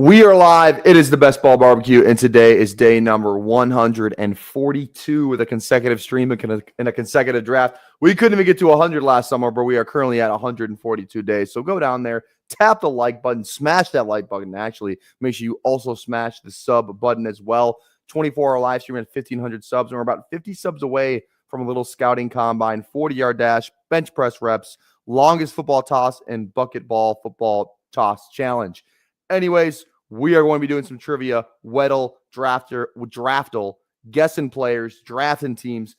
We are live. It is the Best Ball Barbecue, and today is day number 142 with a consecutive stream and a consecutive draft. We couldn't even get to 100 last summer, but we are currently at 142 days. So go down there, tap the like button, smash that like button. Actually, make sure you also smash the sub button as well. 24-hour live stream at 1,500 subs, and we're about 50 subs away from a little scouting combine, 40-yard dash, bench press reps, longest football toss, and bucket ball football toss challenge. Anyways, we are going to be doing some trivia, Weddle, Draftle, guessing players, drafting teams.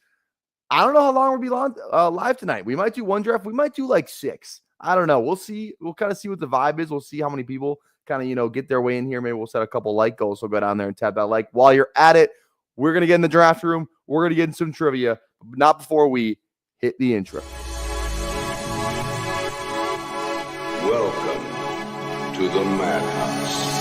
I don't know how long we'll be live tonight. We might do one draft. We might do like 6. I don't know. We'll see. We'll kind of see what the vibe is. We'll see how many people kind of, get their way in here. Maybe we'll set a couple like goals. So go down there and tap that like. While you're at it, we're going to get in the draft room. We're going to get in some trivia, but not before we hit the intro. Welcome to the Madhouse.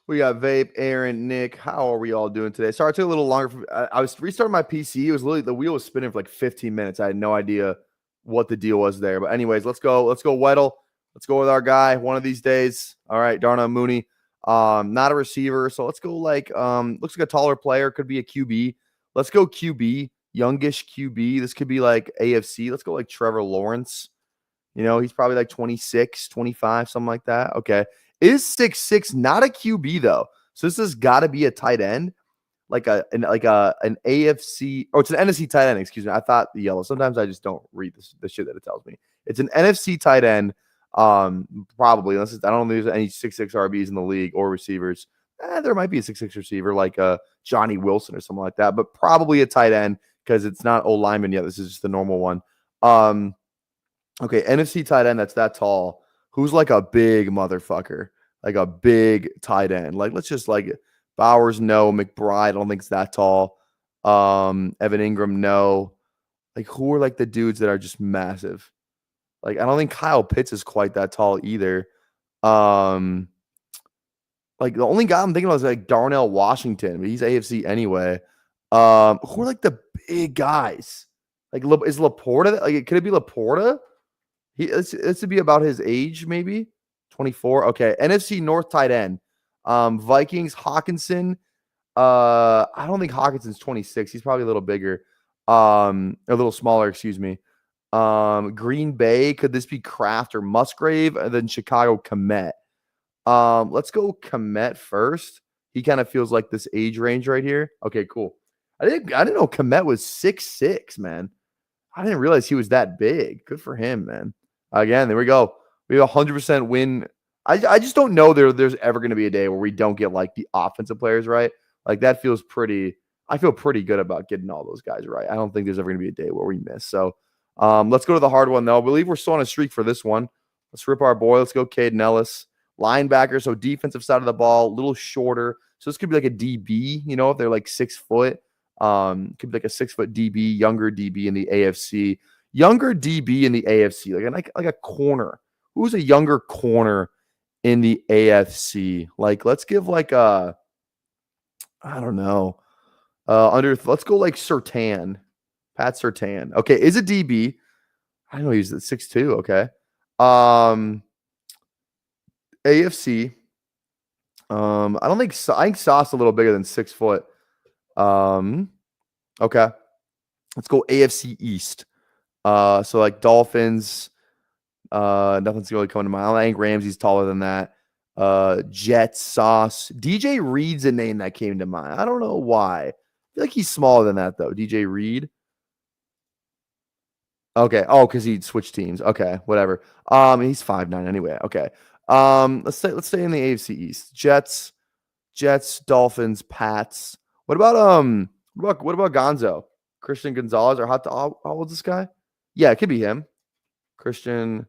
We got Vape, Aaron, Nick. How are we all doing today? Sorry, it took a little longer. I was restarting my PC. It was literally the wheel was spinning for like 15 minutes. I had no idea what the deal was there. But anyways, let's go. Let's go Weddle. Let's go with our guy one of these days. All right, Darnell Mooney. Not a receiver. So let's go looks like a taller player. Could be a QB. Let's go QB. Youngish QB. This could be like AFC. Let's go like Trevor Lawrence. He's probably like 26, 25, something like that. Okay. Is 6'6", not a QB though. So this has got to be a tight end, like an AFC, or it's an NFC tight end. Excuse me. I thought the yellow. Sometimes I just don't read the shit that it tells me. It's an NFC tight end, probably. Unless I don't know if there's any 6'6" RBs in the league or receivers. There might be a 6'6" receiver like Johnny Wilson or something like that, but probably a tight end because it's not O lineman yet. This is just the normal one. Okay, NFC tight end that's that tall. Who's like a big motherfucker, like a big tight end? Like, let's just like Bowers, no. McBride, I don't think it's that tall. Evan Ingram, no. Like, who are like the dudes that are just massive? Like, I don't think Kyle Pitts is quite that tall either. Like, the only guy I'm thinking of is like Darnell Washington, but he's AFC anyway. Who are like the big guys? Like, is Laporta? Like, could it be Laporta? This would be about his age, maybe 24. Okay, NFC North tight end, Vikings Hawkinson. I don't think Hawkinson's 26. He's probably a little bigger, a little smaller. Excuse me. Green Bay. Could this be Kraft or Musgrave? And then Chicago Kmet. Let's go Kmet first. He kind of feels like this age range right here. Okay, cool. I didn't know Kmet was 6'6", man. I didn't realize he was that big. Good for him, man. Again, there we go. We have 100% win. I just don't know there's ever going to be a day where we don't get like the offensive players right. Like that feels pretty. I feel pretty good about getting all those guys right. I don't think there's ever going to be a day where we miss. So let's go to the hard one though. I believe we're still on a streak for this one. Let's rip our boy. Let's go Caden Ellis. Linebacker, so defensive side of the ball, a little shorter. So this could be like a DB, if they're like 6 foot. Could be like a 6 foot DB, younger DB in the AFC. Younger DB in the AFC, like a corner. Who's a younger corner in the AFC? Like, let's give like I don't know. Let's go like Surtain. Pat Surtain. Okay, is a DB. I know he's at 6'2". Okay. AFC. I think Sauce a little bigger than 6 foot. Okay. Let's go AFC East. So like Dolphins, nothing's really coming to mind. I think Ramsey's taller than that. Jets, Sauce. DJ Reed's a name that came to mind. I don't know why. I feel like he's smaller than that though. DJ Reed. Okay. Oh, because he switched teams. Okay, whatever. He's 5'9" anyway. Okay. Let's stay in the AFC East. Jets, Dolphins, Pats. What about Gonzo? Christian Gonzalez, or how old is this guy? Yeah, it could be him. Christian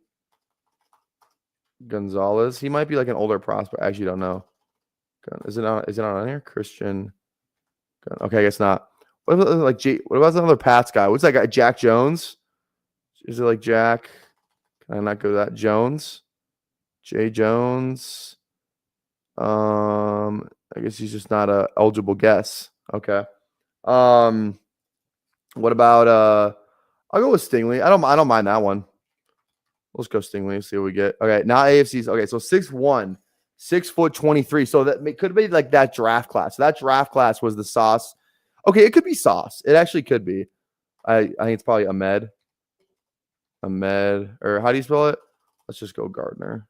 Gonzalez. He might be like an older prospect. I actually don't know. Is it on here? Christian. Okay, I guess not. What about what about another Pats guy? What's that guy? Jack Jones? Is it like Jack? Can I not go to that? Jones? Jay Jones. I guess he's just not a eligible guess. Okay. What about I'll go with Stingley. I don't mind that one. Let's go Stingley. See what we get. Okay, now AFC's okay. So 6'1", 6'23". So that could be like that draft class. So that draft class was the Sauce. Okay, it could be Sauce. It actually could be. I think it's probably Ahmed. Or how do you spell it? Let's just go Gardner.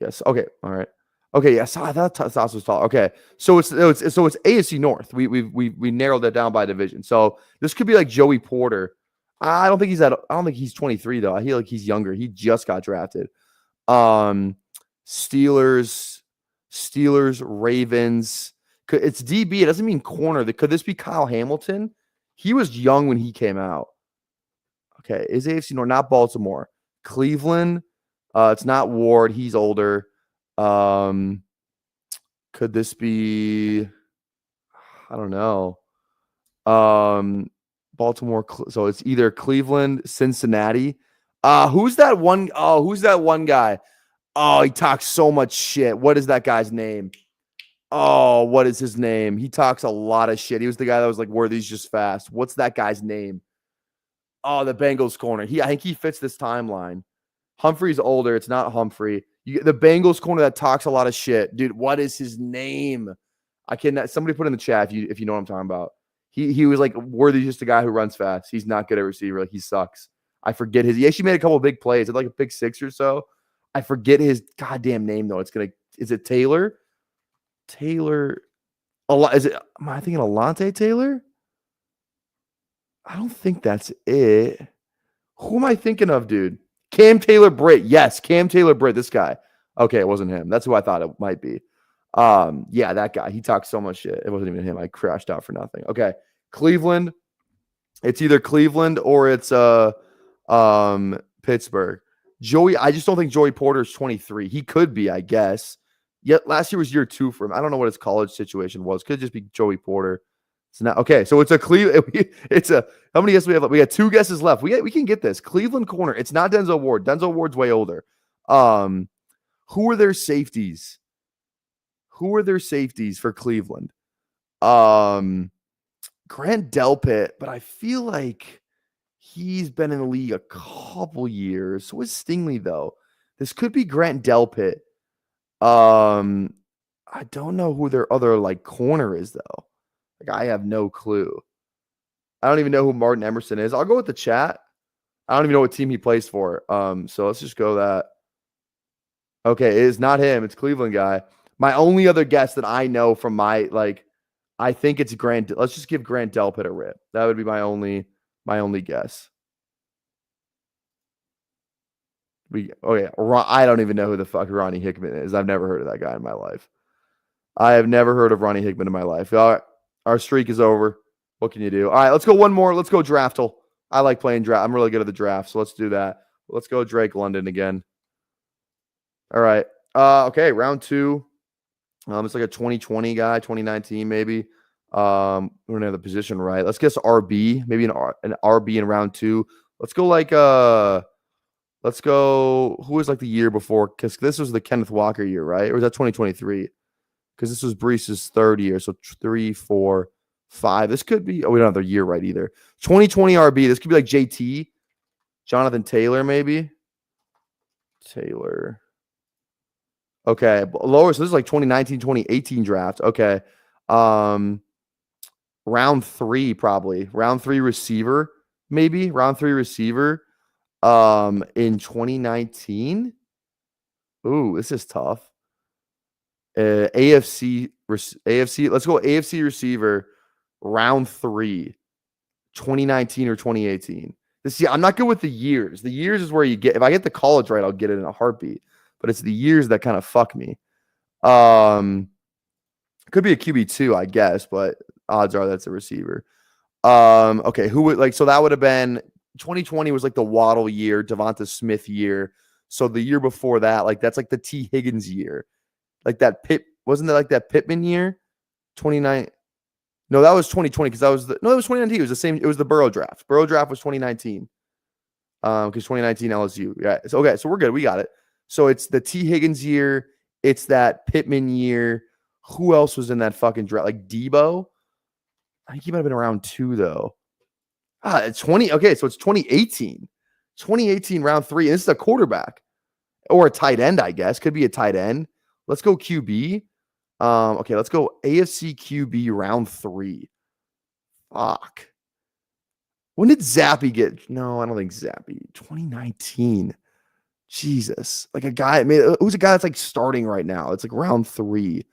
Yes. Okay. All right. Okay. Yes. I thought Sauce was tall. Okay. So it's AFC North. We narrowed that down by division. So this could be like Joey Porter. I don't think he's 23 though. I feel like he's younger. He just got drafted. Steelers, Ravens. It's DB. It doesn't mean corner. Could this be Kyle Hamilton? He was young when he came out. Okay. Is AFC North, not Baltimore. Cleveland. It's not Ward. He's older. Could this be? I don't know. Baltimore. So it's either Cleveland, Cincinnati. Who's that one? Oh, who's that one guy? Oh, he talks so much shit. What is that guy's name? Oh, what is his name? He talks a lot of shit. He was the guy that was like, Worthy's just fast. What's that guy's name? Oh, the Bengals corner. I think he fits this timeline. Humphrey's older. It's not Humphrey. The Bengals corner that talks a lot of shit. Dude, what is his name? I cannot. Somebody put in the chat if you know what I'm talking about. He was like, Worthy's just a guy who runs fast. He's not good at receiver. Like, he sucks. I forget he actually made a couple of big plays. It's like a pick 6 or so. I forget his goddamn name though. Is it Taylor? Am I thinking Alante Taylor? I don't think that's it. Who am I thinking of, dude? Cam Taylor-Britt. Yes, Cam Taylor-Britt, this guy. Okay, it wasn't him. That's who I thought it might be. Yeah, that guy. He talks so much shit. It wasn't even him. I crashed out for nothing. Okay. Cleveland. It's either Cleveland or it's Pittsburgh. I just don't think Joey Porter's 23. He could be, I guess. Yet last year was year 2 for him. I don't know what his college situation was. Could just be Joey Porter. It's not okay. So it's a Cleveland. How many guesses we have? We got 2 guesses left. We can get this. Cleveland corner. It's not Denzel Ward. Denzel Ward's way older. Who are their safeties? For Cleveland? Grant Delpit, but I feel like he's been in the league a couple years. So is Stingley though. This could be Grant Delpit. I don't know who their other like corner is though. Like, I have no clue. I don't even know who Martin Emerson is. I'll go with the chat. I don't even know what team he plays for. So let's just go that. Okay, it is not him. It's Cleveland guy. My only other guess that I know from I think it's Grant. Let's just give Grant Delpit a rip. That would be my only guess. I don't even know who the fuck Ronnie Hickman is. I've never heard of that guy in my life. I have never heard of Ronnie Hickman in my life. All right, our streak is over. What can you do? All right, let's go one more. Let's go Draftle. I like playing draft. I'm really good at the draft, so let's do that. Let's go Drake London again. All right. Okay, round 2. It's like a 2020 guy, 2019 maybe. We don't have the position right. Let's guess RB, maybe an RB in round 2. Let's go who was like the year before? Because this was the Kenneth Walker year, right? Or was that 2023? Because this was Brees's 3rd year. So 3, 4, 5. This could be, we don't have the year right either. 2020 RB. This could be like JT. Jonathan Taylor, maybe. Taylor. Okay. Lower. So this is like 2019, 2018 draft. Okay. Round 3, probably. Round 3 receiver, maybe. Round 3 receiver. In 2019. Ooh, this is tough. AFC. Let's go AFC receiver. Round 3, 2019 or 2018. I'm not good with the years. The years is where you get. If I get the college right, I'll get it in a heartbeat. But it's the years that kind of fuck me. Could be a QB2, I guess, but odds are that's a receiver. Okay, who would like so that would have been 2020 was like the Waddle year, Devonta Smith year. So the year before that, like that's like the T. Higgins year. Like that wasn't that like that Pittman year? 29. No, that was 2020 because that was that was 2019. It was the same, it was the Burrow draft. Burrow draft was 2019. Because 2019 LSU. Yeah. So okay, so we're good. We got it. So it's the T. Higgins year, it's that Pittman year. Who else was in that fucking draft? Like Debo? I think he might have been around 2 though. It's 20. Okay, so it's 2018. 2018 round 3. And this is a quarterback or a tight end, I guess. Could be a tight end. Let's go QB. Okay, let's go AFC QB round 3. Fuck. When did Zappy get? No, I don't think Zappy. 2019. Jesus. Like a guy, I mean, who's a guy that's like starting right now? It's like round 3.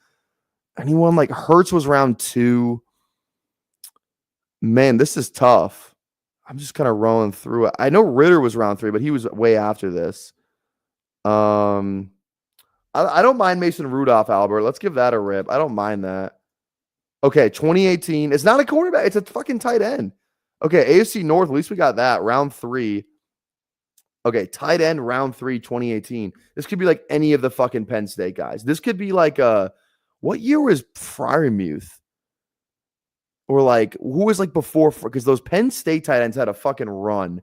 Anyone like Hurts was round 2. Man, this is tough. I'm just kind of rolling through it. I know Ritter was round 3, but he was way after this. I don't mind Mason Rudolph, Albert. Let's give that a rip. I don't mind that. Okay, 2018. It's not a quarterback. It's a fucking tight end. Okay, AFC North. At least we got that. Round 3. Okay, tight end round 3, 2018. This could be like any of the fucking Penn State guys. This could be like what year was Fryermuth? Or like who was like before? Because those Penn State tight ends had a fucking run.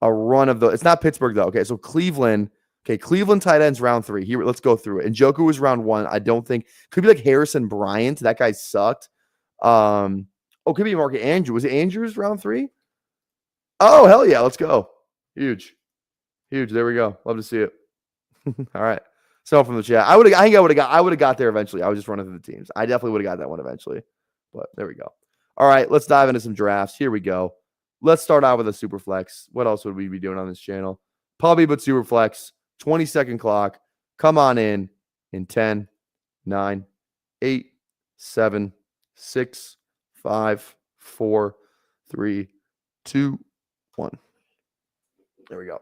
A run of the. It's not Pittsburgh though. Okay, so Cleveland. Okay, Cleveland tight ends round 3. Here, let's go through it. And Njoku was round 1. I don't think could be like Harrison Bryant. That guy sucked. Could be Mark Andrews. Was it Andrews round 3? Oh hell yeah, let's go. Huge. There we go. Love to see it. All right. So from the chat, I think I would have got there eventually. I was just running through the teams. I definitely would have got that one eventually. But there we go. All right, let's dive into some drafts. Here we go. Let's start out with a Superflex. What else would we be doing on this channel? Probably but Superflex. 20-second clock. Come on in 10, 9, 8, 7, 6, 5, 4, 3, 2, 1. There we go.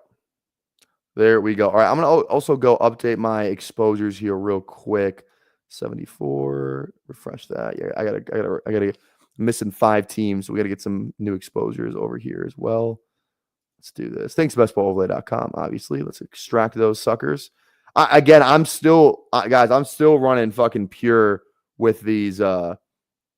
There we go. All right, I'm going to also go update my exposures here real quick. 74. Refresh that. Yeah, I gotta get missing 5 teams. So we gotta get some new exposures over here as well. Let's do this. Thanks, bestballoverlay.com. Obviously, let's extract those suckers. I'm still running fucking pure with these. Let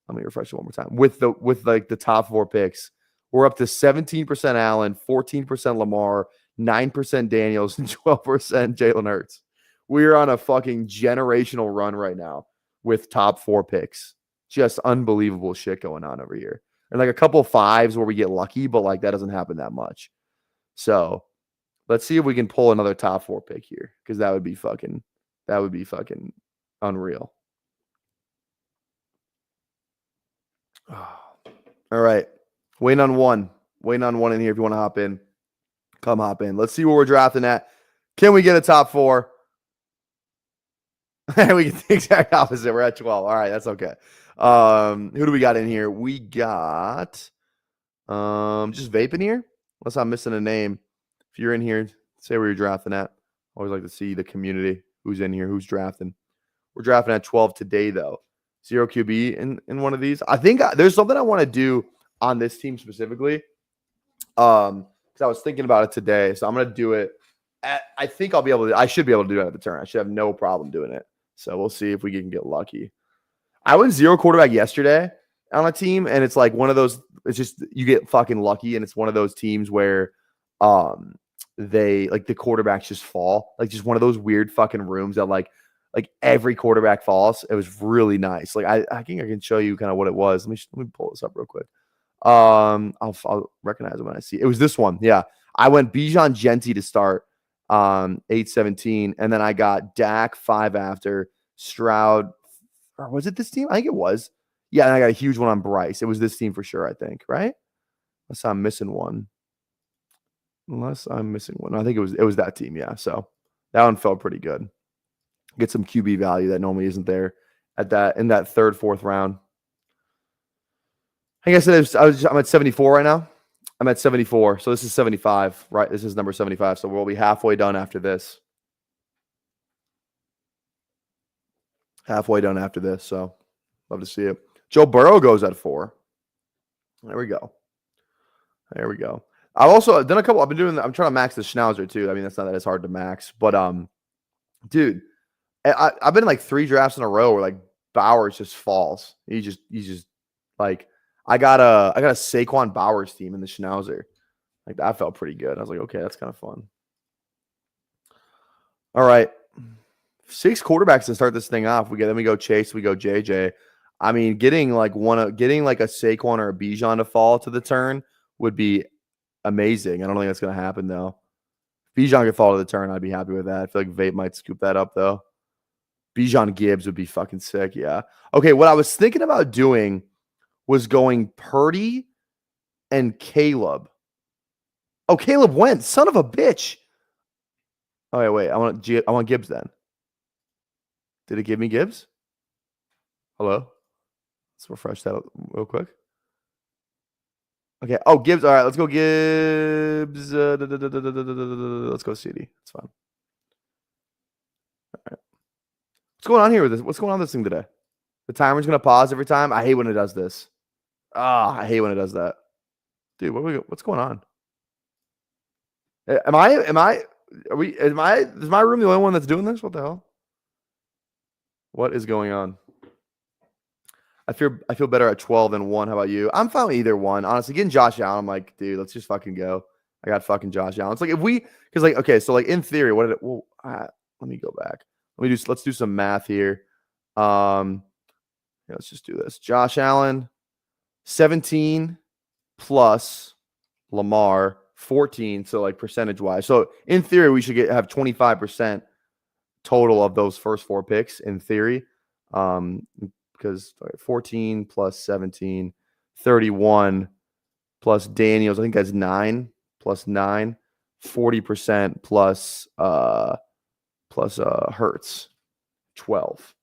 me refresh it one more time. With like the top 4 picks, we're up to 17% Allen, 14% Lamar, 9% Daniels, and 12% Jalen Hurts. We're on a fucking generational run right now with top 4 picks. Just unbelievable shit going on over here. And like a couple 5s where we get lucky, but like that doesn't happen that much. So let's see if we can pull another top 4 pick here, because that would be fucking unreal. All right. Waiting on one in here. If you want to hop in, come hop in. Let's see where we're drafting at. Can we get a top 4? We get the exact opposite. We're at 12. All right, that's okay. Who do we got in here? We got just vaping here. Unless I'm missing a name. If you're in here, say where you're drafting at. Always like to see the community who's in here, who's drafting. We're drafting at 12 today, though. 0 QB in one of these. I think there's something I want to do on this team specifically. Because I was thinking about it today, so I'm gonna do it. I think I'll be able to. I should be able to do it at the turn. I should have no problem doing it. So we'll see if we can get lucky. I went 0 quarterback yesterday on a team, and it's like one of those. It's just you get fucking lucky, and it's one of those teams where, they like the quarterbacks just fall. Like just one of those weird fucking rooms that like every quarterback falls. It was really nice. Like I think I can show you kind of what it was. Let me pull this up real quick. I'll recognize it when I see it. It was this one. Yeah, I went Bijan Genti to start. 8-17, and then I got Dak 5 after Stroud. Or was it this team? I think it was. Yeah, and I got a huge one on Bryce. It was this team for sure, I think, right? Unless I'm missing one. I think it was that team, yeah. So that one felt pretty good. Get some QB value that normally isn't there in that 3rd, 4th round. I guess I'm at 74 right now. I'm at 74. So this is 75, right? This is number 75. So we'll be halfway done after this. So love to see it. Joe Burrow goes at 4. There we go. There we go. I've also done a couple. I'm trying to max the Schnauzer too. I mean, that's not that it's hard to max, but dude, I've been in like 3 drafts in a row where like Bowers just falls. He's just like I got a Saquon Bowers team in the Schnauzer. Like that felt pretty good. I was like, okay, that's kind of fun. All right. 6 quarterbacks to start this thing off. Then we go Chase, we go JJ. I mean, getting like a Saquon or a Bijan to fall to the turn would be amazing. I don't think that's going to happen though. If Bijan could fall to the turn, I'd be happy with that. I feel like Vape might scoop that up though. Bijan Gibbs would be fucking sick. Yeah. Okay. What I was thinking about doing was going Purdy and Caleb. Oh, Caleb went. Son of a bitch. Oh, wait. I want Gibbs then. Did it give me Gibbs? Hello? Let's refresh that real quick. Okay. Oh, Gibbs. All right. Let's go Gibbs. Let's go CD. It's fine. All right. What's going on here with this? What's going on with this thing today? The timer's going to pause every time. I hate when it does this. I hate when it does that. Dude, what's going on? Is my room the only one that's doing this? What the hell? What is going on? I feel better at 12 than 1. How about you? I'm fine with either one. Honestly, getting Josh Allen, I'm like, dude, let's just fucking go. I got fucking Josh Allen. It's like because like, okay, so like in theory, let me go back. Let's do some math here. Let's just do this. Josh Allen, 17 plus Lamar, 14. So like percentage wise. So in theory, we should have 25% total of those first 4 picks in theory. Because 14 plus 17, 31 plus Daniels, I think that's 9 plus 9, 40% plus Hertz, 12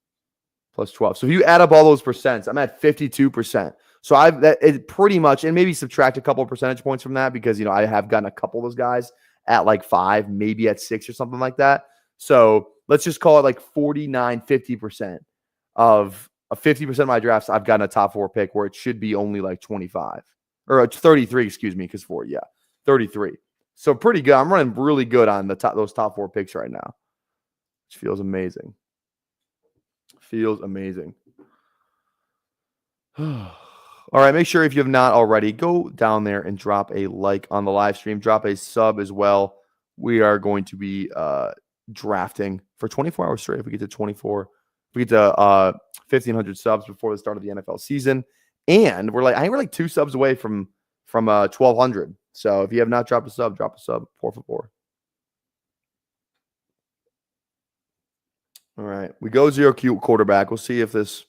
plus 12. So if you add up all those percents, I'm at 52%. So it pretty much, and maybe subtract a couple of percentage points from that because, I have gotten a couple of those guys at like 5, maybe at 6 or something like that. So let's just call it like 49, 50% of 50% of my drafts. I've gotten a top 4 pick where it should be only like 25 or 33, excuse me, because 33. So pretty good. I'm running really good on those top 4 picks right now, which feels amazing. All right, make sure if you have not already, go down there and drop a like on the live stream. Drop a sub as well. We are going to be drafting for 24 hours straight. If we get to 24, if we get to 1,500 subs before the start of the NFL season, and we're like 2 subs away from 1,200. So if you have not dropped a sub, drop a sub. 4 for 4. All right, we go 0 Q quarterback. We'll see if this.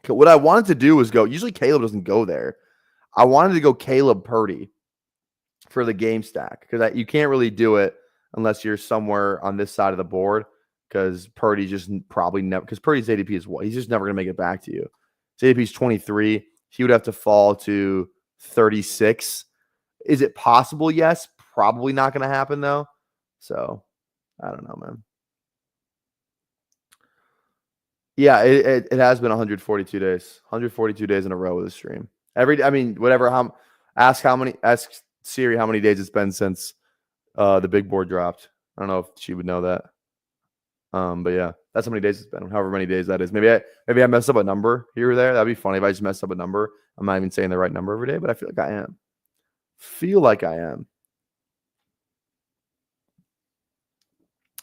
What I wanted to do was go. Usually Caleb doesn't go there. I wanted to go Caleb Purdy for the game stack because you can't really do it unless you're somewhere on this side of the board because Purdy just probably never, because Purdy's ADP is what? He's just never going to make it back to you. His ADP is 23. He would have to fall to 36. Is it possible? Yes. Probably not going to happen though. So I don't know, man. Yeah, it has been 142 days. 142 days in a row with a stream. Ask Siri how many days it's been since the big board dropped. I don't know if she would know that. But yeah, that's how many days it's been. However many days that is. Maybe I messed up a number here or there. That'd be funny if I just messed up a number. I'm not even saying the right number every day, but I feel like I am.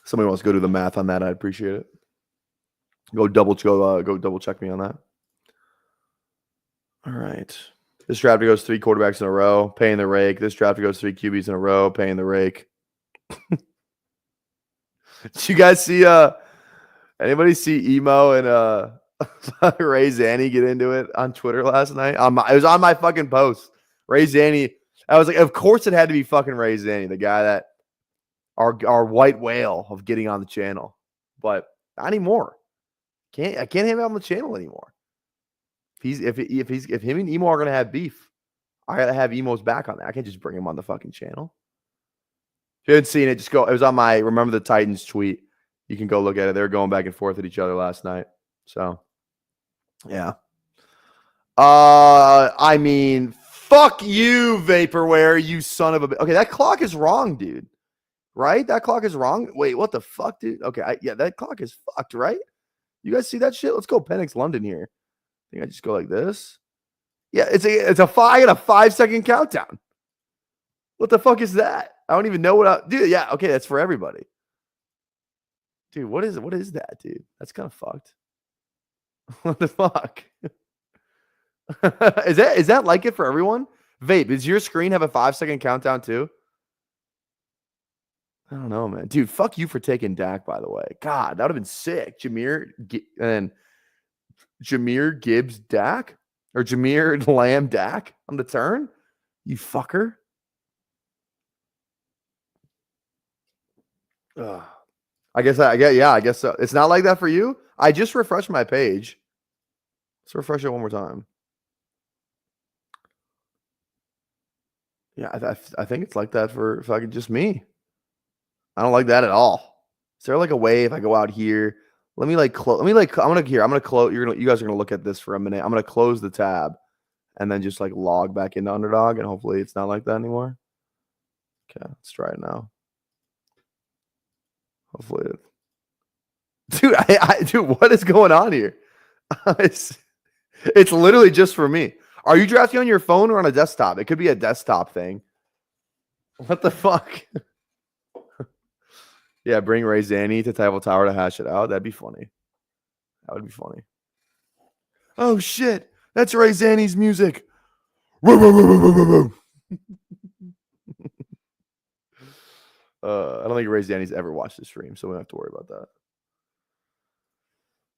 Somebody wants to go do the math on that. I'd appreciate it. Go double check me on that. All right. This draft goes 3 quarterbacks in a row, paying the rake. This draft goes 3 QBs in a row, paying the rake. Did you guys see anybody see Emo and Ray Zanny get into it on Twitter last night? It was on my fucking post. Ray Zanny. I was like, of course it had to be fucking Ray Zanny, the guy that our white whale of getting on the channel. But not anymore. I can't have him on the channel anymore. If him and Emo are gonna have beef, I gotta have Emo's back on that. I can't just bring him on the fucking channel. If you haven't seen it, just go. It was on my Remember the Titans tweet. You can go look at it. They were going back and forth at each other last night. So, yeah. I mean, Fuck you, Vaporware, you son of a. Okay, that clock is wrong, dude. Right? That clock is wrong. Wait, what the fuck, dude? Okay, yeah, that clock is fucked, right? You guys see that shit? Let's go Penix London here. I think I just go like this. Yeah, it's a 5-second countdown. What the fuck is that? I don't even know what dude. Yeah, okay, that's for everybody. Dude, what is that, dude? That's kind of fucked. What the fuck? is that like it for everyone? Vape, does your screen have a 5-second countdown too? I don't know, man. Dude, fuck you for taking Dak, by the way. God, that would have been sick. Jameer Gibbs Dak? Or Jameer Lamb Dak on the turn? You fucker. Ugh. I guess so. It's not like that for you. I just refreshed my page. Let's refresh it one more time. Yeah, I think it's like that for fucking just me. I don't like that at all. Is there like a way if I go out here? I'm gonna close. You guys are gonna look at this for a minute. I'm gonna close the tab and then just like log back into Underdog, and hopefully it's not like that anymore. Okay, let's try it now. Hopefully dude, dude, what is going on here? It's literally just for me. Are you drafting on your phone or on a desktop? It could be a desktop thing. What the fuck? Yeah, bring Ray Zanny to Typhal Tower to hash it out. That'd be funny. That would be funny. Oh shit, that's Ray Zanny's music. I don't think Ray Zanny's ever watched the stream, so we don't have to worry about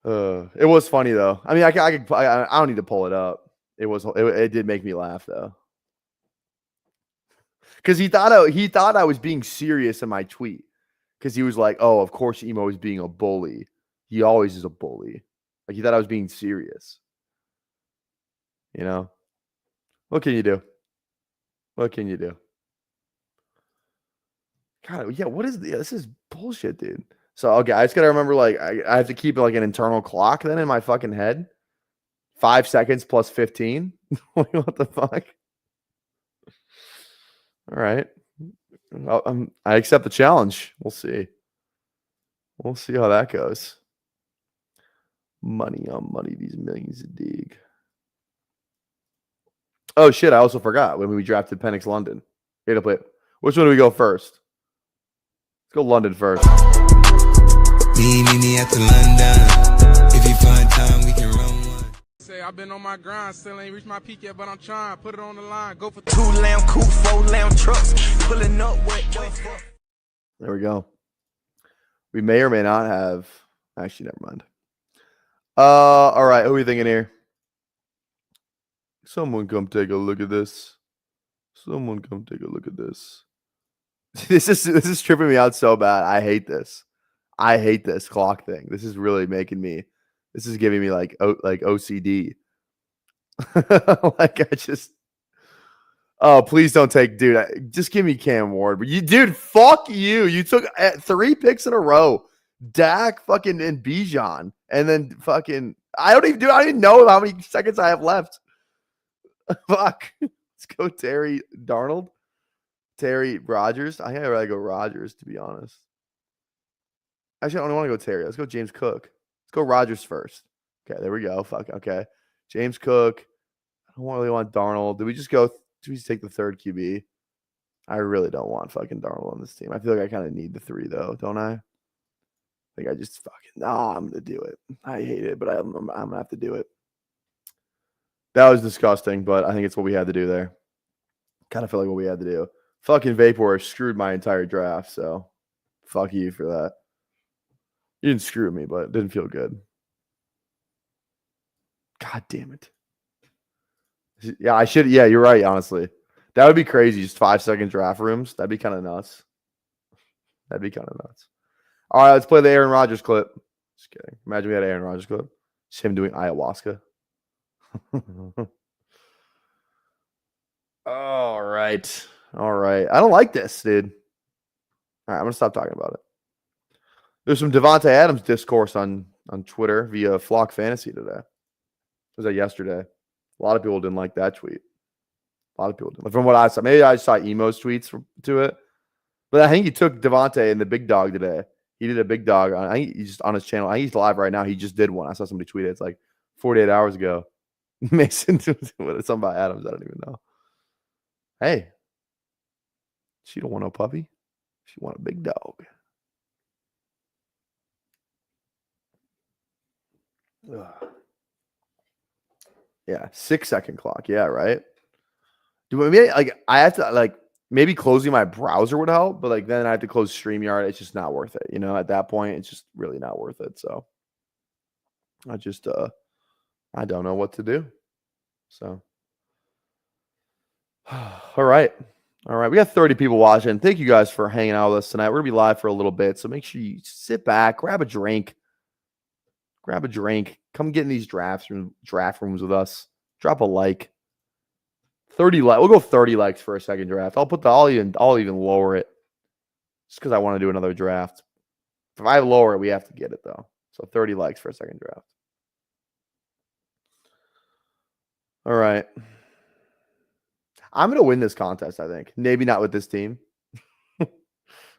that. It was funny though. I mean, I don't need to pull it up. It did make me laugh though, because he thought I was being serious in my tweet, because he was like, "Oh, of course, Emo is being a bully. He always is a bully." Like he thought I was being serious. You know, what can you do? What can you do? God, yeah. This is bullshit, dude. So okay, I just gotta remember, like, I have to keep like an internal clock then in my fucking head. 5 seconds plus 15. What the fuck? All right. Well, I accept the challenge. We'll see. We'll see how that goes. Money on money, these millions of dig. Oh shit! I also forgot when we drafted Penix London. Which one do we go first? Let's go London first. Me at the London. If you find time, we can run one. Say I've been on my grind, still ain't reached my peak yet, but I'm trying. Put it on the line, go for 2 lamb coupe, 4 lamb trucks, pulling up with. There we go. We may or may not have. Actually, never mind. All right. Who are we thinking here? Someone come take a look at this. Someone come take a look at this. This is tripping me out so bad. I hate this. I hate this clock thing. This is really making me. This is giving me like OCD. Like I just. Oh, please don't take, dude. Just give me Cam Ward. But dude, fuck you. You took 3 picks in a row. Dak, fucking, and Bijan, and then fucking. I don't even know how many seconds I have left. Fuck. Let's go Terry Darnold. Terry Rogers. I think I'd rather go Rogers, to be honest. Actually, I don't want to go Terry. Let's go James Cook. Let's go Rogers first. Okay, there we go. Fuck. Okay. James Cook. I don't really want Darnold. Do we just take the third QB? I really don't want fucking Darnold on this team. I feel like I kind of need the 3, though, don't I? I think I just fucking. I'm going to do it. I hate it, but I'm going to have to do it. That was disgusting, but I think it's what we had to do there. Kind of feel like what we had to do. Fucking Vapor screwed my entire draft, so fuck you for that. You didn't screw me, but it didn't feel good. God damn it. Yeah, I should. Yeah, you're right, honestly. That would be crazy. Just 5-second draft rooms. That'd be kind of nuts. That'd be kind of nuts. All right, let's play the Aaron Rodgers clip. Just kidding. Imagine we had an Aaron Rodgers clip. Just him doing ayahuasca. All right. All right. I don't like this, dude. All right, I'm going to stop talking about it. There's some Devontae Adams discourse on Twitter via Flock Fantasy today. Was that yesterday? A lot of people didn't like that tweet. A A lot of people do. From what I saw, maybe I saw Emo's tweets to it. But I think he took Devontae and the big dog today. He did a big dog. I think he's just on his channel. I think he's live right now. He just did one. I saw somebody tweet it. It's like 48 hours ago. Mason, something about Adams. I don't even know. Hey, she don't want no puppy. She want a big dog. Ugh. Yeah, 6-second clock. Yeah, right. Do I have to maybe closing my browser would help, but then I have to close StreamYard. It's just not worth it. At that point, it's just really not worth it. So I just I don't know what to do. So all right. We got 30 people watching. Thank you guys for hanging out with us tonight. We're gonna be live for a little bit, so make sure you sit back, grab a drink. Come get in these draft rooms with us. Drop a like. 30 likes. We'll go 30 likes for a second draft. I'll even lower it just because I want to do another draft. If I lower it, we have to get it though. So 30 likes for a second draft. All right. I'm gonna win this contest, I think. Maybe not with this team.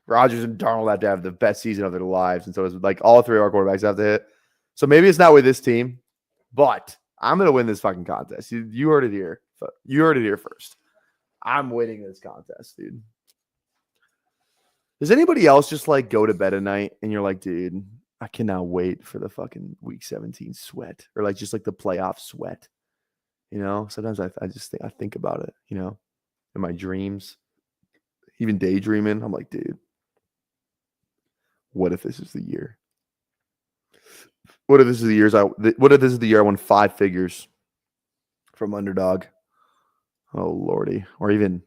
Rodgers and Darnold have to have the best season of their lives, and so it's all three of our quarterbacks have to hit. So maybe it's not with this team, but I'm gonna win this fucking contest. You heard it here. You heard it here first. I'm winning this contest, dude. Does anybody else just go to bed at night and you're like, dude, I cannot wait for the fucking week 17 sweat or just the playoff sweat? Sometimes I think about it, in my dreams, even daydreaming. I'm like, dude, what if this is the year? What if this is the year I won 5 figures from Underdog? Oh lordy, or even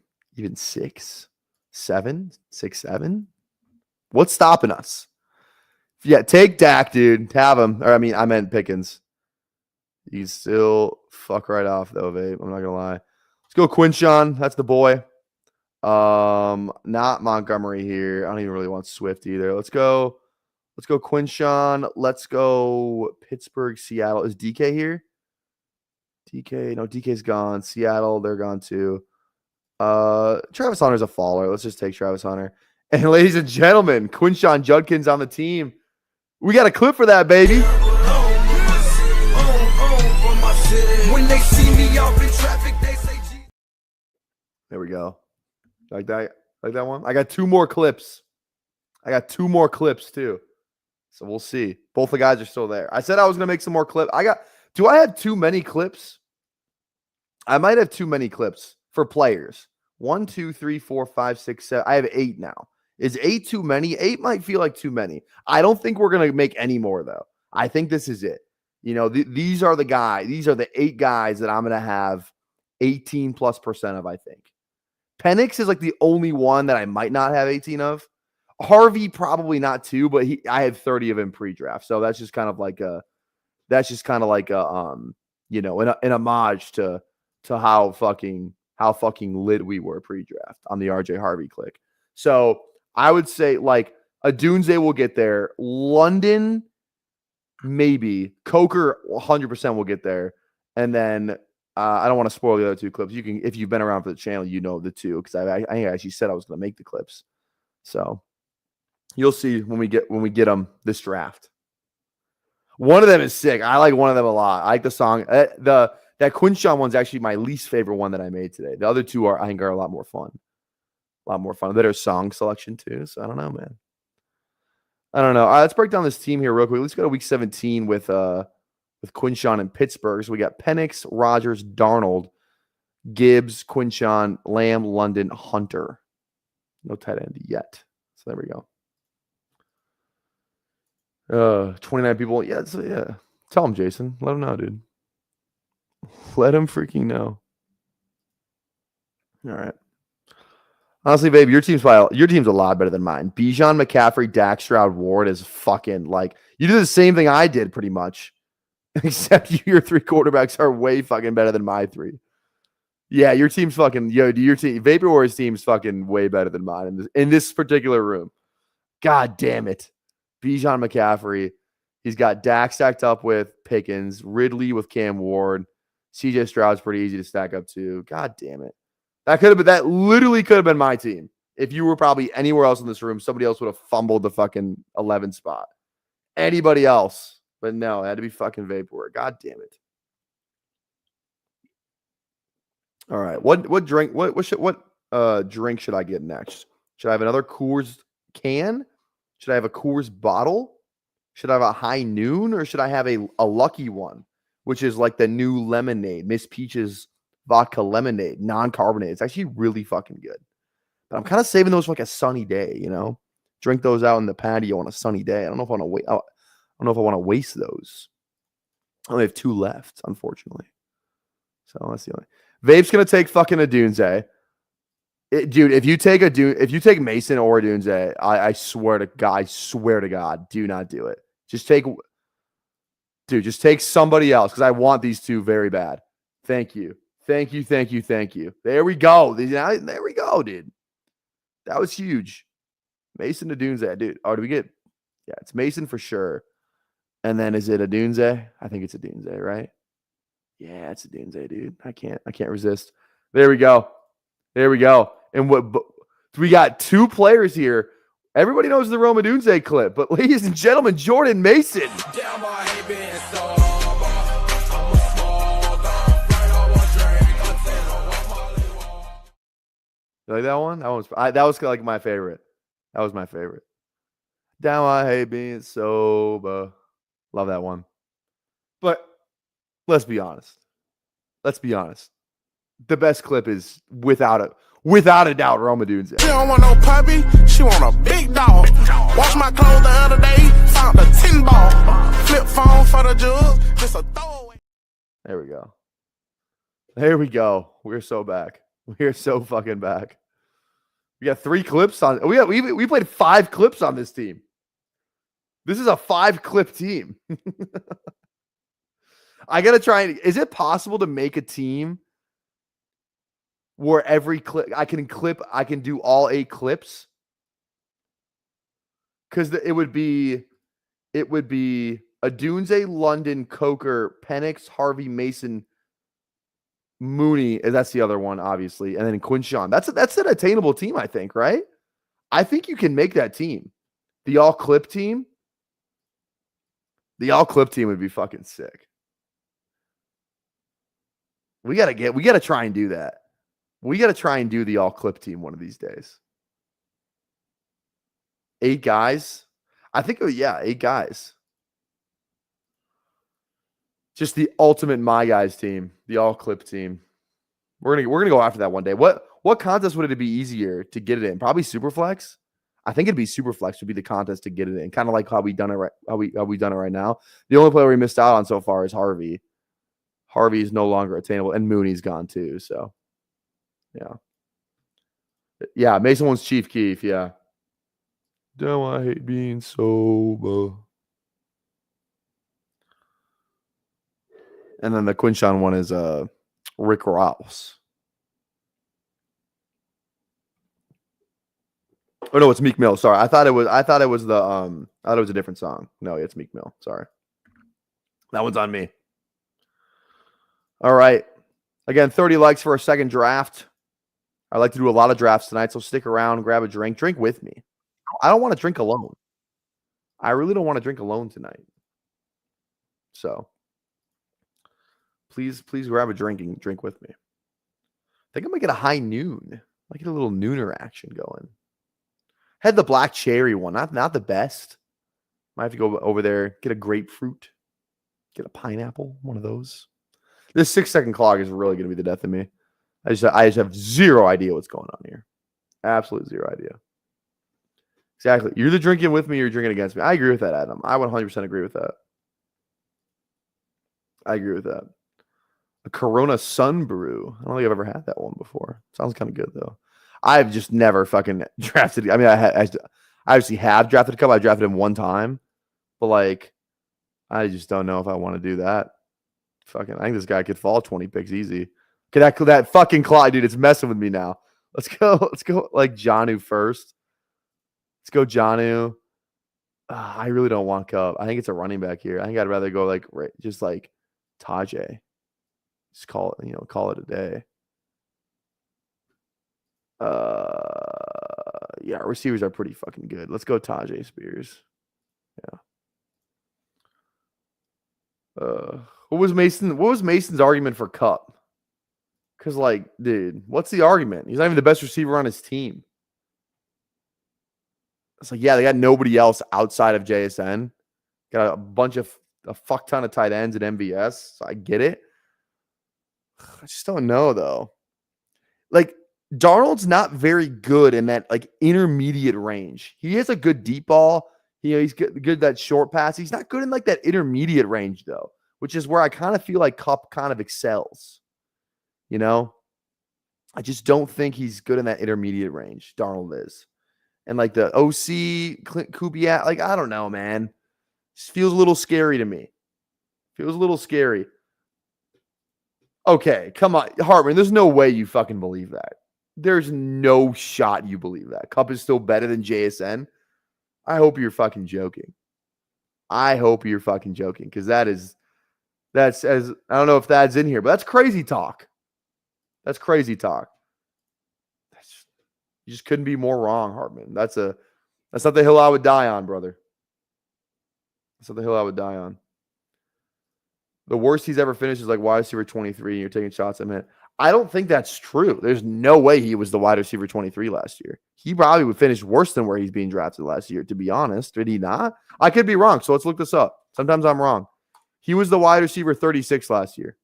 6, 7, 6, 7. What's stopping us? Yeah, take Dak, dude. Have him. Or I meant Pickens. He's still fuck right off though, babe. I'm not gonna lie. Let's go Quinshawn. That's the boy. Not Montgomery here. I don't even really want Swift either. Let's go Quinshawn. Let's go Pittsburgh, Seattle. Is DK here? DK's gone. Seattle, they're gone too. Travis Hunter's a faller. Let's just take Travis Hunter. And ladies and gentlemen, Quinshawn Judkins on the team. We got a clip for that, baby. When they see me off in traffic, they say G. There we go. Like that one? I got 2 more clips. Too. So we'll see. Both the guys are still there. I said I was gonna make some more clips. Do I have too many clips? I might have too many clips for players. 1, 2, 3, 4, 5, 6, 7. I have 8 now. Is 8 too many? 8 might feel like too many. I don't think we're going to make any more, though. I think this is it. These are the guys. These are the 8 guys that I'm going to have 18+% of, I think. Penix is the only one that I might not have 18 of. Harvey, probably not too, but I had 30 of him pre-draft. So that's just kind of an homage to how fucking lit we were pre-draft on the RJ Harvey click. So I would say Adunze will get there. London, maybe. Coker 100% will get there. And then I don't want to spoil the other 2 clips. You can, if you've been around for the channel, the 2 because I actually said I was going to make the clips. So you'll see when we get them this draft. One of them is sick. I like one of them a lot. I like the song. That Quinshawn one's actually my least favorite one that I made today. The other 2 I think are a lot more fun. Better song selection too. So I don't know, man. I don't know. All right, let's break down this team here real quick. Let's go to week 17 with Quinshawn and Pittsburgh. So we got Penix, Rodgers, Darnold, Gibbs, Quinshawn, Lamb, London, Hunter. No tight end yet. So there we go. 29 people. Yeah. So yeah. Tell him, Jason. Let him know, dude. Let him freaking know. All right. Honestly, babe, your team's a lot better than mine. Bijan, McCaffrey, Dak, Stroud, Ward is fucking you do the same thing I did pretty much. Except your 3 quarterbacks are way fucking better than my 3. Yeah, your team's fucking your team. Vapor Warriors team's fucking way better than mine in this particular room. God damn it. Bijan McCaffrey. He's got Dak stacked up with Pickens, Ridley with Cam Ward. CJ Stroud's pretty easy to stack up to. God damn it. That literally could have been my team. If you were probably anywhere else in this room, somebody else would have fumbled the fucking 11 spot. Anybody else. But no, it had to be fucking Vapor. God damn it. All right. What drink drink should I get next? Should I have another Coors can? Should I have a Coors bottle? Should I have a High Noon, or should I have a Lucky One, which is like the new lemonade, Miss Peach's vodka lemonade, non-carbonated. It's actually really fucking good. But I'm kind of saving those for like a sunny day, you know? Drink those out in the patio on a sunny day. I don't know if I want to wait. I don't know if I want to waste those. I only have 2 left, unfortunately. So that's the only. Vape's gonna take fucking a Dunze. Dude, if you take Mason or a Dunze, I swear to God, do not do it. Just take somebody else, because I want these 2 very bad. Thank you. There we go. There we go, dude. That was huge. Mason to Dunze, dude. Oh, do we get? Yeah, it's Mason for sure. And then is it a Dunze? I think it's a Dunze, right? Yeah, it's a Dunze, dude. I can't resist. There we go. And we got 2 players here. Everybody knows the Roma Dunze clip, but ladies and gentlemen, Jordan Mason. You like that one? That was like my favorite. That was my favorite. Down I hate being sober. Love that one. But let's be honest. The best clip is without a doubt Roma Dunze. She don't want no puppy, she want a big dog. Wash my clothes the other day, found a 10 ball. Flip phone for the jug, just a throwaway. There we go. We're so back. We are so fucking back. We got 3 clips on. We played 5 clips on this team. This is a 5-clip team. I gotta try. Is it possible to make a team where every clip I can do all 8 clips? Because it would be a Dunze, London, Coker, Penix, Harvey, Mason, Mooney, and that's the other one, obviously, and then Quinshawn. That's an attainable team, I think, right? I think you can make that team. The all clip team. The all clip team would be fucking sick. We gotta try and do that. We gotta try and do the all clip team one of these days. 8 guys. I think, 8 guys. Just the ultimate My Guys team, the all clip team. We're gonna go after that one day. What contest would it be easier to get it in? Probably Superflex. I think it'd be Superflex would be the contest to get it in. Kind of like how we done it right now. The only player we missed out on so far is Harvey. Harvey is no longer attainable, and Mooney's gone too. So, yeah. Mason wants Chief Keef. Yeah. Don't I hate being sober? And then the Quinshawn one is Rick Ross. Oh no, it's Meek Mill. Sorry, I thought it was a different song. No, it's Meek Mill. Sorry, that one's on me. All right, again, 30 likes for a second draft. I like to do a lot of drafts tonight, so stick around, grab a drink with me. I don't want to drink alone. I really don't want to drink alone tonight. So please grab a drink and drink with me. I think I might get a high noon. I might get a little nooner action going. Had the black cherry one, not the best. Might have to go over there, get a grapefruit, get a pineapple, one of those. This 6-second clock is really going to be the death of me. I just have zero idea what's going on here. Absolute zero idea. Exactly. You're either drinking with me or you're drinking against me. I agree with that, Adam. I 100% agree with that. I agree with that. A Corona Sun Brew. I don't think I've ever had that one before. Sounds kind of good, though. I've just never fucking drafted. I mean, I obviously have drafted a couple. I drafted him one time. But, like, I just don't know if I want to do that. Fucking, I think this guy could fall 20 picks easy. Okay, that fucking clock, dude, it's messing with me now. Let's go, like, Jonnu first. Let's go, Jonnu. I really don't want Cup. I think it's a running back here. I think I'd rather go, like, just, like, Tajay. Just call it a day. Yeah, our receivers are pretty fucking good. Let's go Tajay Spears. Yeah. What was Mason's argument for Cup? Because, like, dude, what's the argument? He's not even the best receiver on his team. It's like, yeah, they got nobody else outside of JSN. Got a fuck ton of tight ends at MVS. So I get it. I just don't know, though. Like, Darnold's not very good in that, like, intermediate range. He has a good deep ball. He's good that short pass. He's not good in, like, that intermediate range, though, which is where I kind of feel like Cup kind of excels. You know? I just don't think he's good in that intermediate range. Darnold is. And, like, the OC, Clint Kubiak, like, I don't know, man. Just feels a little scary to me. Feels a little scary. Okay, come on. Hartman, there's no way you fucking believe that. There's no shot you believe that. Cup is still better than JSN. I hope you're fucking joking. I hope you're fucking joking because that's as I don't know if that's in here, but that's crazy talk. That's crazy talk. You just couldn't be more wrong, Hartman. That's not the hill I would die on, brother. That's not the hill I would die on. The worst he's ever finished is like wide receiver 23, and you're taking shots at him. I don't think that's true. There's no way he was the wide receiver 23 last year. He probably would finish worse than where he's being drafted last year, to be honest. Did he not? I could be wrong, so let's look this up. Sometimes I'm wrong. He was the wide receiver 36 last year.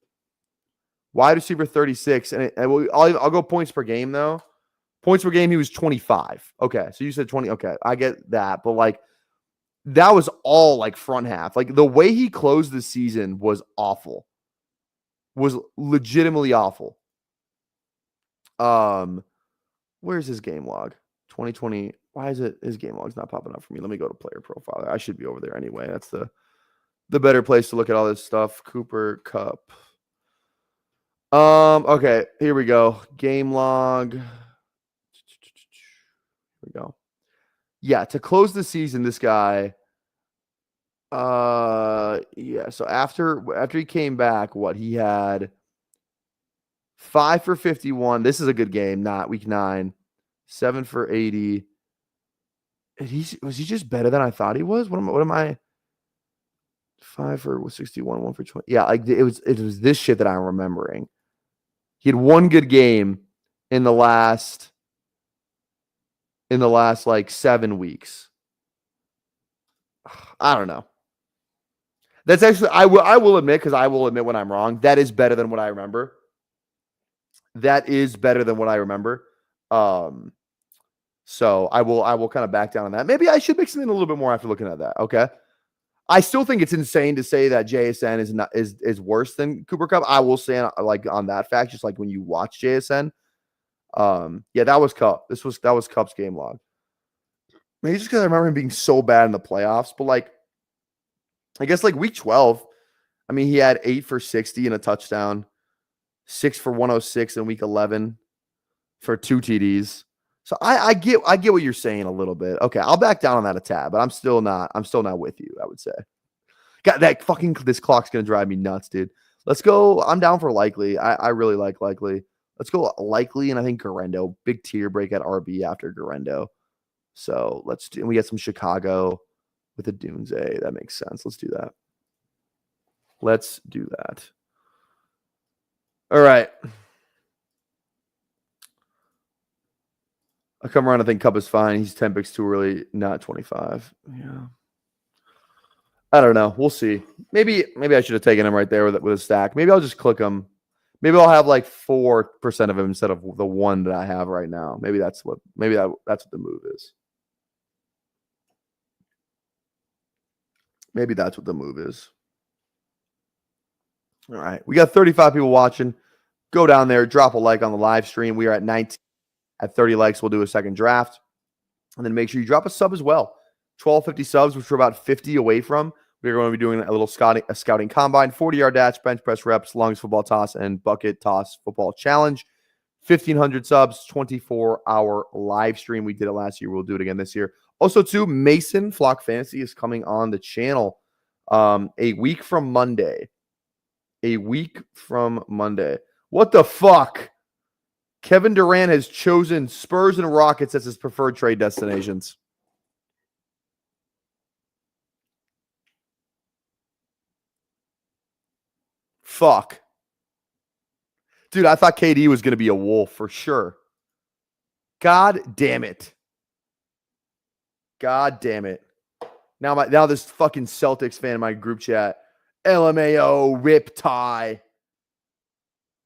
Wide receiver 36, and I'll go points per game, though. Points per game, he was 25. Okay, so you said 20. Okay, I get that, but like that was all like front half. Like the way he closed the season was awful. Was legitimately awful. Where's his game log? 2020. Why is it his game log's not popping up for me? Let me go to player profile. I should be over there anyway. That's the better place to look at all this stuff. Cooper Cup. Okay, here we go. Game log. Here we go. Yeah, to close the season, this guy. Yeah. So after he came back, he had 5 for 51. This is a good game, not week 9. 7 for 80. Was he just better than I thought he was? What am I? 5 for 61, 1 for 20. Yeah, like it was this shit that I'm remembering. He had one good game in the last like 7 weeks. I don't know. That's actually I will admit, because I will admit when I'm wrong, that is better than what I remember. That is better than what I remember. So I will kind of back down on that. Maybe I should mix it in a little bit more after looking at that. Okay. I still think it's insane to say that JSN is worse than Cooper Cup. I will say like on that fact, just like when you watch JSN. Yeah, that was Cup. That was Cup's game log. Maybe just because I remember him being so bad in the playoffs, but like I guess like week 12, I mean, he had 8 for 60 and a touchdown, 6 for 106 in week 11 for 2 TDs. So I get what you're saying a little bit. Okay, I'll back down on that a tad, but I'm still not with you, I would say. God, this clock's gonna drive me nuts, dude. Let's go. I'm down for Likely. I really like Likely. Let's go Likely, and I think Garendo. Big tier break at RB after Garendo. So and we get some Chicago with a Dunze. That makes sense. Let's do that. All right. I come around. I think Cup is fine. He's 10 picks too early, not 25. Yeah. I don't know. We'll see. Maybe I should have taken him right there with a stack. Maybe I'll just click him. Maybe I'll have like 4% of him instead of the 1 that I have right now. Maybe that's what the move is. Maybe that's what the move is. All right. We got 35 people watching. Go down there, drop a like on the live stream. We are at 19. At 30 likes, we'll do a second draft. And then make sure you drop a sub as well. 1250 subs, which we're about 50 away from. We're going to be doing a little scouting combine, 40-yard dash, bench press reps, longest football toss, and bucket toss football challenge. 1,500 subs, 24-hour live stream. We did it last year. We'll do it again this year. Also, too, Mason Flock Fantasy is coming on the channel a week from Monday. What the fuck? Kevin Durant has chosen Spurs and Rockets as his preferred trade destinations. Fuck. Dude, I thought KD was going to be a Wolf for sure. God damn it. God damn it. Now this fucking Celtics fan in my group chat. LMAO, rip tie.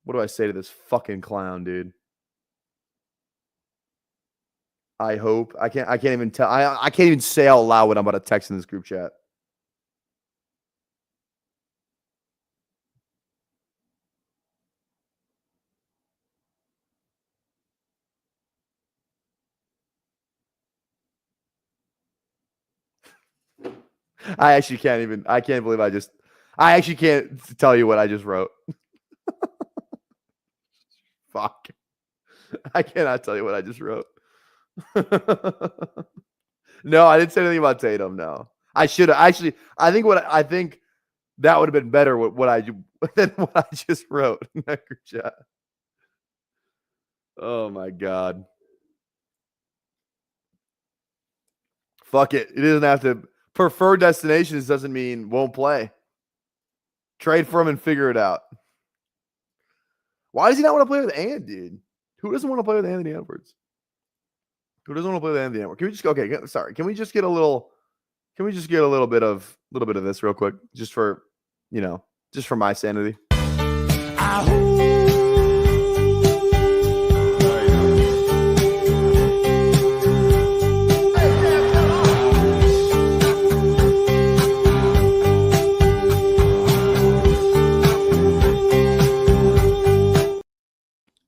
What do I say to this fucking clown, dude? I hope. I can't even tell. I can't even say out loud what I'm about to text in this group chat. I can't believe I actually can't tell you what I just wrote. Fuck. I cannot tell you what I just wrote. No, I didn't say anything about Tatum. No, I should have actually. I think that would have been better than what I just wrote in that group chat. Oh my god. Fuck it. It doesn't have to. Preferred destinations doesn't mean won't play. Trade for him and figure it out. Why does he not want to play with Ant, dude? Who doesn't want to play with Anthony Edwards? Who doesn't want to play with Anthony Edwards? Can we just okay? Sorry. Can we just get a little? Can we just get a little bit of this real quick, just for just for my sanity?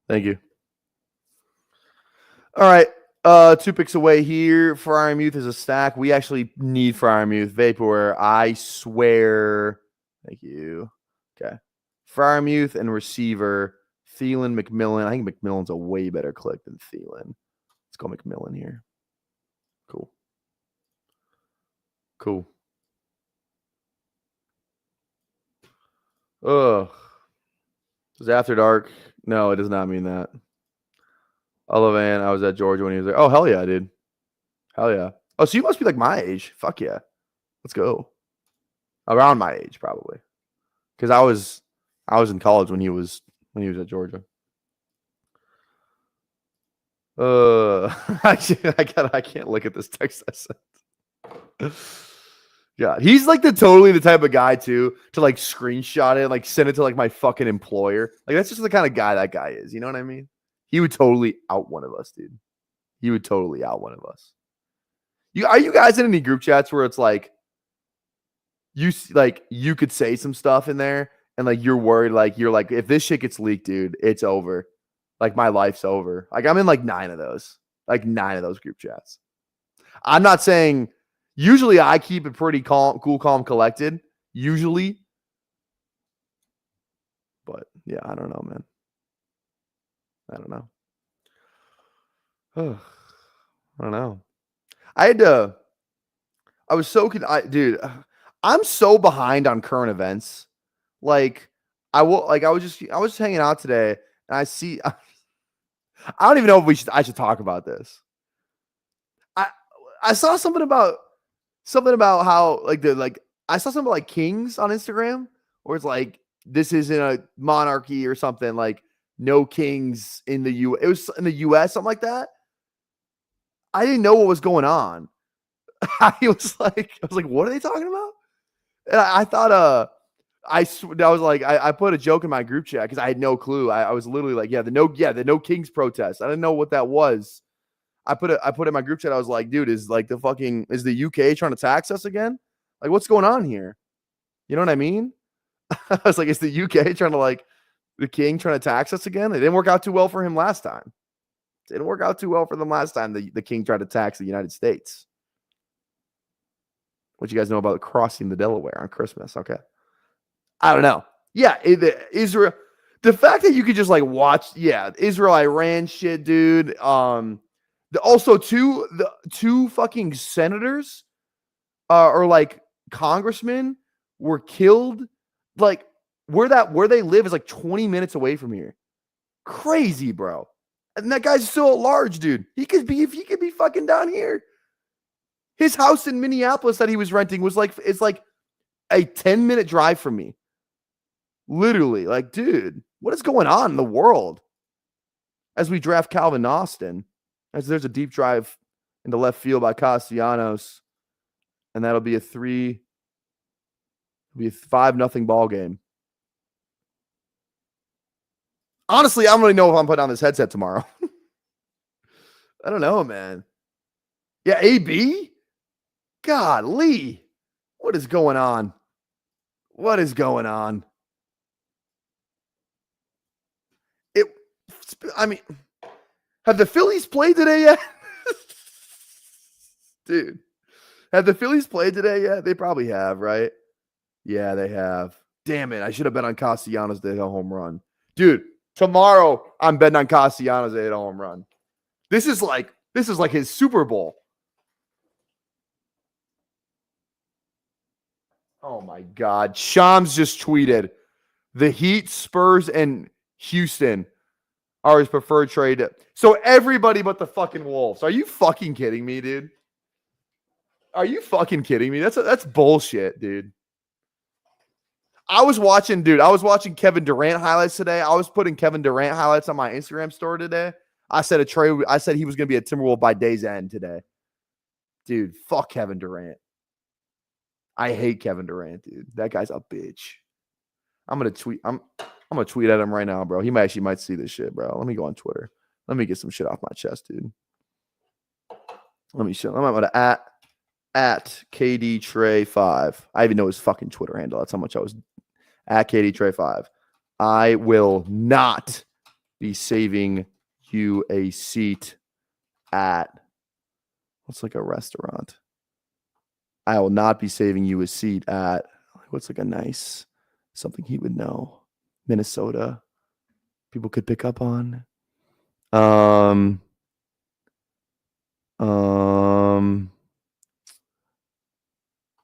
Thank you. All right. 2 picks away here. Firearm Youth is a stack. We actually need Firearm Youth. Vaporware, I swear. Thank you. Okay. Firearm Youth and receiver. Thielen, McMillan. I think McMillan's a way better click than Thielen. Let's go McMillan here. Cool. Cool. Ugh. Is after dark? No, it does not mean that. Olivan, I was at Georgia when he was there. Oh, hell yeah, dude. Hell yeah. Oh, so you must be like my age. Fuck yeah. Let's go. Around my age, probably. Because I was in college when he was at Georgia. I can't look at this text I sent. God, he's like totally the type of guy too to like screenshot it and like send it to like my fucking employer. Like that's just the kind of guy that guy is. You know what I mean? He would totally out one of us, dude. He would totally out one of us. Are you guys in any group chats where it's like you could say some stuff in there and like you're worried, like you're like, if this shit gets leaked, dude, it's over. Like my life's over. Like I'm in like 9 of those. Like 9 of those group chats. I'm not saying usually I keep it pretty calm, collected. Usually. But yeah, I don't know, man. I don't know. I don't know. Dude, I'm so behind on current events. Like I was just hanging out today and I see I don't even know if I should talk about this. I saw something about how I saw something about like kings on Instagram where it's like this isn't a monarchy or something, like no kings in the U. It was in the US, something like that. I didn't know what was going on. I was like, what are they talking about? And I thought, I was like, I put a joke in my group chat because I had no clue. I was literally like, the no kings protest. I didn't know what that was. I put it in my group chat. I was like, dude, is the UK trying to tax us again? Like, what's going on here? You know what I mean? I was like, is the UK trying to the king trying to tax us again? It didn't work out too well for him last time. It didn't work out too well for them last time. The king tried to tax the United States. What you guys know about crossing the Delaware on Christmas? Okay. I don't know. Yeah, Israel. The fact that you could just watch, Israel Iran shit, dude. Also two fucking senators, or congressmen were killed. Where they live is 20 minutes away from here. Crazy, bro. And that guy's still at large, dude. He could be fucking down here. His house in Minneapolis that he was renting is like a 10-minute drive from me. Literally. Like, dude, what is going on in the world? As we draft Calvin Austin, as there's a deep drive into left field by Castellanos, and that'll be a 5-0 ball game. Honestly, I don't really know if I'm putting on this headset tomorrow. I don't know, man. Yeah, AB? Golly. What is going on? What is going on? Have the Phillies played today yet? Dude, have the Phillies played today yet? They probably have, right? Yeah, they have. Damn it. I should have bet on Castellanos to hit a home run. Dude, tomorrow I'm betting on Castellanos to hit a home run. This is like his Super Bowl. Oh my God. Shams just tweeted, the Heat, Spurs, and Houston are his preferred trade. So everybody but the fucking Wolves. Are you fucking kidding me, dude? Are you fucking kidding me? That's bullshit, dude. I was watching Kevin Durant highlights today. I was putting Kevin Durant highlights on my Instagram story today. I said he was going to be a Timberwolf by day's end today. Dude, fuck Kevin Durant. I hate Kevin Durant, dude. That guy's a bitch. I'm going to tweet at him right now, bro. He might see this shit, bro. Let me go on Twitter. Let me get some shit off my chest, dude. Let me show. I'm going to at KD Trey 5. I even know his fucking Twitter handle. That's how much I was at KD Trey 5. I will not be saving you a seat at what's like a restaurant. I will not be saving you a seat at what's like a nice something he would know. Minnesota. People could pick up on.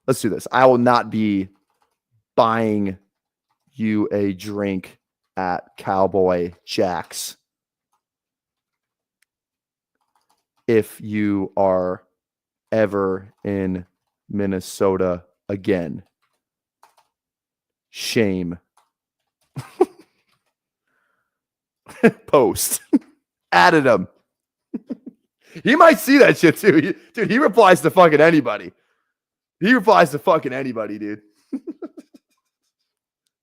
Let's do this. I will not be buying you a drink at Cowboy Jack's if you are ever in Minnesota again. Shame. Post. Added him. He might see that shit too. Dude, he replies to fucking anybody. Dude,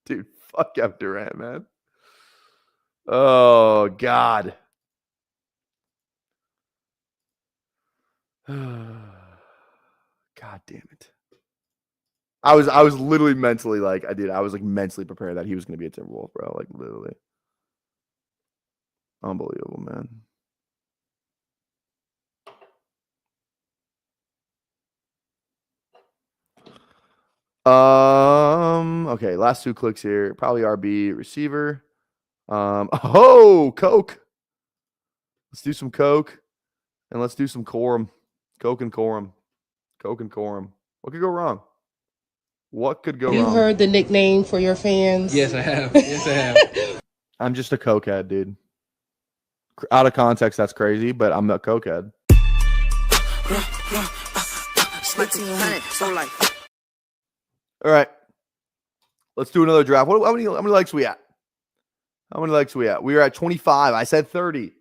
dude, fuck Kevin Durant, man. Oh, God. God damn it. I was literally mentally like, I was like mentally prepared that he was going to be a Timberwolf, bro. Like, literally. Unbelievable, man. Okay, last 2 clicks here. Probably RB receiver. Coke. Let's do some Coke. And let's do some Corum. Coke and Corum. What could go wrong? You heard the nickname for your fans? Yes, I have. I'm just a cokehead, dude. Out of context, that's crazy, but I'm a cokehead. All right. Let's do another draft. How many likes we at? We are at 25. I said 30.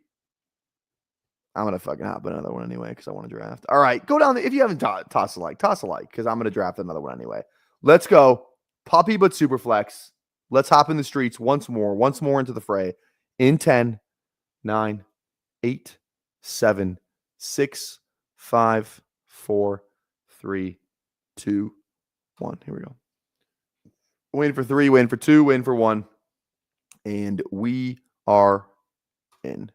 I'm going to fucking hop another one anyway because I want to draft. All right. Go down. If you haven't toss a like because I'm going to draft another one anyway. Let's go. Puppy but Superflex. Let's hop in the streets once more into the fray. In 10, 9, 8, 7, 6, 5, 4, 3, 2, 1. Here we go. Waiting for 3, waiting for 2, waiting for 1. And we are in.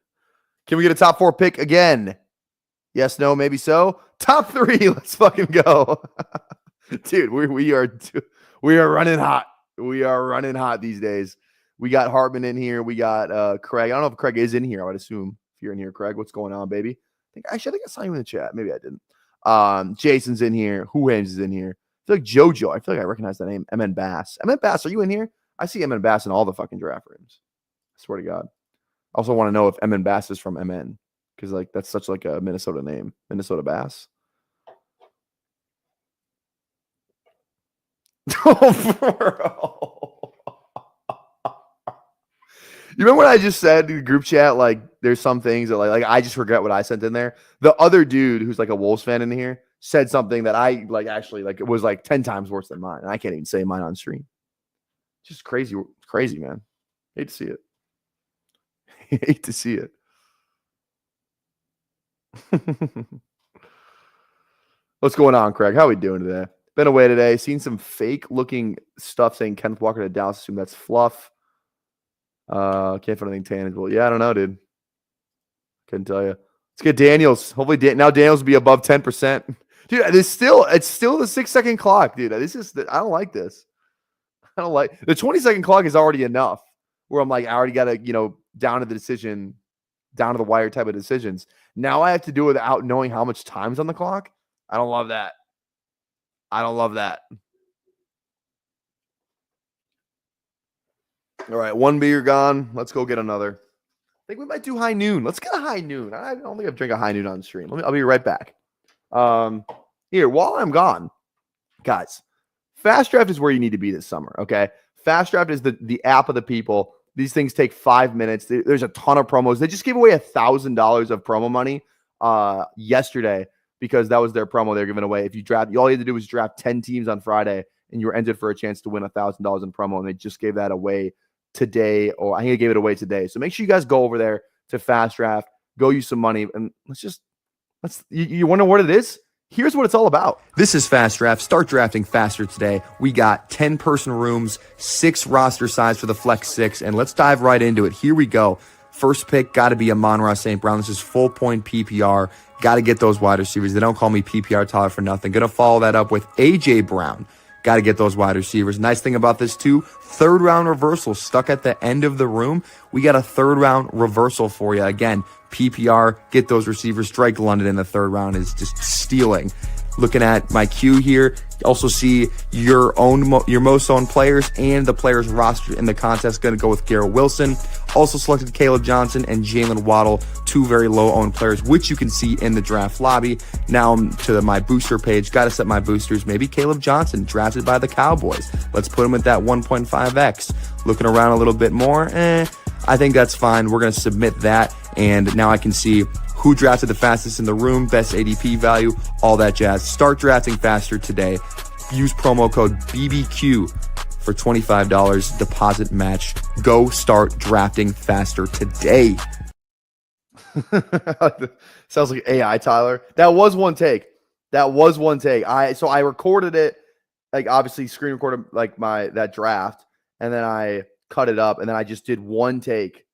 Can we get a top 4 pick again? Yes, no, maybe so. Top 3. Let's fucking go. Dude, we are running hot. We are running hot these days. We got Hartman in here. We got Craig. I don't know if Craig is in here. I would assume if you're in here, Craig. What's going on, baby? I think I saw you in the chat. Maybe I didn't. Jason's in here. Huames is in here. I feel like JoJo. I feel like I recognize that name. MN Bass. MN Bass, are you in here? I see MN Bass in all the fucking draft rooms. I swear to God. I also want to know if MN Bass is from MN because like that's such like a Minnesota name, Minnesota Bass. Oh, bro. You remember what I just said in the group chat? Like, there's some things that like I just regret what I sent in there. The other dude who's like a Wolves fan in here said something that I like actually like it was like 10 times worse than mine. And I can't even say mine on stream. Just crazy, crazy, man. Hate to see it. Hate to see it. What's going on, Craig? How are we doing today? Been away today. Seen some fake looking stuff saying Kenneth Walker to Dallas. Assume that's fluff. Can't find anything tangible. Yeah, I don't know, dude. Couldn't tell you. Let's get Daniels. Hopefully, now Daniels will be above 10%. Dude, it's still the 6-second clock, dude. This is I don't like this. I don't like the 20-second clock is already enough. Where I'm like, I already got to down to the decision, down to the wire type of decisions. Now I have to do it without knowing how much time's on the clock. I don't love that. I don't love that. All right, one beer gone. Let's go get another. I think we might do high noon. Let's get a high noon. I don't think I've drank a high noon on stream. I'll be right back. Here, while I'm gone, guys, Fast Draft is where you need to be this summer, okay? Fast Draft is the app of the people. These things take 5 minutes. There's a ton of promos. They just gave away $1,000 of promo money yesterday because that was their promo they're giving away. If you draft, all you had to do was draft 10 teams on Friday, and you were entered for a chance to win $1,000 in promo, and they just gave that away today, or I think I gave it away today. So make sure you guys go over there to Fast Draft, go use some money, and you wonder what it is? Here's what it's all about. This is Fast Draft. Start drafting faster today. We got 10-person rooms, 6 roster size for the Flex 6, and let's dive right into it. Here we go. First pick, got to be Amon-Ra St. Brown. This is full point PPR. Got to get those wide receivers. They don't call me PPR Tyler for nothing. Going to follow that up with A.J. Brown. Got to get those wide receivers. Nice thing about this, too, third-round reversal stuck at the end of the room. We got a third-round reversal for you. Again, PPR, get those receivers. Drake London in the third round is just stealing. Looking at my queue here, also see your most owned players and the players rostered in the contest. Going to go with Garrett Wilson. Also selected Caleb Johnson and Jalen Waddle, 2 very low-owned players, which you can see in the draft lobby. Now to my booster page. Got to set my boosters. Maybe Caleb Johnson, drafted by the Cowboys. Let's put him at that 1.5x. Looking around a little bit more, I think that's fine. We're going to submit that, and now I can see who drafted the fastest in the room, best ADP value, all that jazz. Start drafting faster today. Use promo code BBQ for $25 deposit match. Go start drafting faster today. Sounds like AI, Tyler. That was one take. I recorded it, like obviously screen recorded like that draft, and then I cut it up, and then I just did one take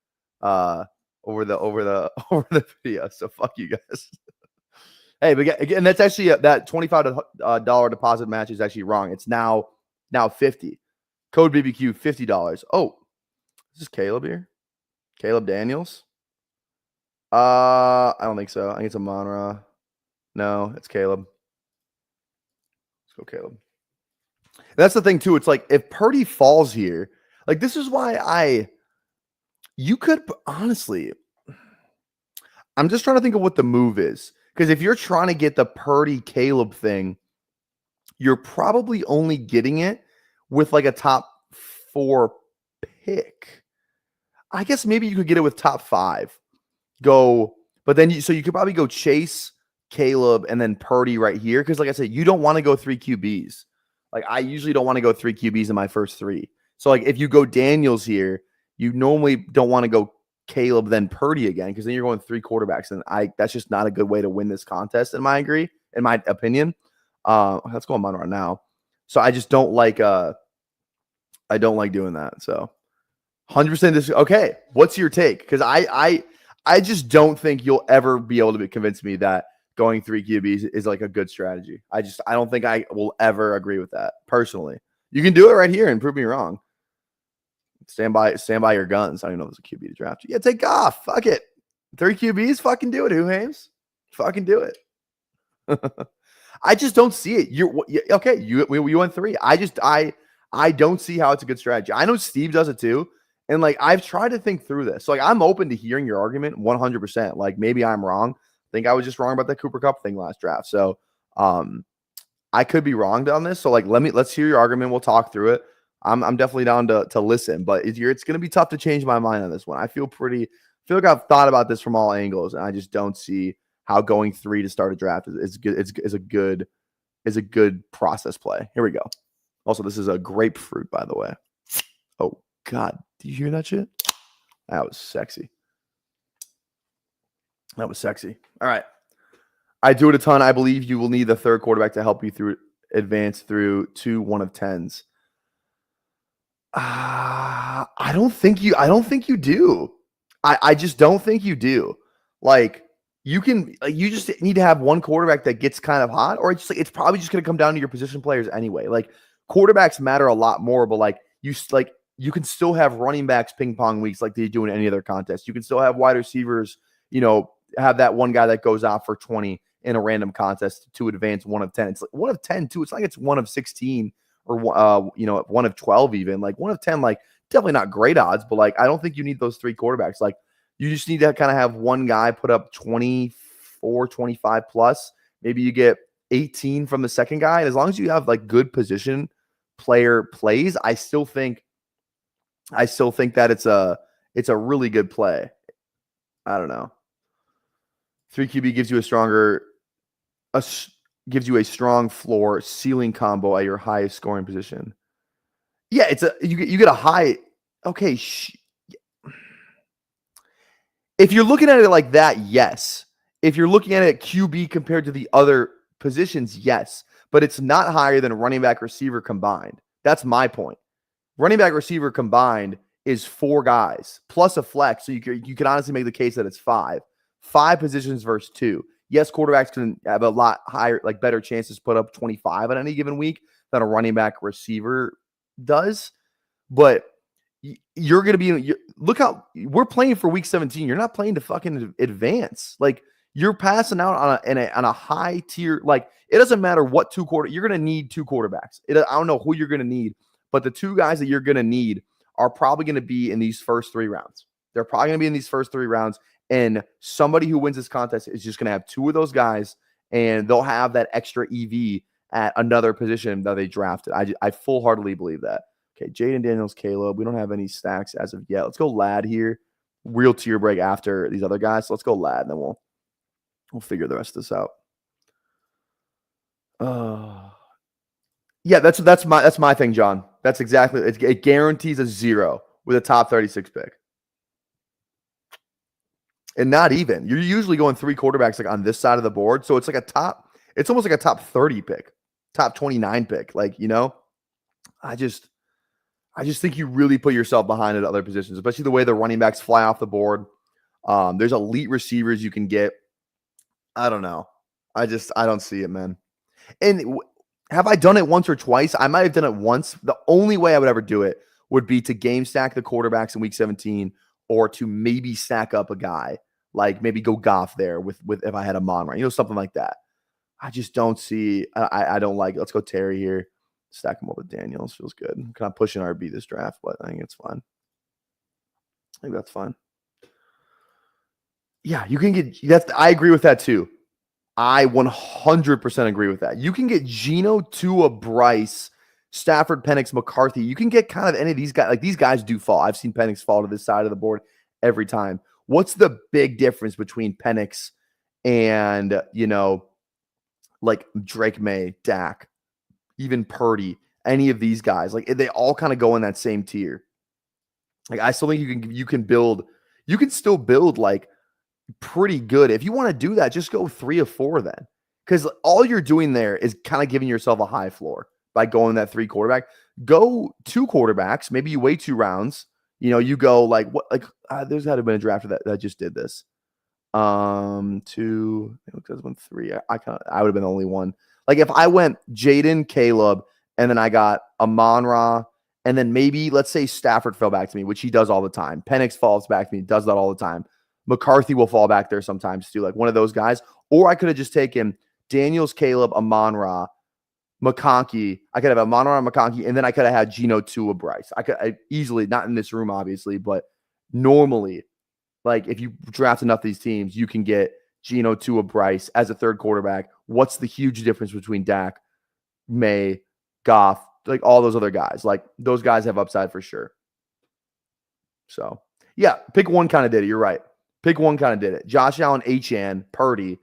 over the video. So fuck you guys. Hey, but again, that's actually that $25 deposit match is actually wrong. It's now 50. Code BBQ $50. Oh, is this Caleb here? Caleb Daniels? I don't think so. I think it's Amon-Ra. No, it's Caleb. Let's go, Caleb. That's the thing too. It's like if Purdy falls here, like this is why you could honestly. I'm just trying to think of what the move is. Because if you're trying to get the Purdy Caleb thing, you're probably only getting it with like a top 4 pick. I guess maybe you could get it with top 5. But then you could probably go Chase, Caleb, and then Purdy right here. Because like I said, you don't want to go 3 QBs. Like I usually don't want to go 3 QBs in my first 3. So like if you go Daniels here, you normally don't want to go Caleb then Purdy again, because then you're going 3 quarterbacks, and that's just not a good way to win this contest in my opinion. Let's go on right now. So I just don't like I don't like doing that. So 100% this. Okay, what's your take? Because I just don't think you'll ever be able to convince me that going 3 QBs is like a good strategy. I don't think I will ever agree with that personally. You can do it right here and prove me wrong. Stand by your guns. I don't even know if there's a QB to draft. Yeah, take off. Fuck it. 3 QBs. Fucking do it, Hames. Fucking do it. I just don't see it. You went 3. I don't see how it's a good strategy. I know Steve does it too, And like, I've tried to think through this. So, like, I'm open to hearing your argument 100%. Like, maybe I'm wrong. I think I was just wrong about that Cooper Kupp thing last draft. So, I could be wrong on this. So, like, let's hear your argument. We'll talk through it. I'm definitely down to listen, but it's going to be tough to change my mind on this one. I feel like I've thought about this from all angles, and I just don't see how going 3 to start a draft is good. Is a good process play. Here we go. Also, this is a grapefruit, by the way. Oh God, do you hear that shit? That was sexy. All right. I do it a ton. I believe you will need the third quarterback to help you advance through 2 1 of 10s. I don't think you do. I just don't think you do. Like, you just need to have one quarterback that gets kind of hot, or it's probably just going to come down to your position players anyway. Like, quarterbacks matter a lot more, but you can still have running backs ping pong weeks like they do in any other contest. You can still have wide receivers, have that one guy that goes out for 20 in a random contest to advance 1 of 10. It's like 1 of 10 too. It's like it's 1 of 16 or 1 of 12 even. Like 1 of 10, like definitely not great odds, but like I don't think you need those 3 quarterbacks. Like, you just need to kind of have one guy put up 24, 25 plus. Maybe you get 18 from the second guy. And as long as you have like good position player plays, I still think that it's a really good play. I don't know. 3 QB gives you a strong floor ceiling combo at your highest scoring position. Yeah, you get a high. Okay, if you're looking at it like that, yes. If you're looking at it QB compared to the other positions, yes. But it's not higher than running back receiver combined. That's my point. Running back receiver combined is 4 guys plus a flex. So you could honestly make the case that it's 5. 5 positions versus 2. Yes, quarterbacks can have a lot higher, like better chances to put up 25 on any given week than a running back receiver does. But you're going to be, look how we're playing for week 17. You're not playing to fucking advance. Like, you're passing out on a high tier. Like, it doesn't matter what you're going to need 2 quarterbacks. I don't know who you're going to need, but the 2 guys that you're going to need are probably going to be in these first 3 rounds. They're probably going to be in these first 3 rounds. And somebody who wins this contest is just going to have 2 of those guys, and they'll have that extra EV at another position that they drafted. I full-heartedly believe that. Okay, Jaden Daniels, Caleb. We don't have any stacks as of yet. Let's go Lad here. Real tier break after these other guys. So let's go Lad, and then we'll figure the rest of this out. Yeah, that's my thing, John. That's exactly it. Guarantees a 0 with a top 36 pick. And not even. You're usually going 3 quarterbacks like on this side of the board. So it's like it's almost like a top 30 pick, top 29 pick. Like, I just think you really put yourself behind at other positions, especially the way the running backs fly off the board. There's elite receivers you can get. I don't know. I don't see it, man. And have I done it once or twice? I might have done it once. The only way I would ever do it would be to game stack the quarterbacks in week 17, or to maybe stack up a guy, like maybe go Goff there with if I had a Monra, something like that. I just don't see. I don't like it. Let's go Terry here. Stack him up with Daniels. Feels good. I'm kind of pushing RB this draft, but I think it's fine. I think that's fine. Yeah, you can get I agree with that too. I 100% agree with that. You can get Geno, Tua, Bryce, Stafford, Penix, McCarthy. You can get kind of any of these guys. Like, these guys do fall. I've seen Penix fall to this side of the board every time. What's the big difference between Penix and, like Drake May, Dak, even Purdy, any of these guys? Like, they all kind of go in that same tier. Like, I still think you can still build like pretty good. If you want to do that, just go 3 of 4 then. Because all you're doing there is kind of giving yourself a high floor by going that 3 quarterback. Go 2 quarterbacks. Maybe you wait 2 rounds. You go like what? Like there's had to been a draft that just did this. 2. I think it went 3. I would have been the only one. Like, if I went Jaden, Caleb, and then I got Amon-Ra, and then maybe let's say Stafford fell back to me, which he does all the time. Penix falls back to me, does that all the time. McCarthy will fall back there sometimes too, like one of those guys. Or I could have just taken Daniels, Caleb, Amon-Ra, McConkey. I could have Amon-Ra McConkey, and then I could have had Geno Tua Bryce. I easily, not in this room, obviously, but normally, like if you draft enough of these teams, you can get Geno Tua Bryce as a third quarterback. What's the huge difference between Dak, May, Goff, like all those other guys? Like those guys have upside for sure. So yeah, pick one kind of did it. You're right. Pick one kind of did it. Josh Allen, Achane, Purdy.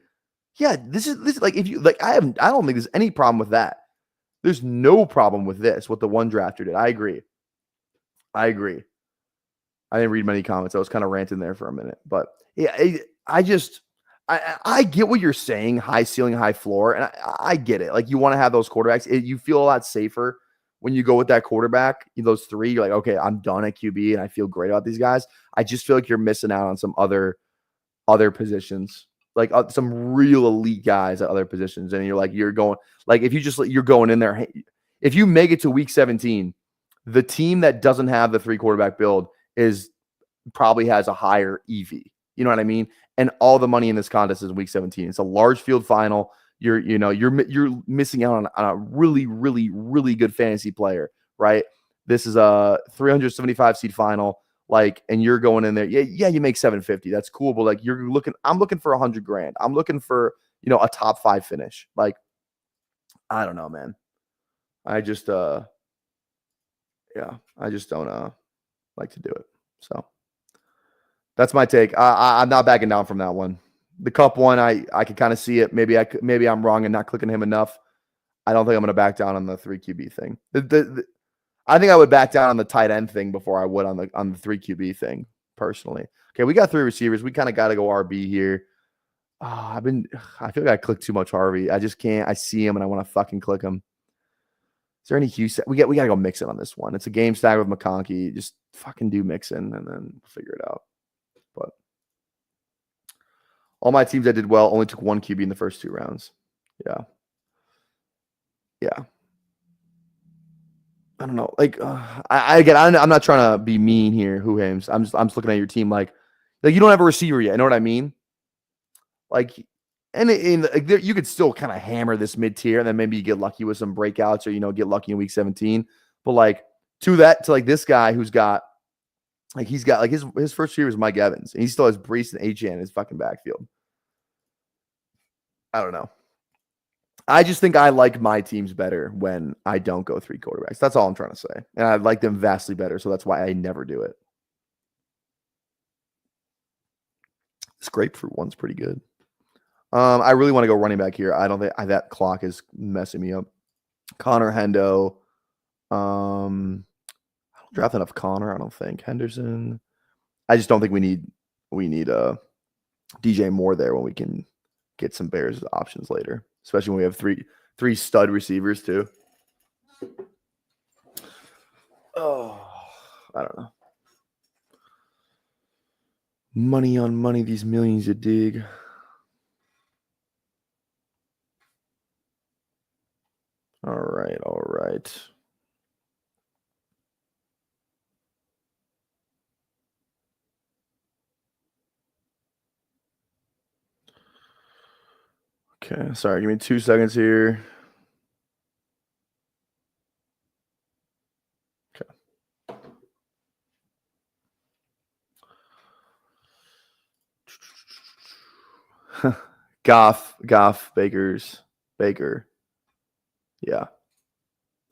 Yeah, this is like if you like I don't think there's any problem with that. There's no problem with this, what the one drafter did. I agree. I didn't read many comments. I was kind of ranting there for a minute. But yeah, I get what you're saying, high ceiling, high floor, and I get it. Like you want to have those quarterbacks. You feel a lot safer when you go with that quarterback, those three. You're like, okay, I'm done at QB, and I feel great about these guys. I just feel like you're missing out on some other positions. Like some real elite guys at other positions. And you're going, like, if you're going in there, if you make it to week 17, the team that doesn't have the 3 quarterback build probably has a higher EV. You know what I mean? And all the money in this contest is week 17. It's a large field final. You're missing out on a really, really, really good fantasy player, right? This is a 375 seed final. Like, and you're going in there. Yeah, you make 750. That's cool. But like, I'm looking for $100,000. I'm looking for, a top 5 finish. Like, I don't know, man. I just don't like to do it. So that's my take. I'm not backing down from that one. The Cup one, I can kind of see it. Maybe I'm wrong and not clicking him enough. I don't think I'm going to back down on the 3 QB thing. I think I would back down on the tight end thing before I would on the 3 QB thing, personally. Okay, we got 3 receivers. We kind of got to go RB here. I feel like I click too much Harvey. I just can't. I see him and I want to fucking click him. Is there any Houston? We got to go Mixon on this one. It's a game stack with McConkey. Just fucking do Mixon and then figure it out. But all my teams that did well only took 1 QB in the first 2 rounds. Yeah. I don't know. Like, I'm not trying to be mean here, Hames. I'm just looking at your team like you don't have a receiver yet. You know what I mean? Like, and you could still kind of hammer this mid tier, and then maybe you get lucky with some breakouts, or get lucky in week 17. But like to like this guy who's got like he's got like his first year is Mike Evans, and he still has Brees and Achane in his fucking backfield. I don't know. I just think I like my teams better when I don't go 3 quarterbacks. That's all I'm trying to say. And I like them vastly better, so that's why I never do it. This grapefruit one's pretty good. I really want to go running back here. I don't think that clock is messing me up. Connor Hendo. I don't draft enough Connor, I don't think. Henderson. I just don't think we need DJ Moore there when we can get some Bears options later. Especially when we have three stud receivers too. Oh, I don't know. Money on money, these millions you dig. All right. Okay, sorry, give me 2 seconds here. Okay. Goff, Baker. Yeah.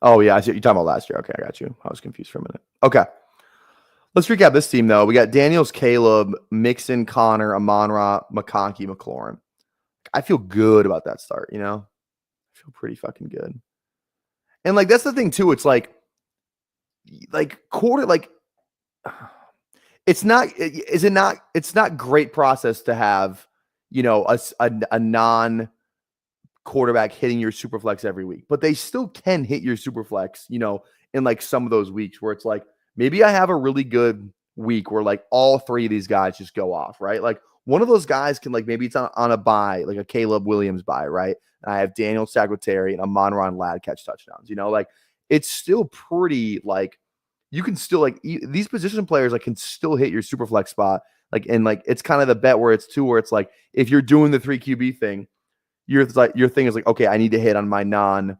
Oh, yeah, I see what you're talking about last year. Okay, I got you. I was confused for a minute. Okay. Let's recap this team, though. We got Daniels, Caleb, Mixon, Connor, Amon-Ra, McConkey, McLaurin. I feel good about that start, I feel pretty fucking good. And like that's the thing too. It's like quarter, like it's not great process to have, a non quarterback hitting your super flex every week, but they still can hit your super flex, in like some of those weeks where it's like maybe I have a really good week where like all 3 of these guys just go off, right? Like one of those guys can like maybe it's on a bye, like a Caleb Williams bye, right? And I have Daniel Singletary and Amon-Ra and Ladd catch touchdowns. Like it's still pretty like you can still like these position players like can still hit your super flex spot. Like and like it's kind of the bet where it's like if you're doing the 3 QB thing, your thing is like, okay, I need to hit on my non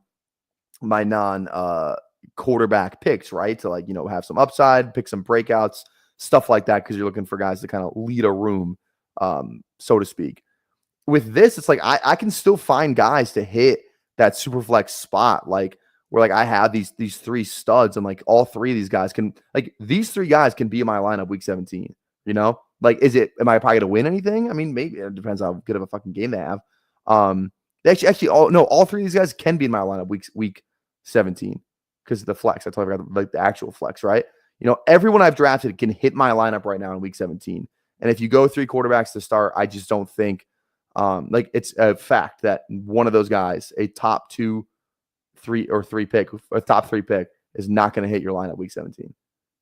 quarterback picks, right? To like, have some upside, pick some breakouts, stuff like that, because you're looking for guys to kind of lead a room, so to speak. With this, it's like I can still find guys to hit that super flex spot, like where like I have these three studs, and like all three of these guys can, like, these three guys can be in my lineup week 17. Like, am I probably gonna win anything? I mean, maybe it depends how good of a fucking game they have. All three of these guys can be in my lineup week 17 because of the flex. I totally forgot, like, the actual flex, right? Everyone I've drafted can hit my lineup right now in week 17. And if you go 3 quarterbacks to start, I just don't think, like, it's a fact that one of those guys, a top 3 pick, is not going to hit your lineup week 17.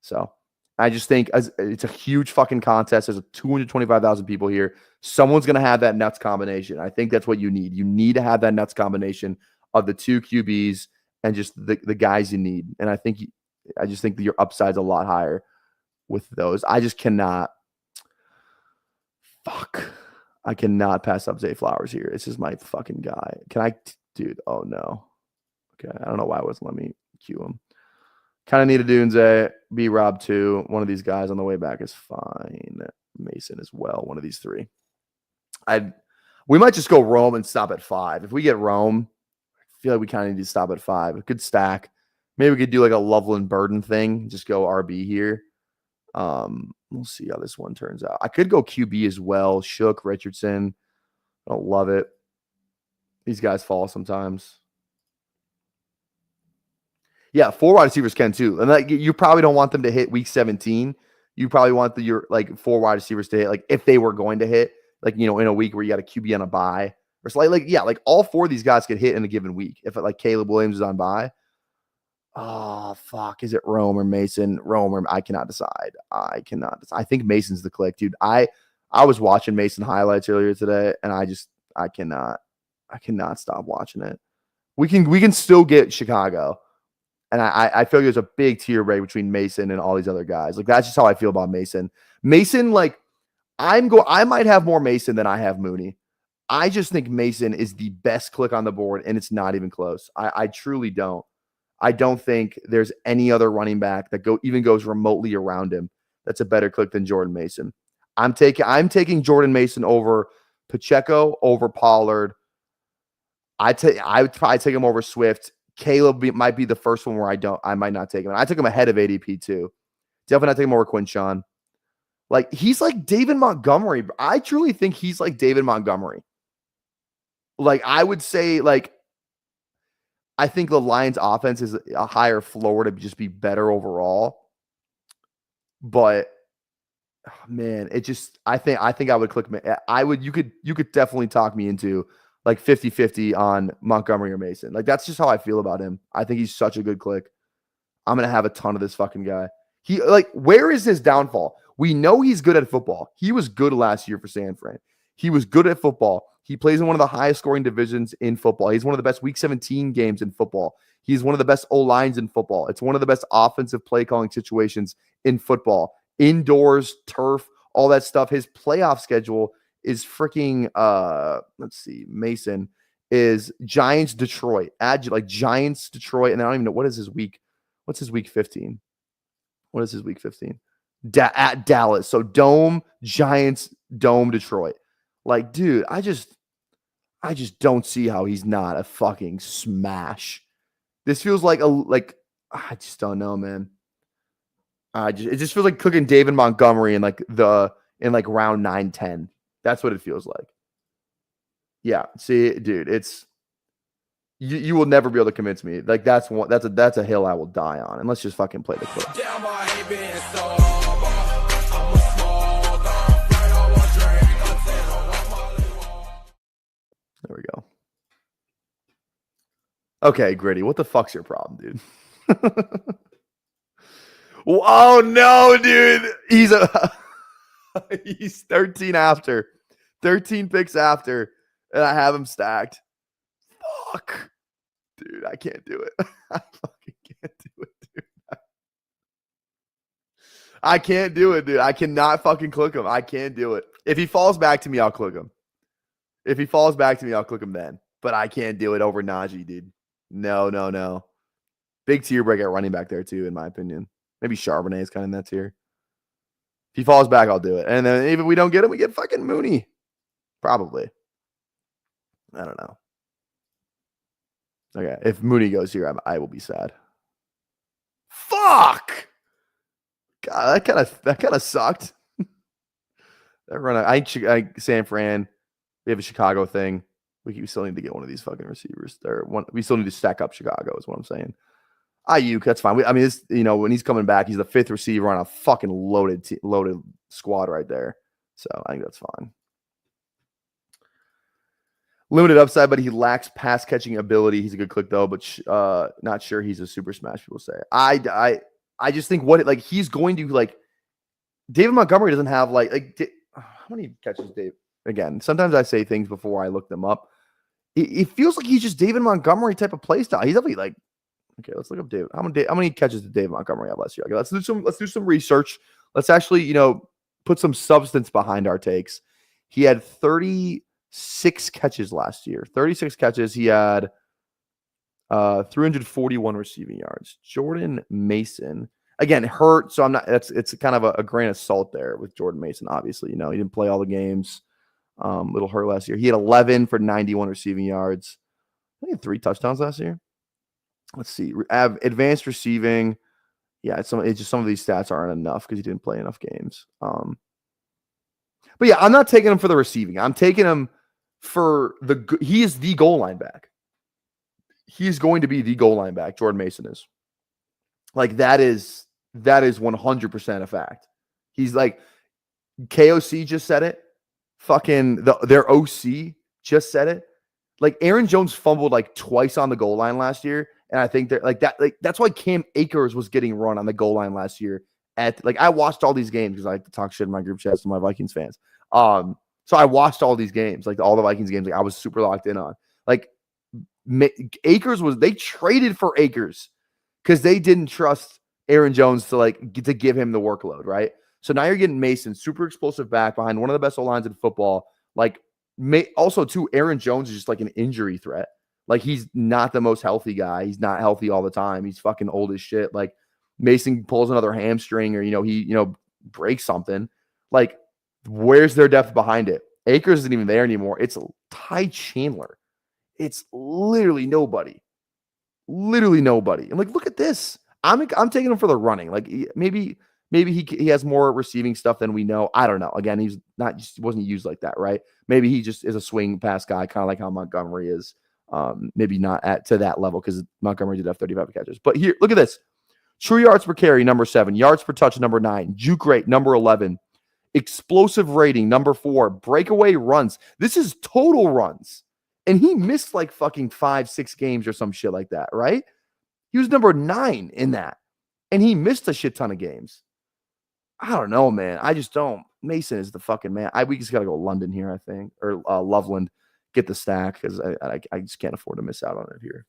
So I just think it's a huge fucking contest. There's 225,000 people here. Someone's going to have that nuts combination. I think that's what you need. You need to have that nuts combination of the 2 QBs and just the guys you need. And I just think that your upside's a lot higher with those. I just cannot. I cannot pass up Zay Flowers here. This is my fucking guy. Dude? Oh no. Okay, I don't know why it wasn't letting me cue him. Kind of need a Dunze, B Rob too. One of these guys on the way back is fine. Mason as well. One of these 3. We might just go Rome and stop at 5. If we get Rome, I feel like we kind of need to stop at 5. A good stack. Maybe we could do like a Loveland Burden thing. Just go RB here. We'll see how this one turns out. I could go QB as well. Shook, Richardson. I don't love it. These guys fall sometimes. Yeah, 4 wide receivers can too. And like, you probably don't want them to hit week 17. You probably want your 4 wide receivers to hit, like, if they were going to hit, like, in a week where you got a QB on a bye or something. Like all 4 of these guys could hit in a given week. If like Caleb Williams is on bye. Oh, fuck. Is it Rome or Mason? I cannot decide. I think Mason's the click, dude. I was watching Mason highlights earlier today, and I cannot stop watching it. We can still get Chicago. And I feel like there's a big tier break between Mason and all these other guys. Like, that's just how I feel about Mason. Mason, like, I might have more Mason than I have Mooney. I just think Mason is the best click on the board, and it's not even close. I truly don't. I don't think there's any other running back that even goes remotely around him that's a better click than Jordan Mason. I'm taking Jordan Mason over Pacheco, over Pollard. I would probably take him over Swift. Caleb might be the first one where I might not take him. And I took him ahead of ADP too. Definitely not take him over Quinshawn. Like, he's like David Montgomery. I truly think he's like David Montgomery. Like, I would say, like, I think the Lions offense is a higher floor to just be better overall. But man, I think I would click. You could definitely talk me into like 50-50 on Montgomery or Mason. Like, that's just how I feel about him. I think he's such a good click. I'm going to have a ton of this fucking guy. Where is his downfall? We know he's good at football. He was good last year for San Fran. He was good at football. He plays in one of the highest scoring divisions in football. He's one of the best week 17 games in football. He's one of the best O-lines in football. It's one of the best offensive play calling situations in football. Indoors, turf, all that stuff. His playoff schedule is freaking, let's see, Mason is Giants, Detroit. Giants, Detroit, and I don't even know what's his week 15. What is his week 15? At Dallas. So Dome, Giants, Dome, Detroit. Like, dude, I just don't see how he's not a fucking smash. This feels like I just don't know, man. It just feels like cooking David Montgomery in round 9-10. That's what it feels like. Yeah, see, dude, it's you will never be able to convince me. Like, that's a hill I will die on. And let's just fucking play the clip. There we go. Okay, Gritty, what the fuck's your problem, dude? Oh no, dude. He's 13 after. 13 picks after, and I have him stacked. Fuck. Dude, I can't do it. I fucking can't do it, dude. I can't do it, dude. I cannot fucking click him. I can't do it. If he falls back to me, I'll click him. If he falls back to me, I'll click him then. But I can't do it over Najee, dude. No. Big tier break at running back there too, in my opinion. Maybe Charbonnet is kind of in that tier. If he falls back, I'll do it. And then if we don't get him, we get fucking Mooney. Probably. I don't know. Okay, if Mooney goes here, I will be sad. Fuck! God, that kind of sucked. That run, I San Fran. We have a Chicago thing. We still need to get one of these fucking receivers. We still need to stack up Chicago. Is what I'm saying. Ayuk, that's fine. This, when he's coming back, he's the 5th receiver on a fucking loaded squad right there. So I think that's fine. Limited upside, but he lacks pass catching ability. He's a good click though, but not sure he's a super smash. People say. I just think he's going to David Montgomery doesn't have how many catches Dave? Again, sometimes I say things before I look them up. It feels like he's just David Montgomery type of play style. He's definitely okay, let's look up David. How many catches did David Montgomery have last year? Okay, let's do some research. Let's actually, put some substance behind our takes. He had 36 catches last year. 36 catches. He had 341 receiving yards. Jordan Mason, again, hurt, so it's kind of a grain of salt there with Jordan Mason, obviously. He didn't play all the games. Little hurt last year. He had 11 for 91 receiving yards. I think he had 3 touchdowns last year. Let's see. Advanced receiving. Yeah, it's just some of these stats aren't enough because he didn't play enough games. But yeah, I'm not taking him for the receiving. I'm taking him for he is the goal line back. He is going to be the goal line back. Jordan Mason is. That is 100% a fact. He's KOC just said it. Fucking their OC just said it. Aaron Jones fumbled twice on the goal line last year. And I think that's why Cam Akers was getting run on the goal line last year. I watched all these games because I like to talk shit in my group chats to my Vikings fans. So I watched all these games, all the Vikings games. I was super locked in on. Akers they traded for Akers because they didn't trust Aaron Jones to give him the workload, right? So now you're getting Mason, super explosive back behind one of the best O-lines in football. Also too, Aaron Jones is just an injury threat. He's not the most healthy guy. He's not healthy all the time. He's fucking old as shit. Mason pulls another hamstring or, he breaks something. Where's their depth behind it? Akers isn't even there anymore. It's Ty Chandler. It's literally nobody. Literally nobody. And look at this. I'm taking him for the running. Maybe he has more receiving stuff than we know. I don't know. Again, he wasn't used like that, right? Maybe he just is a swing pass guy, kind of like how Montgomery is. Maybe not to that level because Montgomery did have 35 catches. But here, look at this. True yards per carry, number 7. Yards per touch, number 9. Juke rate, number 11. Explosive rating, number 4. Breakaway runs. This is total runs. And he missed fucking 5-6 games or some shit like that, right? He was number 9 in that. And he missed a shit ton of games. I don't know, man. I just don't. Mason is the fucking man. We just got to go London here, I think. Or Loveland. Get the stack because I just can't afford to miss out on it here.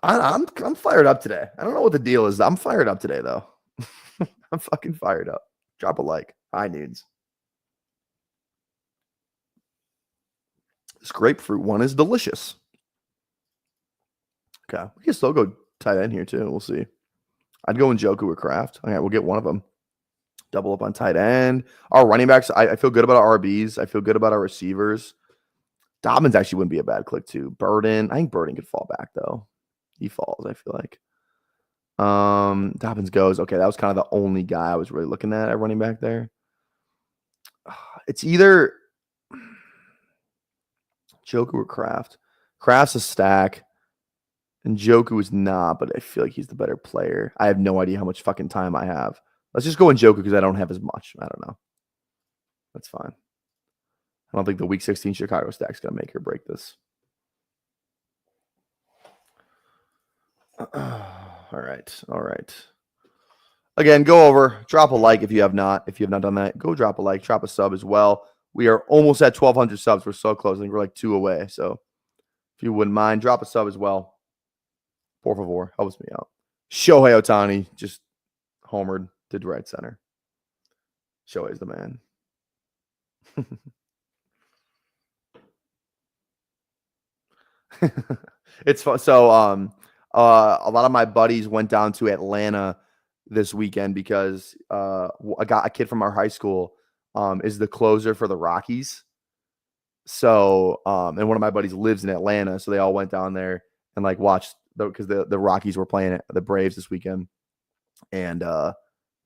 I'm fired up today. I don't know what the deal is. I'm fired up today, though. I'm fucking fired up. Drop a like. High nudes. This grapefruit one is delicious. Okay. We can still go tight end here, too. We'll see. I'd go in Njoku or Kraft. Okay, we'll get one of them. Double up on tight end. Our running backs, I feel good about our RBs. I feel good about our receivers. Dobbins actually wouldn't be a bad click, too. Burden. I think Burden could fall back, though. He falls, I feel like. Dobbins goes. Okay, that was kind of the only guy I was really looking at running back there. It's either Njoku or Kraft. Kraft's a stack. And Njoku is not, but I feel like he's the better player. I have no idea how much fucking time I have. Let's just go in Njoku because I don't have as much. I don't know. That's fine. I don't think the Week 16 Chicago stack's going to make or break this. All right. Again, go over. Drop a like if you have not. If you have not done that, go drop a like. Drop a sub as well. We are almost at 1,200 subs. We're so close. I think we're 2 away. So if you wouldn't mind, drop a sub as well. Por favor. Helps me out. Shohei Ohtani just homered. Did right center. Shohei's the man. It's fun. So a lot of my buddies went down to Atlanta this weekend because a kid from our high school is the closer for the Rockies. So and one of my buddies lives in Atlanta, so they all went down there and like watched because the Rockies were playing the Braves this weekend. And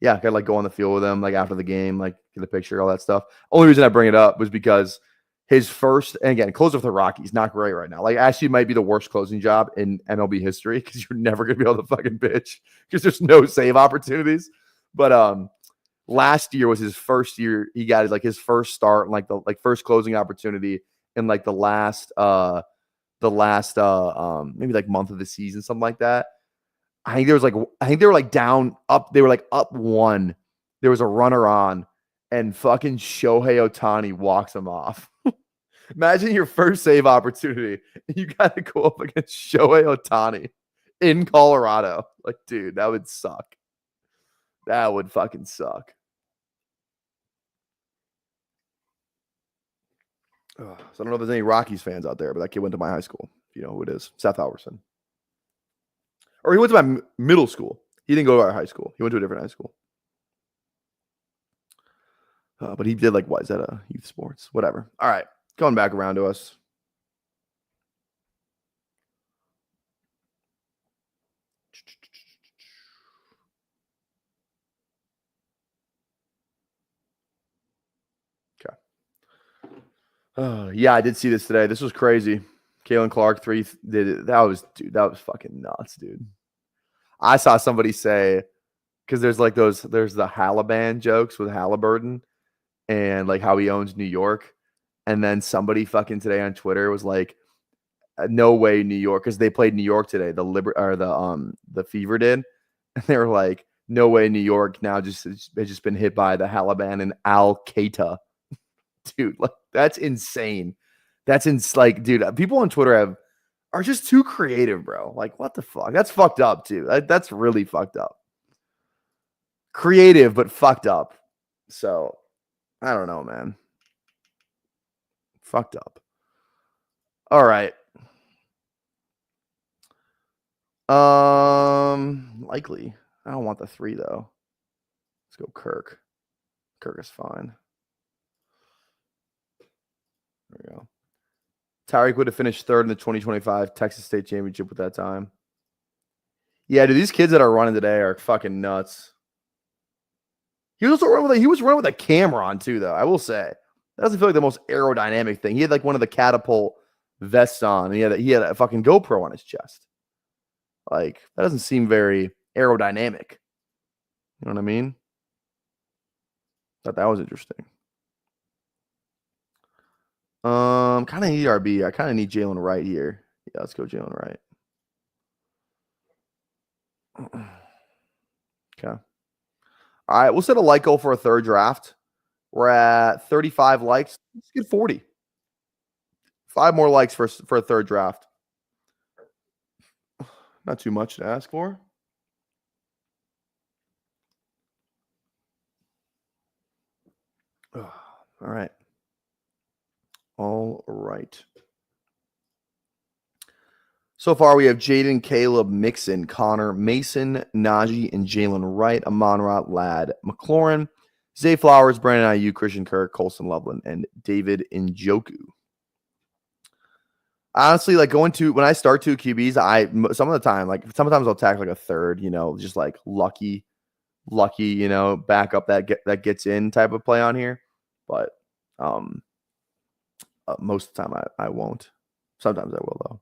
yeah, I could like go on the field with them like after the game, like get a picture, all that stuff. Only reason I bring it up was because his first, and again, closer with the Rockies, not great right now. Like actually might be the worst closing job in MLB history because you're never gonna be able to fucking pitch because there's no save opportunities. But last year was his first year. He got like his first start and like the first closing opportunity in like the last maybe like month of the season, something like that. I think they were like down up. They were like up one. There was a runner on, and fucking Shohei Ohtani walks him off. Imagine your first save opportunity, and you got to go up against Shohei Ohtani in Colorado. Like, dude, that would suck. That would fucking suck. So I don't know if there's any Rockies fans out there, but that kid went to my high school. You know who it is? Seth Alverson. Or he went to my middle school. He didn't go to our high school. He went to a different high school. But he did like, what is that? Youth sports, whatever. All right, going back around to us. Okay. Yeah, I did see this today. This was crazy. Kalen Clark 3 did it. That was fucking nuts, dude. I saw somebody say, because there's the Halliburton jokes with Halliburton and like how he owns New York. And then somebody fucking today on Twitter was like, no way New York, because they played New York today. The Fever did. And they were like, no way New York now has just been hit by the Halliburton and Al Qaeda. Dude, like that's insane. Like, dude, people on Twitter are just too creative, bro. Like, what the fuck? That's fucked up, too. That's really fucked up. Creative, but fucked up. So, I don't know, man. Fucked up. All right. Likely. I don't want the 3, though. Let's go Kirk. Kirk is fine. There we go. Tyreek would have finished third in the 2025 Texas State Championship with that time. Yeah, dude, these kids that are running today are fucking nuts. He was running with a camera on too, though. I will say that doesn't feel like the most aerodynamic thing. He had like one of the catapult vests on. And he had a fucking GoPro on his chest. Like that doesn't seem very aerodynamic. You know what I mean? Thought that was interesting. Kind of need RB. I kind of need Jalen Wright here. Yeah, let's go Jalen Wright. Okay. All right, we'll set a like goal for a third draft. We're at 35 likes. Let's get 40. 5 more likes for a third draft. Not too much to ask for. All right. All right. So far, we have Jaden, Caleb, Mixon, Connor, Mason, Najee, and Jalen Wright, Amon-Ra, Ladd, McLaurin, Zay Flowers, Brandon Ayuk, Christian Kirk, Colson Loveland, and David Njoku. Honestly, like when I start 2 QBs, sometimes I'll tack like a third, just like lucky, back up that gets in type of play on here. But most of the time I won't. Sometimes I will though.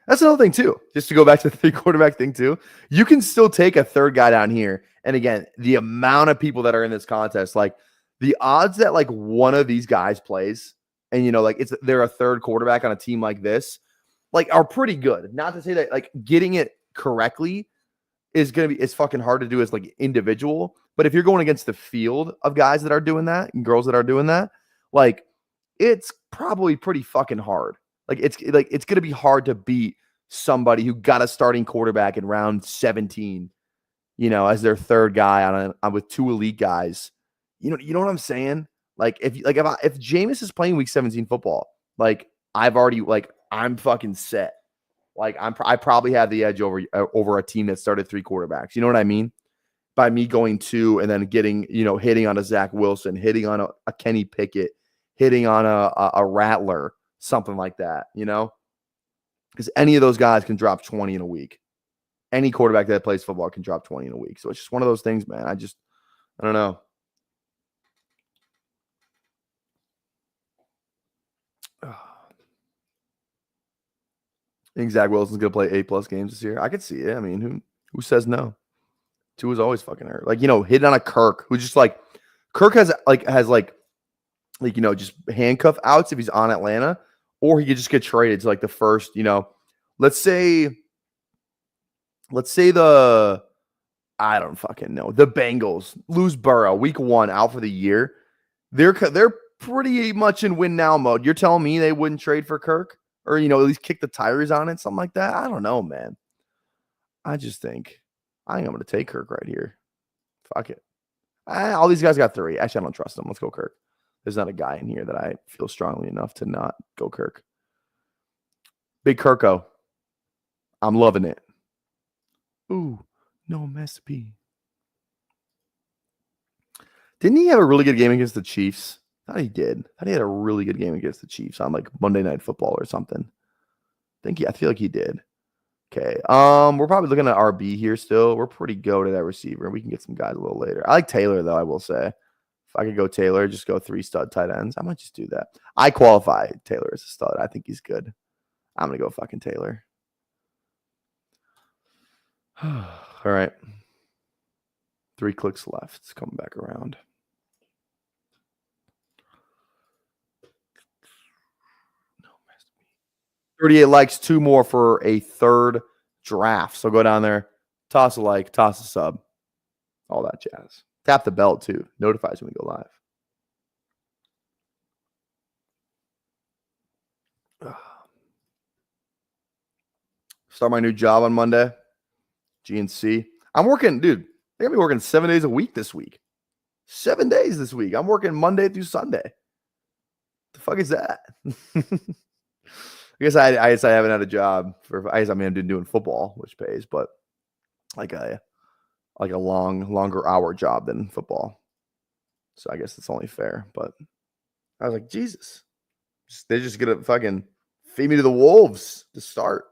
That's another thing too. Just to go back to the 3 quarterback thing too. You can still take a third guy down here. And again, the amount of people that are in this contest, like the odds that like one of these guys plays and they're a third quarterback on a team like this, like are pretty good. Not to say that like getting it correctly is fucking hard to do as like individual. But if you're going against the field of guys that are doing that and girls that are doing that, like it's probably pretty fucking hard. Like it's going to be hard to beat somebody who got a starting quarterback in round 17, as their third guy on with 2 elite guys. You know what I'm saying? Like if Jameis is playing week 17 football, like I'm fucking set. Like I probably have the edge over a team that started 3 quarterbacks. You know what I mean? By me going 2 and then getting, hitting on a Zach Wilson, hitting on a Kenny Pickett, hitting on a Rattler, something like that, Because any of those guys can drop 20 in a week. Any quarterback that plays football can drop 20 in a week. So it's just one of those things, man. I don't know. I think Zach Wilson's going to play 8+ games this year. I could see it. I mean, who says no? 2 is always fucking hurt. Like, hitting on a Kirk, who's just like, Kirk has just handcuff outs if he's on Atlanta, or he could just get traded to like the first, let's say I don't fucking know. The Bengals lose Burrow week 1 out for the year. They're pretty much in win now mode. You're telling me they wouldn't trade for Kirk or, at least kick the tires on it, something like that? I don't know, man. I think I'm going to take Kirk right here. Fuck it. All these guys got 3. Actually, I don't trust them. Let's go Kirk. There's not a guy in here that I feel strongly enough to not go Kirk. Big Kirko. I'm loving it. Ooh, no Master P. Didn't he have a really good game against the Chiefs? I thought he did. I thought he had a really good game against the Chiefs on like Monday Night Football or something. I feel like he did. Okay. We're probably looking at RB here still. We're pretty go to that receiver. We can get some guys a little later. I like Taylor, though, I will say. If I could go Taylor, just go 3 stud tight ends. I might just do that. I qualify Taylor as a stud. I think he's good. I'm going to go fucking Taylor. All right. 3 clicks left. It's coming back around. No, 38 likes, 2 more for a 3rd draft. So go down there, toss a like, toss a sub, all that jazz. Tap the bell too. Notifies when we go live. Start my new job on Monday. GNC. I'm working, dude. I got me working 7 days a week this week. 7 days this week. I'm working Monday through Sunday. The fuck is that? I guess I haven't had a job I'm doing football, which pays, but like a longer hour job than football. So I guess it's only fair. But I was like, Jesus, they're just gonna fucking feed me to the wolves to start.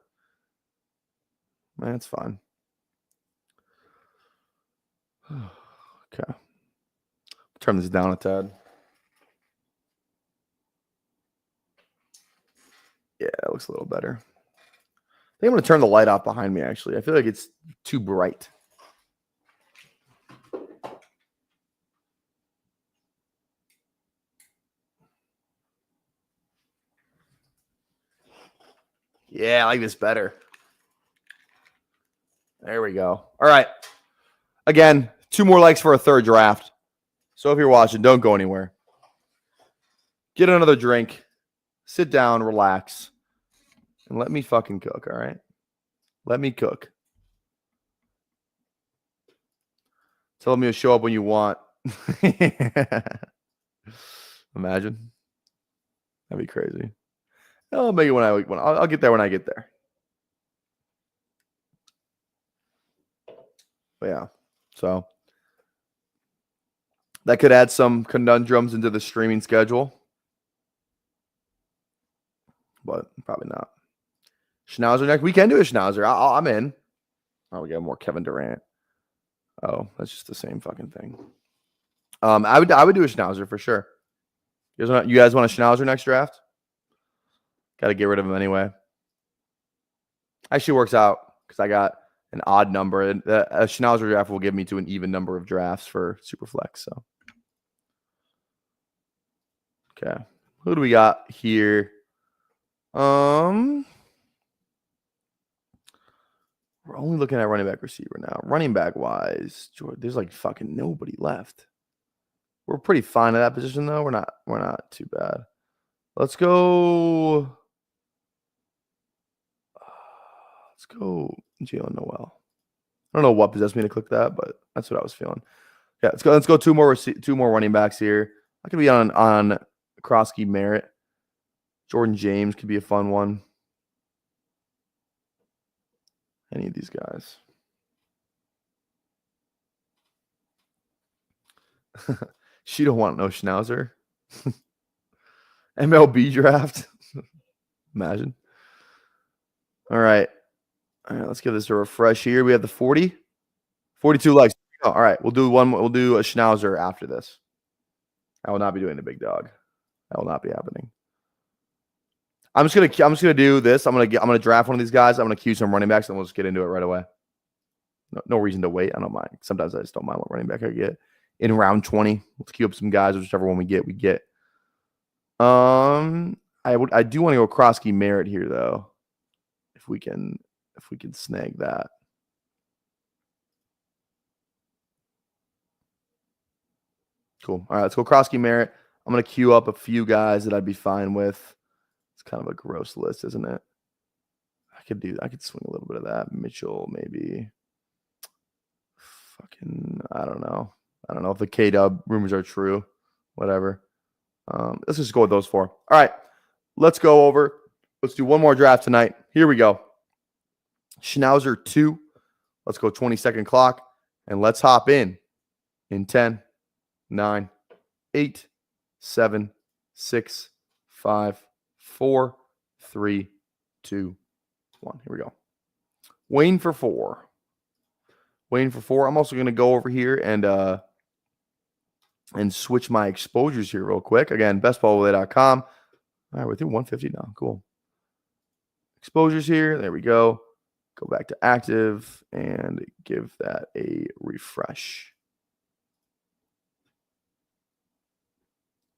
Man, that's fine. Okay. Turn this down a tad. Yeah, it looks a little better. I think I'm going to turn the light off behind me, actually. I feel like it's too bright. Yeah, I like this better. There we go. All right. Again, 2 more likes for a 3rd draft. So if you're watching, don't go anywhere. Get another drink. Sit down, relax, and let me fucking cook, all right? Let me cook. Tell me to show up when you want. Imagine. That'd be crazy. I'll make it when I'll get there when I get there. But yeah. So that could add some conundrums into the streaming schedule. But probably not. Schnauzer next. We can do a Schnauzer. I'm in. Oh, we got more Kevin Durant. Oh, that's just the same fucking thing. I would do a Schnauzer for sure. You guys want a Schnauzer next draft? Got to get rid of him anyway. Actually works out because I got an odd number. A Schnauzer draft will give me to an even number of drafts for Superflex. So, okay. Who do we got here? We're only looking at running back receiver now. Running back wise, there's like fucking nobody left. We're pretty fine at that position though. We're not too bad. Let's go. Let's go Jalen Noel. I don't know what possessed me to click that, but that's what I was feeling. Yeah, let's go two more running backs here. I could be on Krosky Merritt. Jordan James could be a fun one. any of these guys. She don't want no Schnauzer. MLB draft. Imagine. All right. All right, let's give this a refresh here. We have the 40. 42 likes. Oh, all right, we'll do one. We'll do a Schnauzer after this. I will not be doing the big dog. That will not be happening. I'm just gonna do this. I'm gonna draft one of these guys. I'm gonna cue some running backs, and we'll just get into it right away. No reason to wait. I don't mind. Sometimes I just don't mind what running back I get in round 20. Let's queue up some guys. Whichever one we get, we get. I do want to go Krosky Merritt here though. If we can snag that. Cool. All right, let's go Krosky Merritt. I'm going to queue up a few guys that I'd be fine with. It's kind of a gross list, isn't it? I could swing a little bit of that. Mitchell, maybe. Fucking, I don't know. I don't know if the K-Dub rumors are true. Whatever. Let's just go with those 4. All right, let's go over. Let's do one more draft tonight. Here we go. Schnauzer 2. Let's go 20-second clock, and let's hop in 10, 9, 8, 7, 6, 5, 4, 3, 2, 1. Here we go. Wayne for 4. Waiting for 4. I'm also going to go over here and switch my exposures here real quick. Again, bestballwilly.com. All right, we're through 150 now. Cool. Exposures here. There we go. Go back to active and give that a refresh.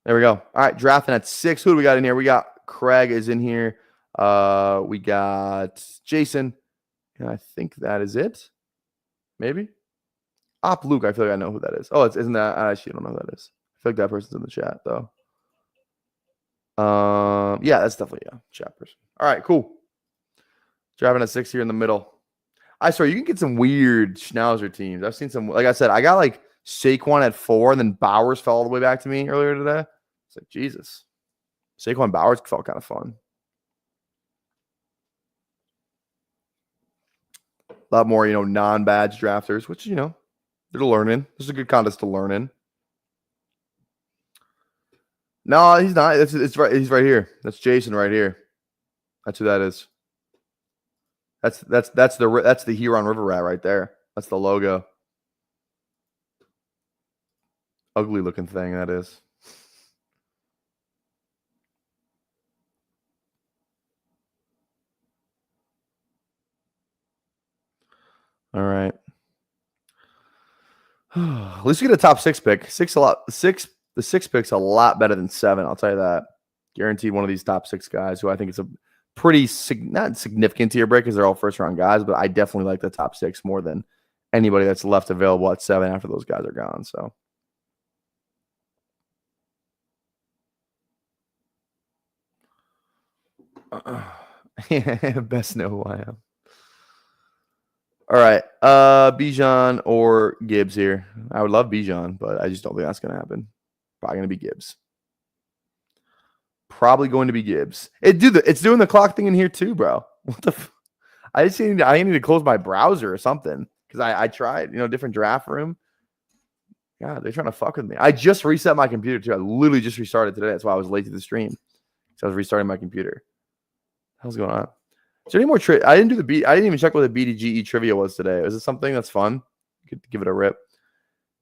There we go. All right, drafting at 6. Who do we got in here? We got Craig is in here. We got Jason. And I think that is it. Maybe. Op Luke, I feel like I know who that is. Oh, isn't that? I actually don't know who that is. I feel like that person's in the chat, though. Yeah, that's definitely a chat person. All right, cool. Driving at 6 here in the middle. I swear, you can get some weird Schnauzer teams. I've seen some, like I said, I got like Saquon at 4, and then Bowers fell all the way back to me earlier today. It's like, Jesus. Saquon Bowers felt kind of fun. A lot more, non-badge drafters, which, they're learning. This is a good contest to learn in. No, he's not. It's right. He's right here. That's Jason right here. That's who that is. That's the Huron River Rat right there. That's the logo. Ugly looking thing that is. All right. At least we get a top 6 pick. The 6 pick's a lot better than 7. I'll tell you that. Guaranteed one of these top 6 guys who I think is a pretty not significant tier break because they're all first round guys, but I definitely like the top 6 more than anybody that's left available at 7 after those guys are gone. So. Best know who I am. All right. Bijan or Gibbs here. I would love Bijan, but I just don't think that's going to happen. Probably going to be Gibbs. Probably going to be Gibbs. It's doing the clock thing in here too, bro. What the? I need to close my browser or something because I tried, different draft room. God, they're trying to fuck with me. I just reset my computer too. I literally just restarted today. That's why I was late to the stream. So I was restarting my computer. What's going on? Is there any more I didn't even check what the BDGE trivia was today. Is it something that's fun? You could give it a rip.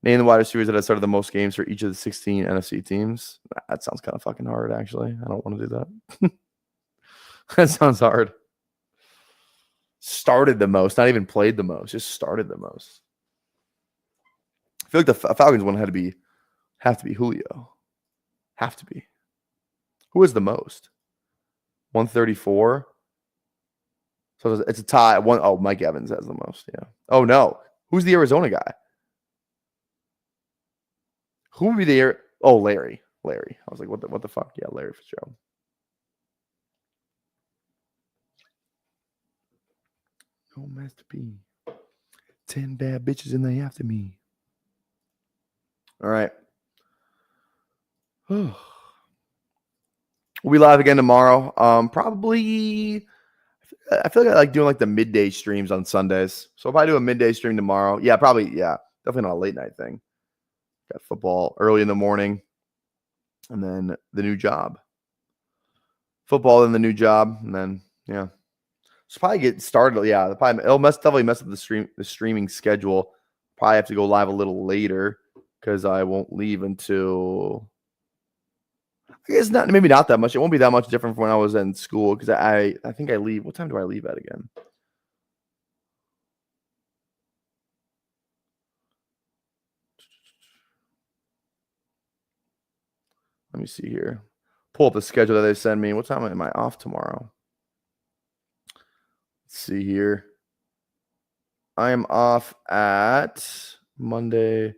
Name the wide receivers that have started the most games for each of the 16 NFC teams. That sounds kind of fucking hard, actually. I don't want to do that. That sounds hard. Started the most, not even played the most, just started the most. I feel like the Falcons one have to be Julio. Have to be. Who is the most? 134. So it's a tie. Mike Evans has the most. Yeah. Oh no. Who's the Arizona guy? Who would be the Larry. Larry. I was like, what the fuck? Yeah, Larry Fitzgerald. Oh, Master P. 10 bad bitches and they after me. All right. We'll be live again tomorrow. Probably I feel like I like doing like the midday streams on Sundays. So if I do a midday stream tomorrow, yeah, probably, yeah, definitely not a late night thing. Got football early in the morning, and then the new job. Football, then the new job, and then yeah. So probably get started. Yeah, it'll definitely mess up the streaming schedule. Probably have to go live a little later because I won't leave until. I guess maybe not that much. It won't be that much different from when I was in school because I think I leave. What time do I leave at again? Let me see here. Pull up the schedule that they send me. What time am I off tomorrow? Let's see here. I am off at Monday.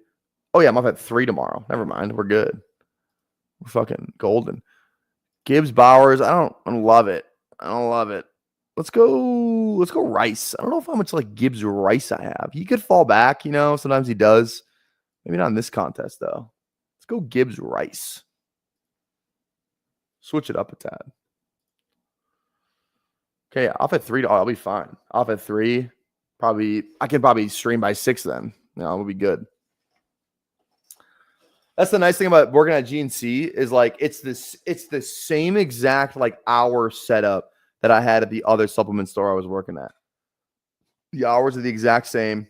Oh, yeah, I'm off at 3 tomorrow. Never mind. We're good. We're fucking golden. Gibbs Bowers. I don't love it. I don't love it. Let's go Rice. I don't know how much like Gibbs Rice I have. He could fall back, Sometimes he does. Maybe not in this contest, though. Let's go Gibbs Rice. Switch it up a tad. Okay, off at 3. I'll be fine. Off at 3. I can probably stream by 6 then. We'll be good. That's the nice thing about working at GNC is like it's the same exact like hour setup that I had at the other supplement store I was working at. The hours are the exact same,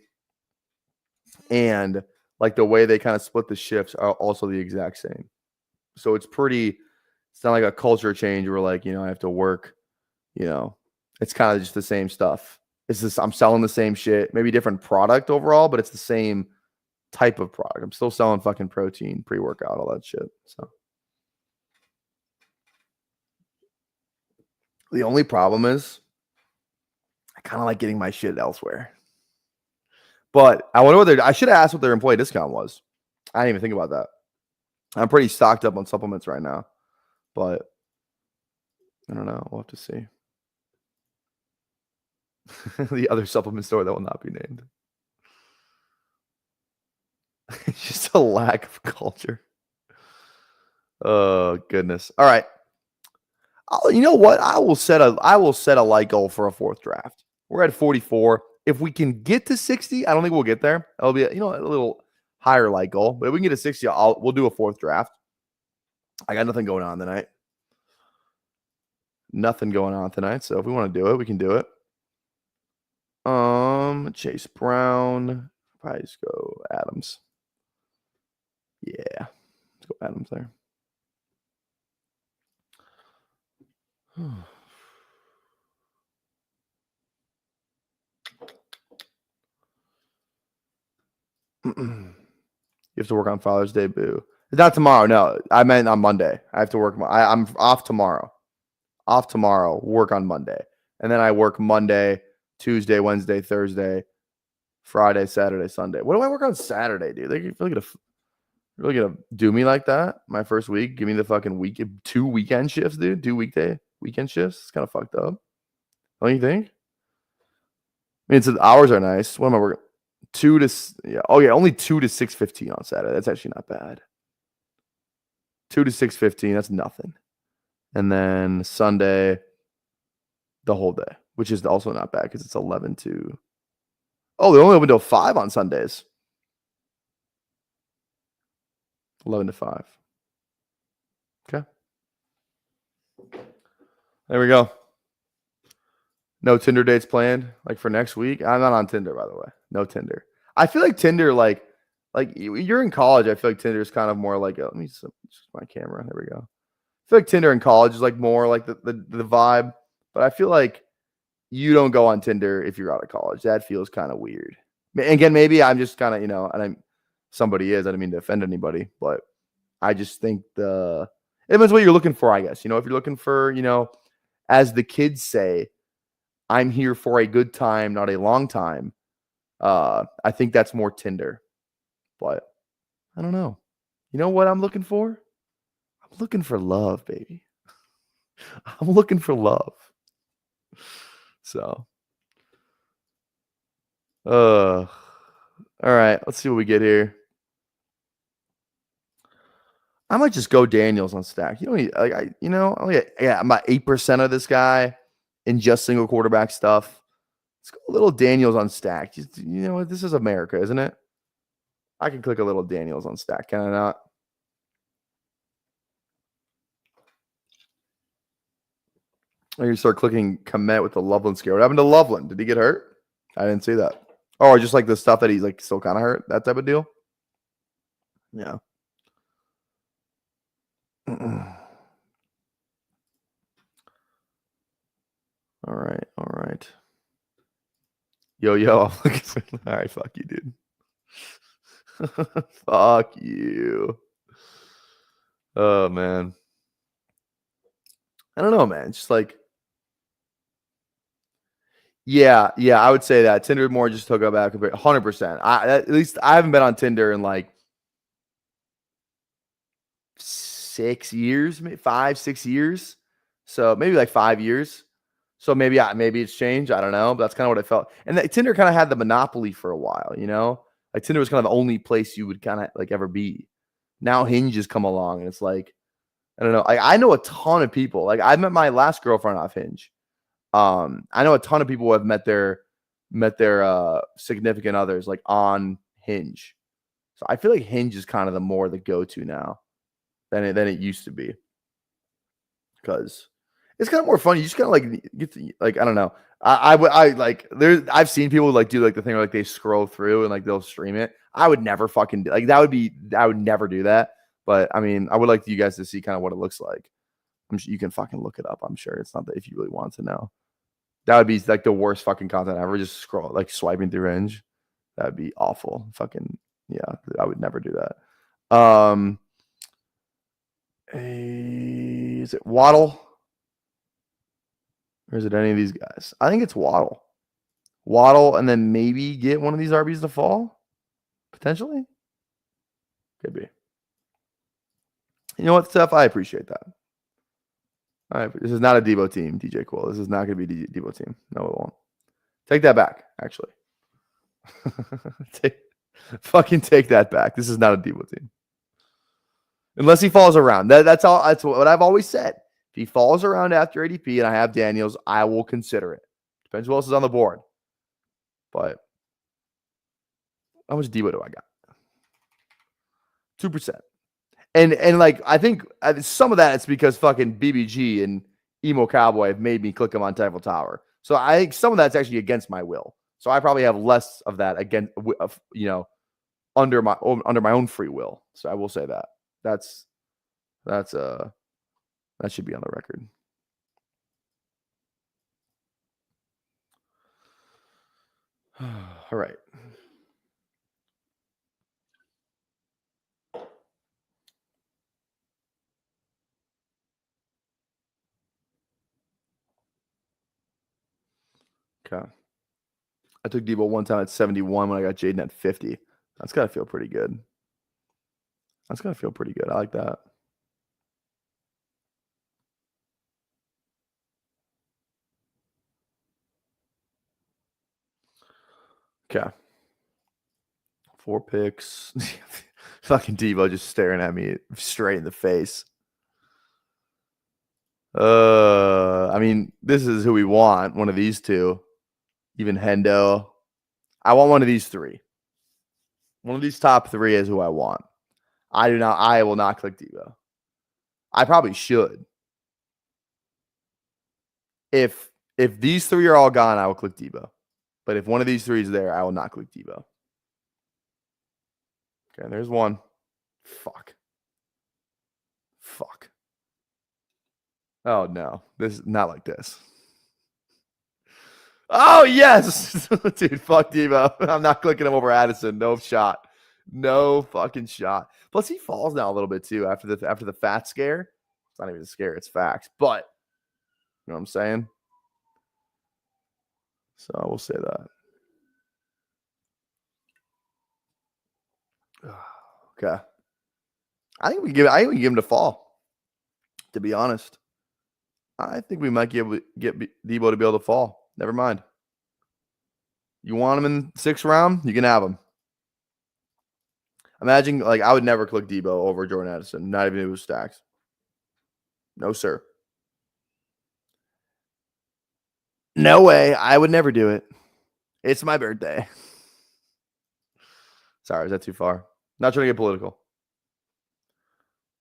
and like the way they kind of split the shifts are also the exact same. So it's not like a culture change where like I have to work. It's kind of just the same stuff. It's just I'm selling the same shit, maybe different product overall, but it's the same type of product. I'm still selling fucking protein, pre-workout, all that shit. So the only problem is I kind of like getting my shit elsewhere. But I wonder I should have asked what their employee discount was. I didn't even think about that. I'm pretty stocked up on supplements right now, but I don't know. We'll have to see. The other supplement store that will not be named. It's just a lack of culture. Oh goodness. All right. You know what? I will set a light goal for a 4th draft. We're at 44. If we can get to 60, I don't think we'll get there. It'll be a little higher light goal. But if we can get to 60, we'll do a 4th draft. I got nothing going on tonight. Nothing going on tonight. So if we want to do it, we can do it. Chase Brown. Probably just go Adams. Yeah. Let's go Adams there. You have to work on Father's Day, boo. It's not tomorrow. No, I meant on Monday. I have to work. I'm off tomorrow. Work on Monday. And then I work Monday, Tuesday, Wednesday, Thursday, Friday, Saturday, Sunday. What do I work on Saturday, dude? They really gonna do me like that? My first week? Give me the fucking 2 weekend shifts, dude. 2 weekend shifts. It's kind of fucked up. Don't you think? I mean, the hours are nice. What am I working? 2 to only 2 to 6:15 on Saturday. That's actually not bad. 2 to 6:15. That's nothing. And then Sunday, the whole day, which is also not bad because it's 11 to. Oh, they're only open till 5 on Sundays. 11 to 5. Okay. There we go. No Tinder dates planned, like for next week. I'm not on Tinder, by the way. No Tinder. I feel like Tinder, like you're in college. I feel like Tinder is kind of more like let me just my camera. There we go. I feel like Tinder in college is like more like the vibe, but I feel like you don't go on Tinder if you're out of college. That feels kind of weird. Again, maybe I'm just kind of and somebody is. I don't mean to offend anybody, but I just think it depends what you're looking for. I guess if you're looking for as the kids say, I'm here for a good time, not a long time. I think that's more Tinder, but I don't know. You know what I'm looking for? I'm looking for love, baby. I'm looking for love. So, all right. Let's see what we get here. I might just go Daniels on stack. You don't need, I'm about 8% of this guy. in just single quarterback stuff. Let's go a little Daniels on stack. You know what? This is America, isn't it? I can click a little Daniels on stack. Can I not? I can start clicking commit with the Loveland scare. What happened to Loveland? Did he get hurt? I didn't see that. Oh, just like the stuff that he's like still kind of hurt. That type of deal. Yeah. All right. Yo, I'm looking for. All right, fuck you, dude. Fuck you. Oh man. I don't know, man. It's just like, yeah, I would say that Tinder more just took up back 100%. At least I haven't been on Tinder in like 6 years, 5, 6 years. So maybe like 5 years. So maybe it's changed. I don't know, but that's kind of what I felt. And Tinder kind of had the monopoly for a while, you know? Like Tinder was kind of the only place you would kind of like ever be. Now Hinge has come along and it's like, I don't know. I know a ton of people. Like I met my last girlfriend off Hinge. I know a ton of people who have met their significant others like on Hinge. So I feel like Hinge is kind of the go-to now than it used to be. Because it's kind of more fun. You just kind of like get to, like, I don't know. I like I've seen people like do like the thing where like they scroll through and like they'll stream it. I would never fucking do, like I would never do that. But I mean, I would like you guys to see kind of what it looks like. I'm sure you can fucking look it up. I'm sure it's not that if you really want to know. That would be like the worst fucking content ever. Just scroll like swiping through Hinge. That'd be awful. Fucking yeah. I would never do that. Is it Waddle? Or is it any of these guys? I think it's Waddle. Waddle, and then maybe get one of these RBs to fall? Potentially? Could be. You know what, Steph? I appreciate that. All right, this is not a Debo team, DJ Cool. This is not going to be a Debo team. No, it won't. Take that back, actually. Fucking take that back. This is not a Debo team. Unless he falls around. That's all. That's what I've always said. If he falls around after ADP and I have Daniels, I will consider it. Depends who else is on the board. But how much Debo do I got? 2%. And like I think some of that it's because fucking BBG and Emo Cowboy have made me click him on Typhel Tower. So I think some of that's actually against my will. So I probably have less of that again, under my own free will. So I will say that. That should be on the record. All right. Okay. I took Debo one time at 71 when I got Jaden at 50. That's got to feel pretty good. I like that. Okay. 4 picks. Fucking Debo just staring at me straight in the face. I mean, this is who we want. One of these two. Even Hendo. I want one of these three. One of these top 3 is who I want. I will not click Debo. I probably should. If these 3 are all gone, I will click Debo. But if one of these 3 is there, I will not click Debo. Okay, there's one. Fuck. Oh, no. This is not like this. Oh, yes. Dude, fuck Debo. I'm not clicking him over Addison. No shot. No fucking shot. Plus, he falls now a little bit, too, after the fat scare. It's not even a scare. It's facts. But, you know what I'm saying? So, I will say that. Okay. I think we give him to fall. To be honest, I think we might get Debo to be able to fall. Never mind. You want him in 6th round? You can have him. Imagine, like, I would never click Debo over Jordan Addison. Not even if it was stacks. No, sir. No way. I would never do it. It's my birthday. Sorry, is that too far? Not trying to get political.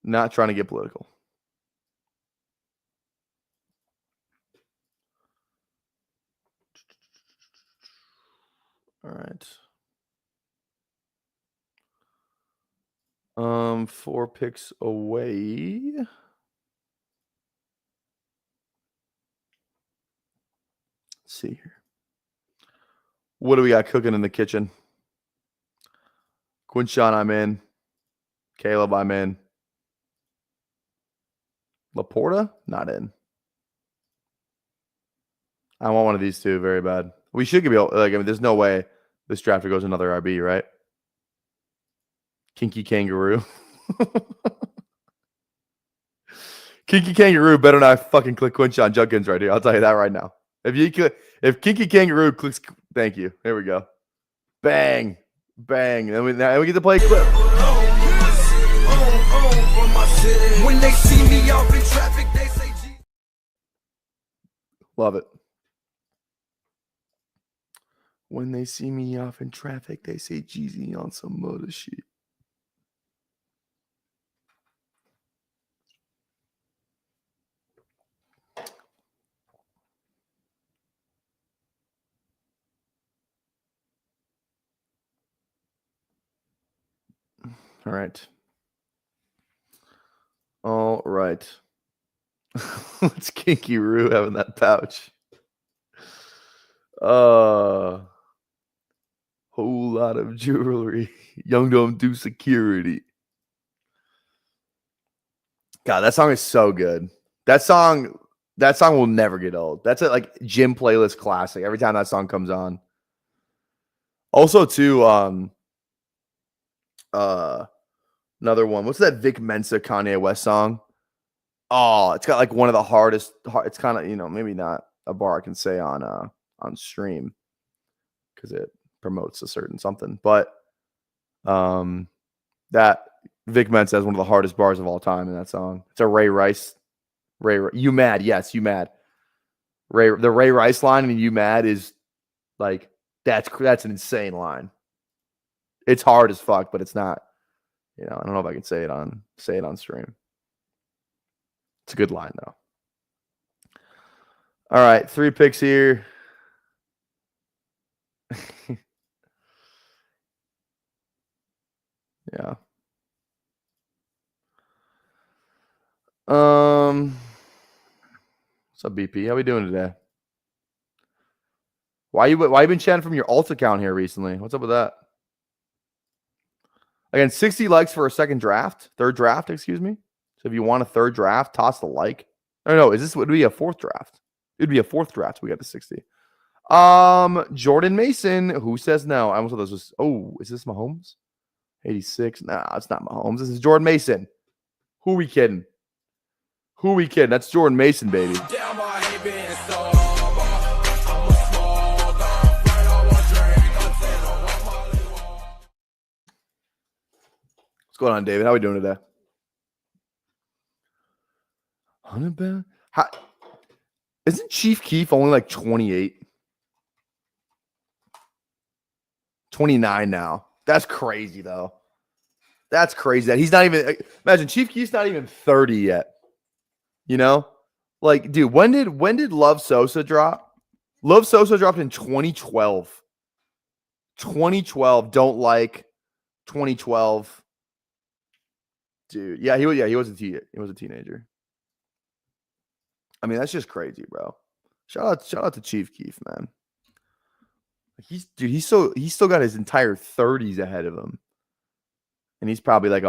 Not trying to get political. All right. 4 picks away. Let's see here. What do we got cooking in the kitchen? Quinshawn, I'm in. Caleb, I'm in. Laporta, not in. I want one of these two very bad. We should be able, like, I mean, there's no way this draft goes another RB, right? Kinky Kangaroo. Kinky Kangaroo better not fucking click Quinshawn Judkins right here. I'll tell you that right now. If Kinky Kangaroo clicks, thank you. Here we go. Bang. Bang. And we get to play clip. When they see me off in traffic, they say G. Love it. When they see me off in traffic, they say Jeezy on some motor shit. All right. All right. It's Kinky Roo having that pouch. Whole lot of jewelry. Young don't do security. God, that song is so good. That song will never get old. That's a like gym playlist classic. Every time that song comes on. Also, too, another one. What's that Vic Mensa Kanye West song? Oh, it's got like one of the hardest. It's kind of, you know, maybe not a bar I can say on stream because it promotes a certain something, but that Vic Mensa has one of the hardest bars of all time in that song. It's a Ray Rice. You mad? Yes, you mad. The Ray Rice line and you mad is like that's an insane line. It's hard as fuck, but it's not. You know, I don't know if I can say it on stream. It's a good line though. All right, 3 picks here. Yeah. What's up, BP? How we doing today? Why you been chatting from your alt account here recently? What's up with that? Again, 60 likes for a third draft, excuse me. So if you want a third draft, toss the like. No, would be a 4th draft? It'd be a 4th draft. We got to 60. Jordan Mason, who says no? I almost thought this was, is this Mahomes? 86. Nah, it's not Mahomes. This is Jordan Mason. Who we kidding? That's Jordan Mason, baby. What's going on, David? How we doing today? Isn't Chief Keef only like 28? 29 now. That's crazy, though. That's crazy that he's not even. Imagine Chief Keef's not even 30 yet. You know, like, dude, when did Love Sosa drop? Love Sosa dropped in 2012. 2012. Don't like 2012. Dude, he was a teenager. I mean, that's just crazy, bro. Shout out to Chief Keef, man. He's still got his entire 30s ahead of him, and he's probably like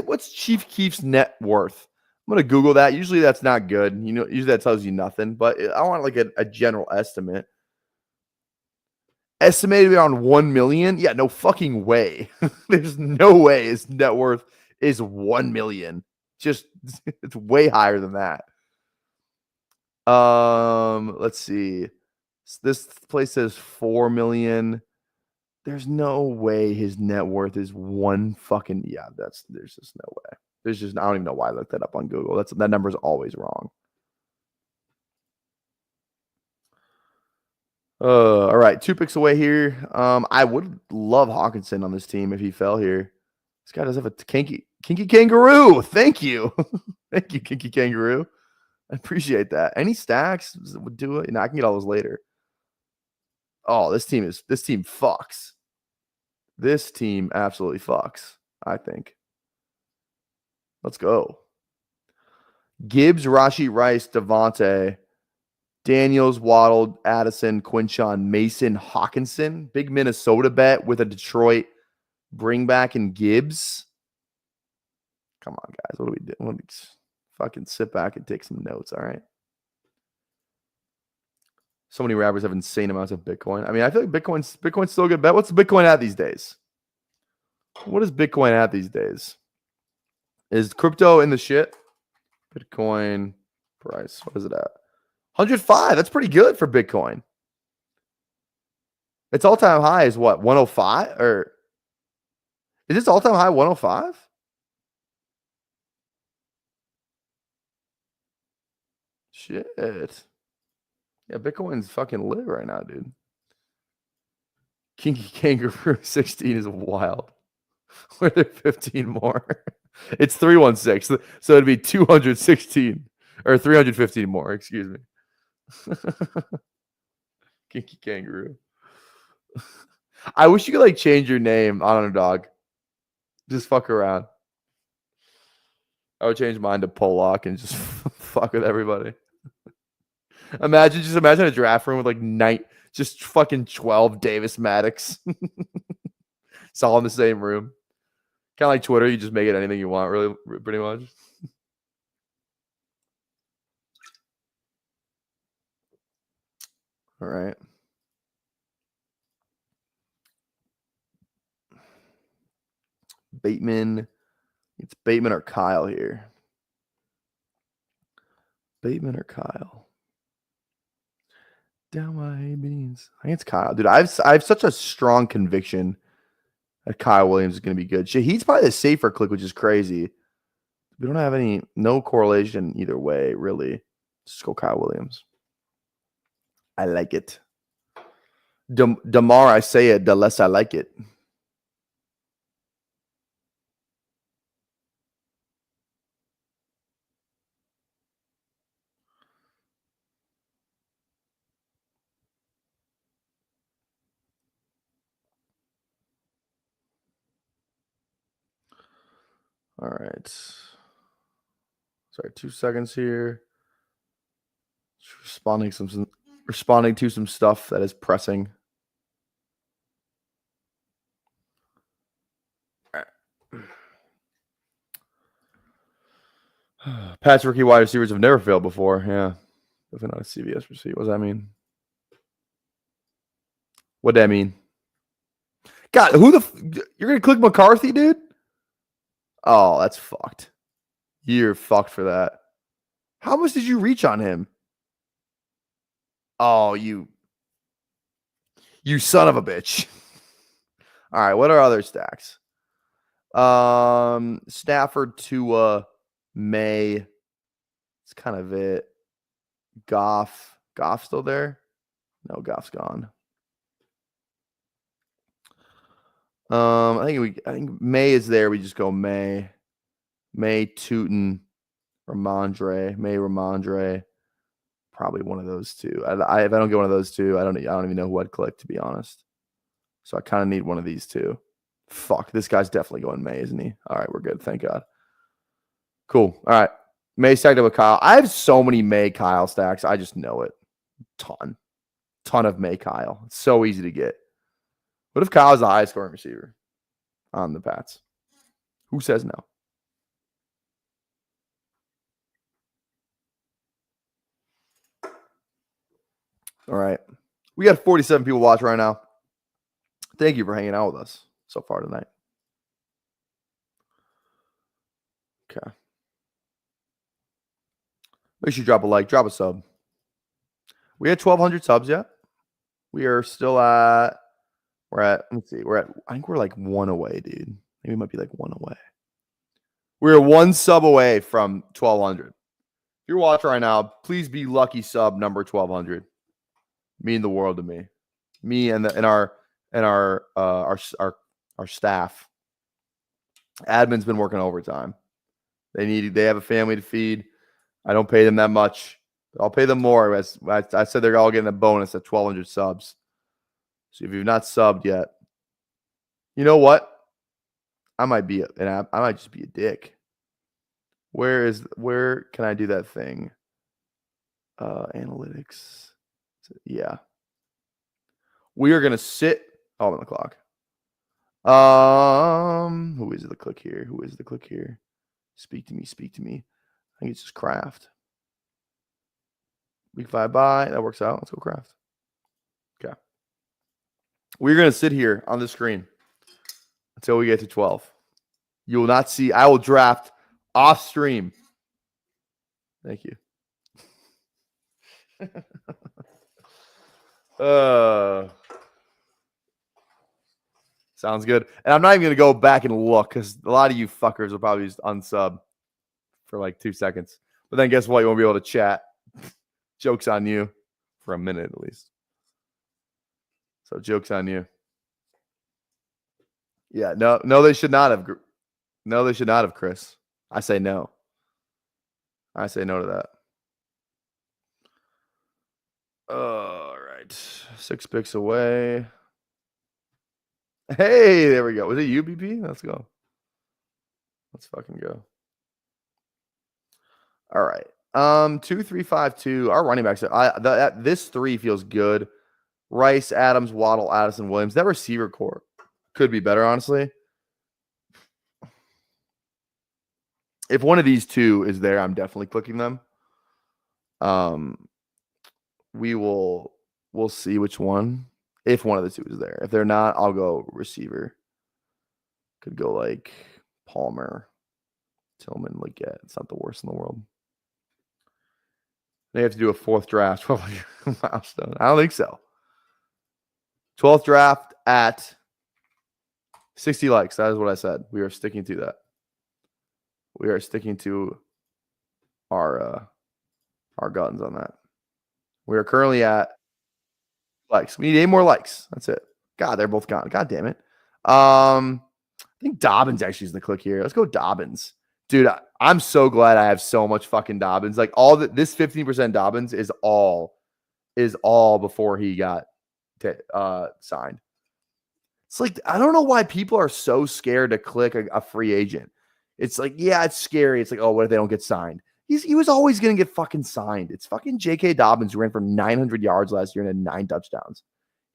what's Chief Keef's net worth? I'm gonna Google that. Usually that's not good. You know, usually that tells you nothing. But I want like a general estimate. Estimated around 1 million. Yeah, no fucking way. There's no way his net worth is 1 million. Just it's way higher than that. Let's see. This place says 4 million. There's no way his net worth is one fucking there's just no way. I don't even know why I looked that up on Google. That number is always wrong. All right, 2 picks away here. I would love Hawkinson on this team if he fell here. This guy does have a kinky kangaroo. Thank you. Thank you, kinky kangaroo. I appreciate that. Any stacks would do it. I can get all those later. Oh, this team fucks. This team absolutely fucks, I think. Let's go. Gibbs, Rashi Rice, Devontae, Daniels, Waddle, Addison, Quinshon, Mason, Hawkinson. Big Minnesota bet with a Detroit bring back in Gibbs. Come on, guys. What do we do? Let me fucking sit back and take some notes, all right? So many rappers have insane amounts of Bitcoin. I mean, I feel like Bitcoin's still a good bet. What's Bitcoin at these days? What is Bitcoin at these days? Is crypto in the shit? Bitcoin price. What is it at? 105. That's pretty good for Bitcoin. Its all-time high is what? 105? Or is its all-time high 105? Shit. Yeah, Bitcoin's fucking lit right now, dude. Kinky Kangaroo 16 is wild. Were there 15 more? It's 316. So it'd be 216 or 315 more, excuse me. Kinky Kangaroo. I wish you could like change your name on Underdog. Just fuck around. I would change mine to Pollock and just fuck with everybody. Imagine a draft room with like just fucking 12 Davis Maddox. It's all in the same room. Kind of like Twitter, you just make it anything you want, really, pretty much. All right. Bateman. It's Bateman or Kyle here. Bateman or Kyle. Down my beans. I think it's Kyle. Dude, I have such a strong conviction that Kyle Williams is going to be good. He's probably the safer click, which is crazy. We don't have no correlation either way, really. Just go Kyle Williams. I like it. The more I say it, the less I like it. All right. Sorry, 2 seconds here. Responding to some stuff that is pressing. All right. Pat's rookie wide receivers have never failed before. Yeah. Definitely not a CVS receipt. What does that mean? What does that mean? God, you're going to click McCarthy, dude? Oh, that's fucked. You're fucked for that. How much did you reach on him? Oh, you son of a bitch. All right, what are other stacks? Stafford to May. It's kind of it. Goff still there? No, Goff's gone. I think May is there. We just go May, Tootin, Ramondre. Probably one of those two. If I don't get one of those two, I don't even know who I'd click, to be honest. So I kind of need one of these two. Fuck, this guy's definitely going May, isn't he? All right, we're good. Thank God. Cool. All right. May stacked up with Kyle. I have so many May Kyle stacks. I just know it. Ton of May Kyle. It's so easy to get. What if Kyle's the highest scoring receiver on the Pats? Who says no? All right. We got 47 people watching right now. Thank you for hanging out with us so far tonight. Okay. Make sure you drop a like, drop a sub. We had 1,200 subs yet. We are still at, I think we're like 1 away, dude. Maybe we might be like 1 away. We're 1 sub away from 1,200. If you're watching right now, please be lucky sub number 1,200. mean the world to me. Me and our staff. Admin's been working overtime. They have a family to feed. I don't pay them that much. I'll pay them more. As I said, they're all getting a bonus at 1,200 subs. So if you've not subbed yet, you know what? I might just be a dick. Where can I do that thing? Analytics. Yeah. We are gonna sit. Oh, I'm on the clock. Who is the click here? Speak to me. I think it's just craft. Week 5 buy. That works out. Let's go craft. Okay. We're gonna sit here on the screen until we get to 12. You will not see. I will draft off stream. Thank you. Sounds good. And I'm not even going to go back and look because a lot of you fuckers will probably just unsub for like 2 seconds. But then guess what? You won't be able to chat. Joke's on you for a minute at least. So joke's on you. Yeah, no, they should not have. No, they should not have, Chris. I say no. I say no to that. All right. 6 picks away. Hey, there we go. Was it UBP? Let's go. Let's fucking go. All right. 2-3-5-2. Our running backs. This 3 feels good. Rice, Adams, Waddle, Addison, Williams. That receiver core could be better, honestly. If one of these 2 is there, I'm definitely clicking them. We'll see which one. If one of the 2 is there. If they're not, I'll go receiver. Could go like Palmer, Tillman, Leggett. It's not the worst in the world. They have to do a 4th draft. Milestone. I don't think so. 12th draft at 60 likes. That is what I said. We are sticking to that. We are sticking to our guns on that. We are currently at likes. We need 8 more likes. That's it. God, they're both gone. God damn it. I think Dobbins actually is the click here. Let's go Dobbins. Dude, I'm so glad I have so much fucking Dobbins. Like this 15% Dobbins is all before he got signed. It's like, I don't know why people are so scared to click a free agent. It's like, yeah, it's scary. It's like, oh, what if they don't get signed? He was always going to get fucking signed. It's fucking J.K. Dobbins who ran for 900 yards last year and had 9 touchdowns.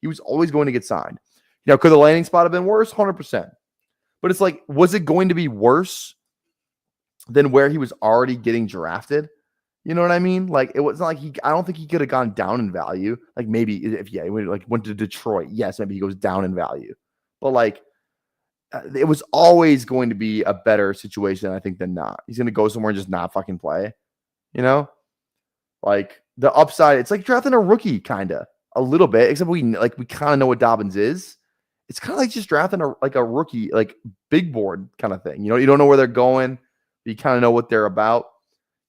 He was always going to get signed. You know, could the landing spot have been worse? 100%. But it's like, was it going to be worse than where he was already getting drafted? You know what I mean? Like, it was not like I don't think he could have gone down in value. Like, maybe if, he went to Detroit, yes, maybe he goes down in value. But like, it was always going to be a better situation, I think, than not. He's going to go somewhere and just not fucking play. You know? Like, the upside, it's like drafting a rookie, kind of. A little bit, except we kind of know what Dobbins is. It's kind of like just drafting a rookie, like big board kind of thing. You know, you don't know where they're going, but you kind of know what they're about.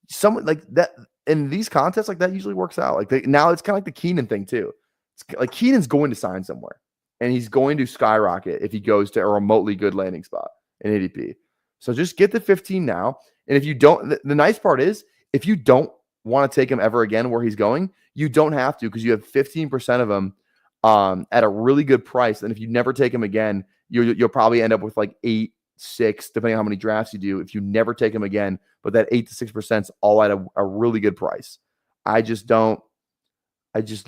Someone like that in these contests, like that usually works out. Like now it's kind of like the Keenan thing too. It's like Keenan's going to sign somewhere, and he's going to skyrocket if he goes to a remotely good landing spot in ADP. So just get the 15 now, and if you don't, the nice part is if you don't want to take him ever again where he's going, you don't have to because you have 15% of him at a really good price. And if you never take him again, you'll probably end up with like 8, 6, depending on how many drafts you do. If you never take him again, but that 8 to 6% is all at a really good price. I just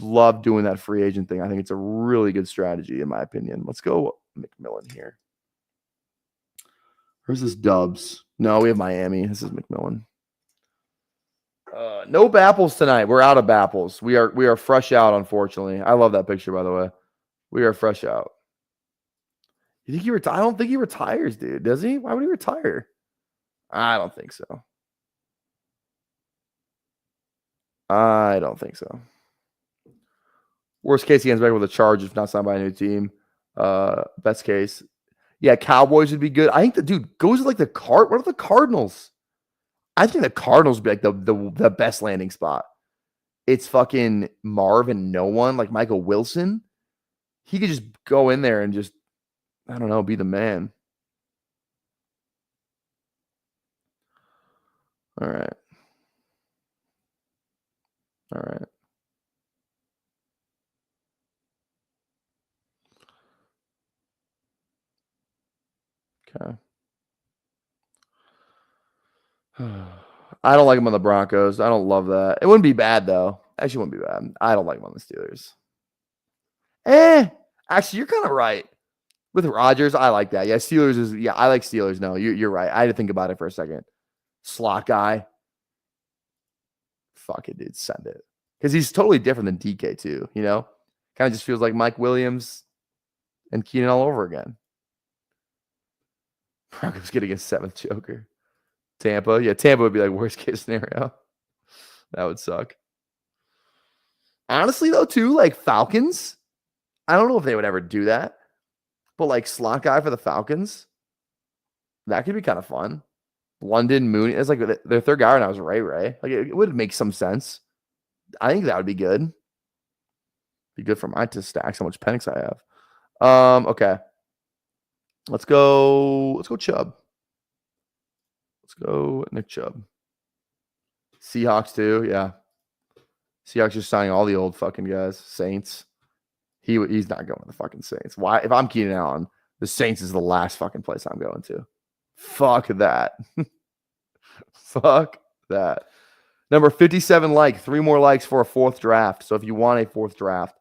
love doing that free agent thing. I think it's a really good strategy in my opinion. Let's go McMillan here. Where's this Dubs? No, we have Miami. This is McMillan. No Bapples tonight. We're out of Bapples. We are fresh out, unfortunately. I love that picture, by the way. We are fresh out. You think he retires? I don't think he retires, dude. Does he? Why would he retire? I don't think so. I don't think so. Worst case, he ends back with a charge if not signed by a new team. Best case. Yeah, Cowboys would be good. I think the dude goes to like the What are the Cardinals? I think the Cardinals would be like the best landing spot it's fucking Marvin no one, like Michael Wilson, he could just go in there and just, I don't know, be the man. All right. All right. Okay. I don't like him on the Broncos. I don't love that. It wouldn't be bad, though. Actually, it wouldn't be bad. I don't like him on the Steelers. Actually, you're kind of right. With Rodgers, I like that. Yeah, Steelers is, yeah, I like Steelers. No, you're right. I had to think about it for a second. Slot guy. Fuck it, dude. Send it. Because he's totally different than DK, too, you know? Kind of just feels like Mike Williams and Keenan all over again. Broncos getting a 7th choker. Tampa. Yeah, Tampa would be like worst case scenario. That would suck. Honestly, though, too, like Falcons, I don't know if they would ever do that. But like slot guy for the Falcons, that could be kind of fun. London Mooney is like their third guy, and I was right. Like it would make some sense. I think that would be good. Be good for mine to stack how much Penix I have. Okay. Let's go Chubb. Let's go Nick Chubb. Seahawks too, yeah. Seahawks just signing all the old fucking guys. Saints. He's not going to the fucking Saints. Why? If I'm Keenan Allen, the Saints is the last fucking place I'm going to. Fuck that. Fuck that. Number 57 like. 3 more likes for a 4th draft. So if you want a 4th draft,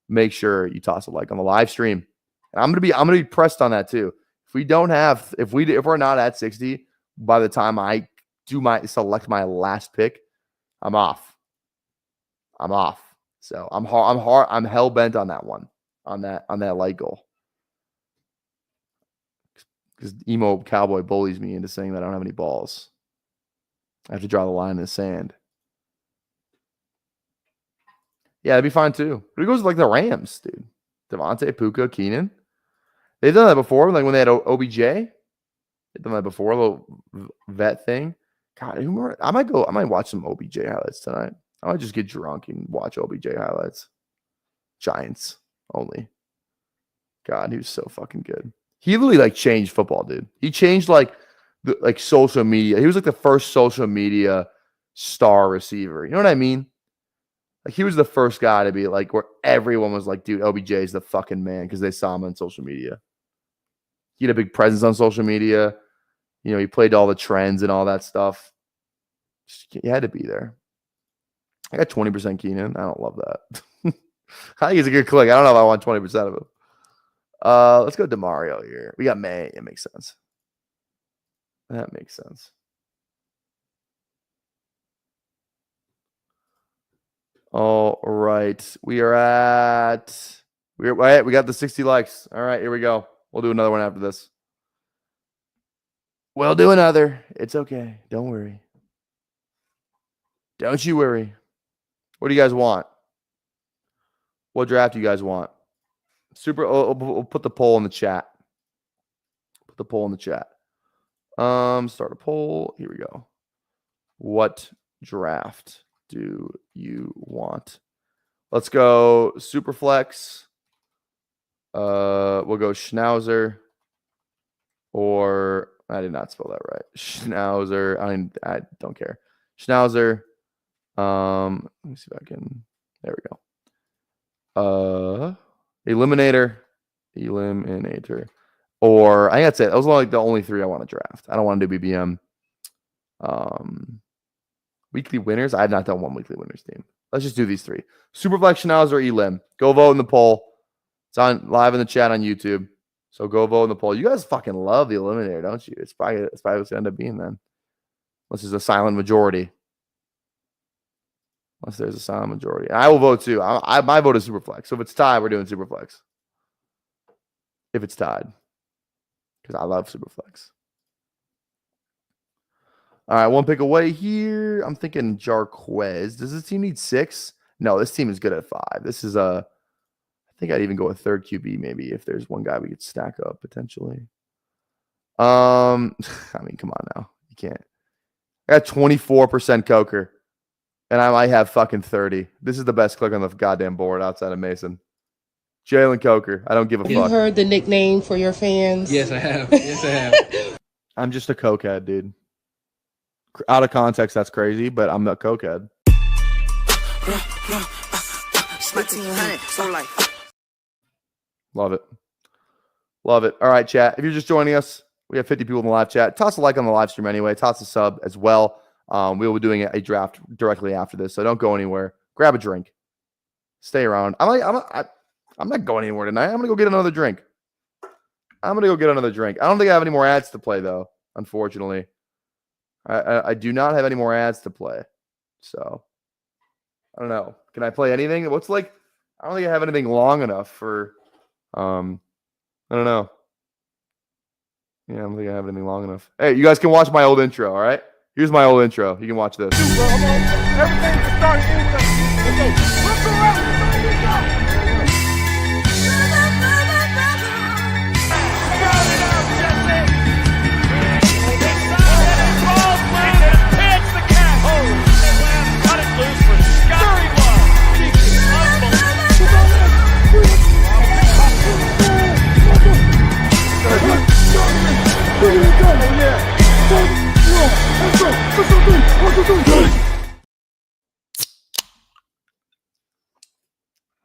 make sure you toss a like on the live stream. And I'm gonna be pressed on that too. If we're not at 60 by the time I select my last pick, I'm off. So I'm hell bent on that one, on that light goal. Because emo cowboy bullies me into saying that I don't have any balls. I have to draw the line in the sand. Yeah, that'd be fine too. But it goes with like the Rams, dude. Devontae, Puka, Keenan. They've done that before, like when they had OBJ. They've done that before, a little vet thing. God, I might watch some OBJ highlights tonight. I might just get drunk and watch OBJ highlights. Giants only. God, he was so fucking good. He literally like changed football, dude. He changed like social media. He was like the first social media star receiver. You know what I mean? Like he was the first guy to be like where everyone was like, dude, OBJ is the fucking man because they saw him on social media. He had a big presence on social media. You know, he played all the trends and all that stuff. He had to be there. I got 20% Keenan. I don't love that. I think he's a good click. I don't know if I want 20% of him. Let's go DeMario here. We got May. It makes sense. That makes sense. All right. We got the 60 likes. All right, here we go. We'll do another one after this. We'll do another. It's okay. Don't worry. Don't you worry. What do you guys want? What draft do you guys want? We'll put the poll in the chat. Put the poll in the chat. Start a poll. Here we go. What draft do you want? Let's go Superflex. We'll go Schnauzer. Or I did not spell that right. Schnauzer. I don't care. Schnauzer. Let me see if I can. There we go. Eliminator. Or I think that's it. That was like the only 3 I want to draft. I don't want to do BBM. Weekly winners. I have not done one weekly winners team. Let's just do these 3. Superflex, Schnauzer, Elim. Go vote in the poll. It's on live in the chat on YouTube. So go vote in the poll. You guys fucking love the Eliminator, don't you? It's probably what's going to end up being then. Unless there's a silent majority. Unless there's a silent majority. And I will vote too. My vote is Superflex. So if it's tied, we're doing Superflex. If it's tied. Because I love Superflex. All right, 1 pick away here. I'm thinking Jarquez. Does this team need 6? No, this team is good at 5. This is I think I'd even go with 3rd QB maybe if there's one guy we could stack up potentially. I mean, come on now. You can't. I got 24% Coker. And I might have fucking 30. This is the best click on the goddamn board outside of Mason. Jalen Coker. I don't give a fuck. You heard the nickname for your fans? Yes, I have. Yes, I have. I'm just a cokehead, dude. Out of context, that's crazy, but I'm a cokehead. Love it. Love it. All right, chat. If you're just joining us, we have 50 people in the live chat. Toss a like on the live stream anyway. Toss a sub as well. We will be doing a draft directly after this, so don't go anywhere. Grab a drink. Stay around. I'm not going anywhere tonight. I'm going to go get another drink. I don't think I have any more ads to play, though, unfortunately. I do not have any more ads to play. So, I don't know. Can I play anything? I don't think I have anything long enough for, I don't know. Yeah, I don't think I have anything long enough. Hey, you guys can watch my old intro, all right? Here's my old intro. You can watch this.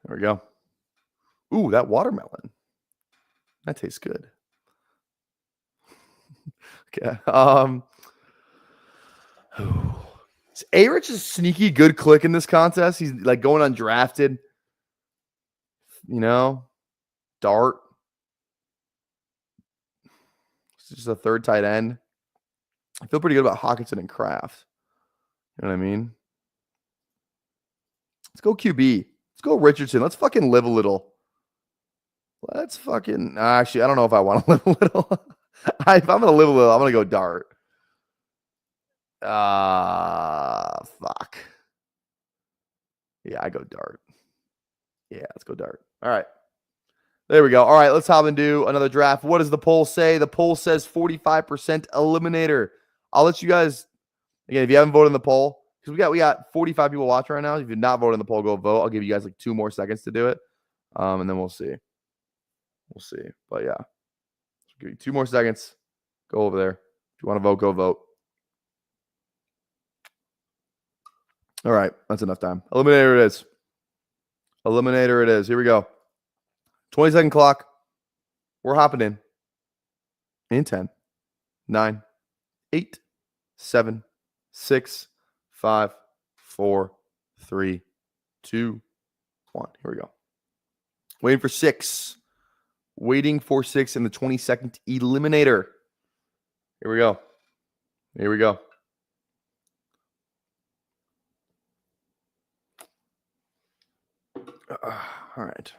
There we go. Ooh, that watermelon. That tastes good. Okay. Is A-Rich a sneaky good click in this contest? He's like going undrafted. You know, dart. It's just a third tight end. I feel pretty good about Hawkinson and Kraft. You know what I mean? Let's go QB. Let's go Richardson. Let's fucking live a little. Let's fucking... Actually, I don't know if I want to live a little. If I'm going to live a little, I'm going to go dart. Fuck. Yeah, I go dart. Yeah, let's go dart. All right. There we go. All right, let's hop and do another draft. What does the poll say? The poll says 45% eliminator. I'll let you guys, again, if you haven't voted in the poll, because we got 45 people watching right now. If you're not voting in the poll, go vote. I'll give you guys like 2 more seconds to do it. And then we'll see. We'll see. But yeah. I'll give you 2 more seconds. Go over there. If you want to vote, go vote. All right. That's enough time. Eliminator it is. Eliminator it is. Here we go. 20-second clock. We're hopping in. In 10, 9, 8, 7, 6, 5, 4, 3, 2, 1. Here we go. Waiting for 6. Waiting for 6 in the 20-second eliminator. Here we go. Here we go. All right.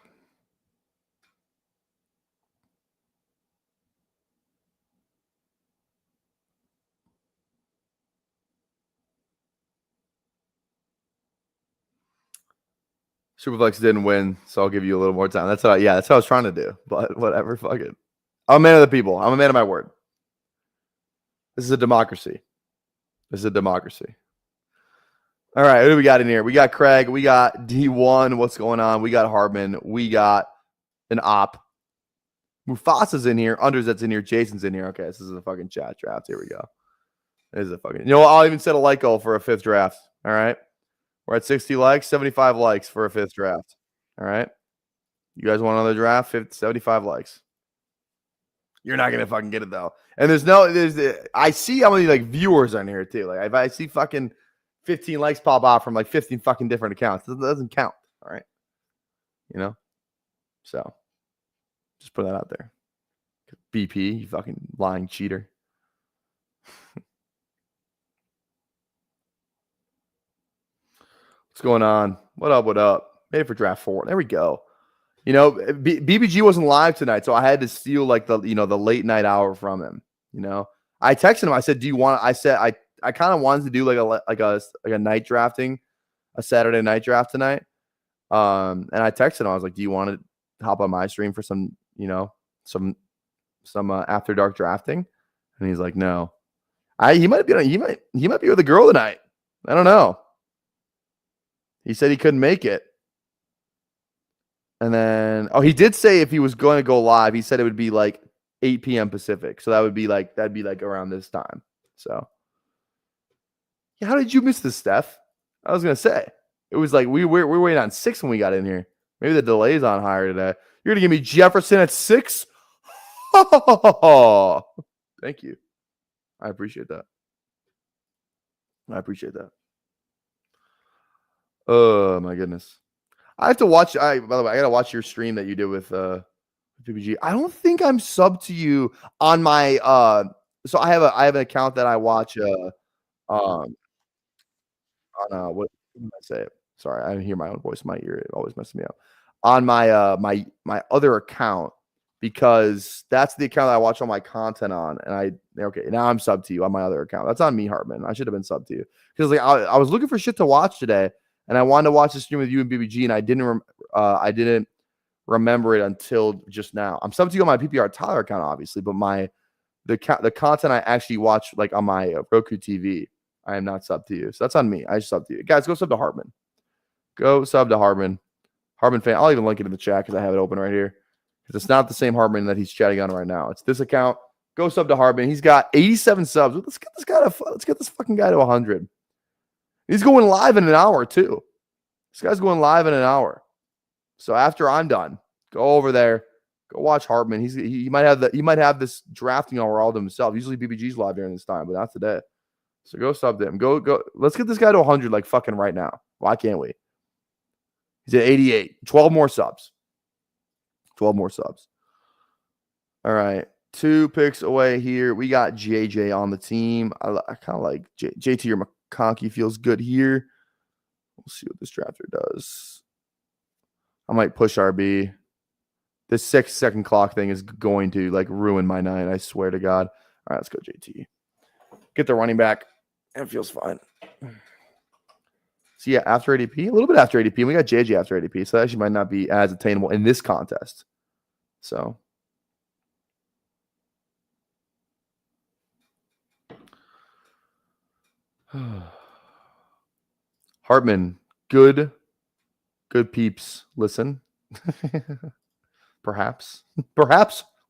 Superflex didn't win, so I'll give you a little more time. That's what I was trying to do. But whatever, fuck it. I'm a man of the people. I'm a man of my word. This is a democracy. This is a democracy. All right, who do we got in here? We got Craig. We got D1. What's going on? We got Hardman. We got an op. Mufasa's in here. Underzet's in here. Jason's in here. Okay, this is a fucking chat draft. Here we go. This is a fucking... You know what? I'll even set a like goal for a 5th draft. All right? We're at 60 likes, 75 likes for a 5th draft. All right? You guys want another draft? 75 likes. You're not going to fucking get it, though. And I see how many, like, viewers on here, too. Like, if I see fucking 15 likes pop off from, like, 15 fucking different accounts, it doesn't count. All right? You know? So, just put that out there. BP, you fucking lying cheater. What's going on? What up? What up? Made it for draft 4. There we go. You know, BBG wasn't live tonight, so I had to steal like the late night hour from him. You know, I texted him. I said, "Do you want?" I said, I kind of wanted to do like a night drafting, a Saturday night draft tonight. And I texted him. I was like, "Do you want to hop on my stream for some after dark drafting?" And he's like, "No." He might be with a girl tonight. I don't know. He said he couldn't make it. And then, he did say if he was going to go live, he said it would be like 8 p.m. Pacific. So that'd be like around this time. So, yeah, how did you miss this, Steph? I was gonna say it was like we're waiting on 6 when we got in here. Maybe the delay's on higher today. You're gonna give me Jefferson at 6? Thank you. I appreciate that. Oh my goodness. I have to watch. By the way, I gotta watch your stream that you did with PPG. I don't think I'm subbed to you on my so I have an account that I watch on what did I say? Sorry, I didn't hear my own voice in my ear. It always messes me up. On my my other account, because that's the account that I watch all my content on. And now I'm subbed to you on my other account. That's on me, Hartman. I should have been subbed to you. Because like I was looking for shit to watch today, and I wanted to watch the stream with you and BBG, and I didn't remember it until just now. I'm subbed to you on my PPR Tyler account, obviously, but the content I actually watch like on my Roku TV, I am not subbed to you. So that's on me. I just subbed to you. Guys, go sub to Hartman. Go sub to Hartman. Hartman fan. I'll even link it in the chat because I have it open right here. Because it's not the same Hartman that he's chatting on right now. It's this account. Go sub to Hartman. He's got 87 subs. Let's get this fucking guy to 100. He's going live in an hour too. This guy's going live in an hour. So after I'm done, go over there, go watch Hartman. He might have this drafting hour all to himself. Usually BBG's live during this time, but not today. So go sub to him. Go. Let's get this guy to 100 like fucking right now. Why can't we? He's at 88. 12 more subs. 12 more subs. All right. 2 picks away here. We got JJ on the team. I kind of like JT or McConkey feels good here. We'll see what this drafter does. I might push RB. This 6-second clock thing is going to like ruin my night. I swear to God. All right, let's go JT. Get the running back. It feels fine. So yeah, after ADP, a little bit after ADP. We got JJ after ADP, so that actually might not be as attainable in this contest. So Hartman, good peeps. Listen. Perhaps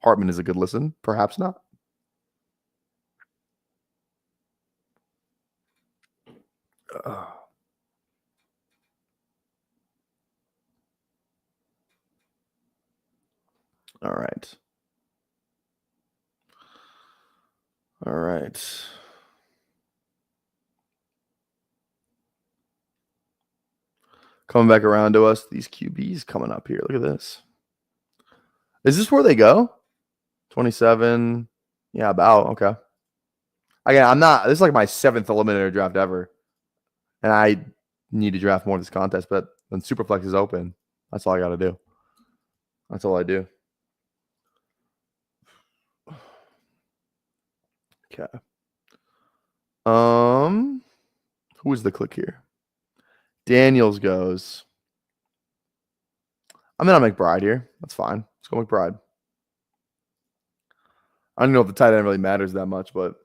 Hartman is a good listen. Perhaps not. All right. Coming back around to us, these QBs coming up here. Look at this. Is this where they go? 27. Yeah, about. Okay. Again, this is like my 7th eliminator draft ever. And I need to draft more of this contest, but when Superflex is open, that's all I got to do. That's all I do. Okay. Who is the click here? Daniels goes. I'm in on McBride here. That's fine. Let's go McBride. I don't know if the tight end really matters that much, but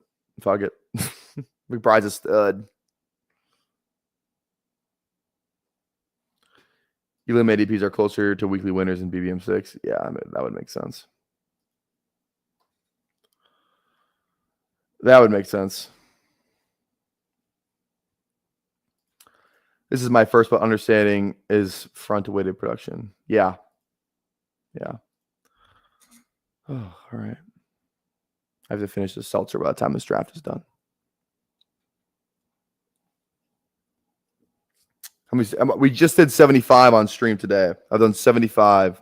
fuck it. McBride's a stud. Elim ADPs are closer to weekly winners in BBM6. Yeah, I mean, that would make sense. That would make sense. This is my first, but understanding is front-weighted production. Yeah. Oh, all right. I have to finish the seltzer by the time this draft is done. We just did 75 on stream today. I've done 75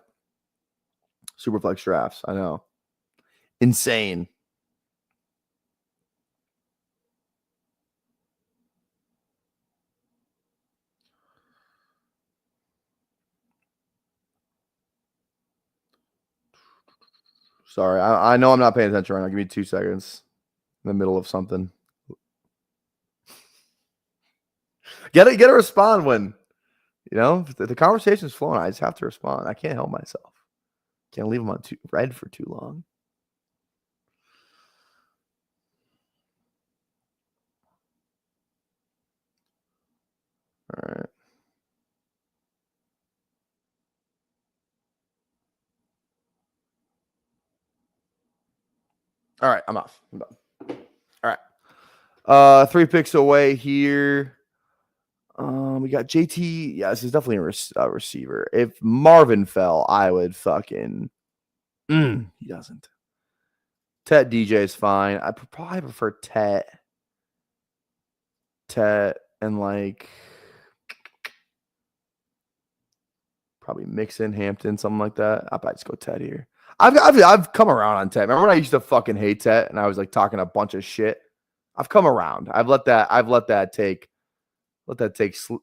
Superflex drafts. I know. Insane. Sorry. I know I'm not paying attention right now. Give me 2 seconds. In the middle of something. Get to respond when, the conversation's flowing. I just have to respond. I can't help myself. Can't leave them on red for too long. All right. All right, I'm off. I'm done. All right. 3 picks away here. We got JT. Yeah, this is definitely a receiver. If Marvin fell, I would fucking. He doesn't. Tet DJ is fine. I probably prefer Tet and like probably Mixon, Hampton, something like that. I'll probably just go Tet here. I've come around on Tet. Remember when I used to fucking hate Tet and I was like talking a bunch of shit? I've come around. I've let that take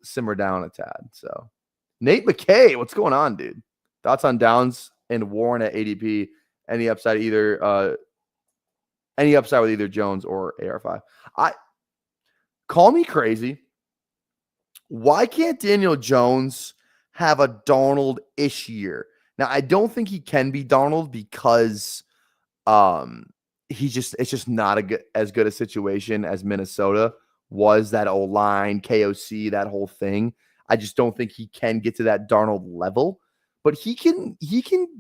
simmer down a tad. So Nate McKay, what's going on, dude? Thoughts on Downs and Warren at ADP? Any upside with either Jones or AR5? Call me crazy. Why can't Daniel Jones have a Darnold-ish year? Now, I don't think he can be Darnold because it's just not as good a situation as Minnesota was. That O-line, KOC, that whole thing. I just don't think he can get to that Darnold level, but he can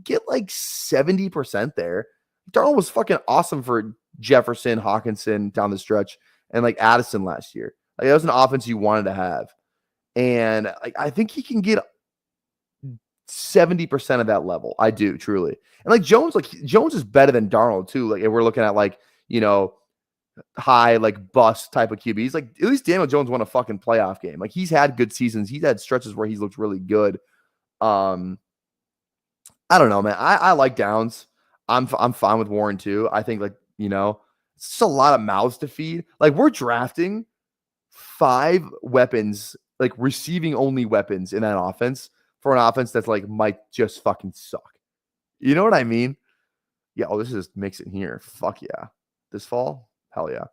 get like 70% there. Darnold was fucking awesome for Jefferson, Hawkinson down the stretch, and like Addison last year. Like that was an offense you wanted to have. And like I think he can get 70% of that level. I do, truly. And like Jones is better than Darnold too. Like if we're looking at like, high like bust type of QBs, like at least Daniel Jones won a fucking playoff game. Like he's had good seasons. He's had stretches where he's looked really good. I don't know, man. I like Downs. I'm fine with Warren too. I think it's just a lot of mouths to feed. Like we're drafting 5 weapons, like receiving only weapons in that offense for an offense that's like might just fucking suck. You know what I mean? Yeah. Oh, this is Mixon here. Fuck yeah. This fall? Hell yeah.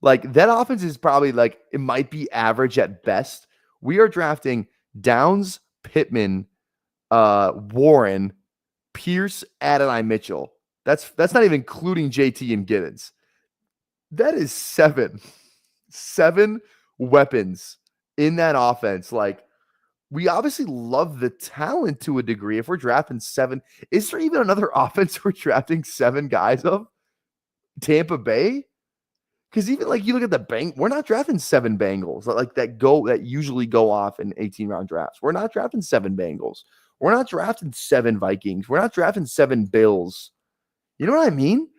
Like that offense is probably like it might be average at best. We are drafting Downs, Pittman, Warren, Pierce, Adonai Mitchell. That's not even including JT and Giddens. That is 7 weapons in that offense. Like we obviously love the talent to a degree. If we're drafting 7, is there even another offense we're drafting 7 guys of? Tampa Bay? Because even like you look at the we're not drafting 7 Bengals like that usually go off in 18-round drafts. We're not drafting 7 Bengals. We're not drafting 7 Vikings. We're not drafting 7 Bills. You know what I mean?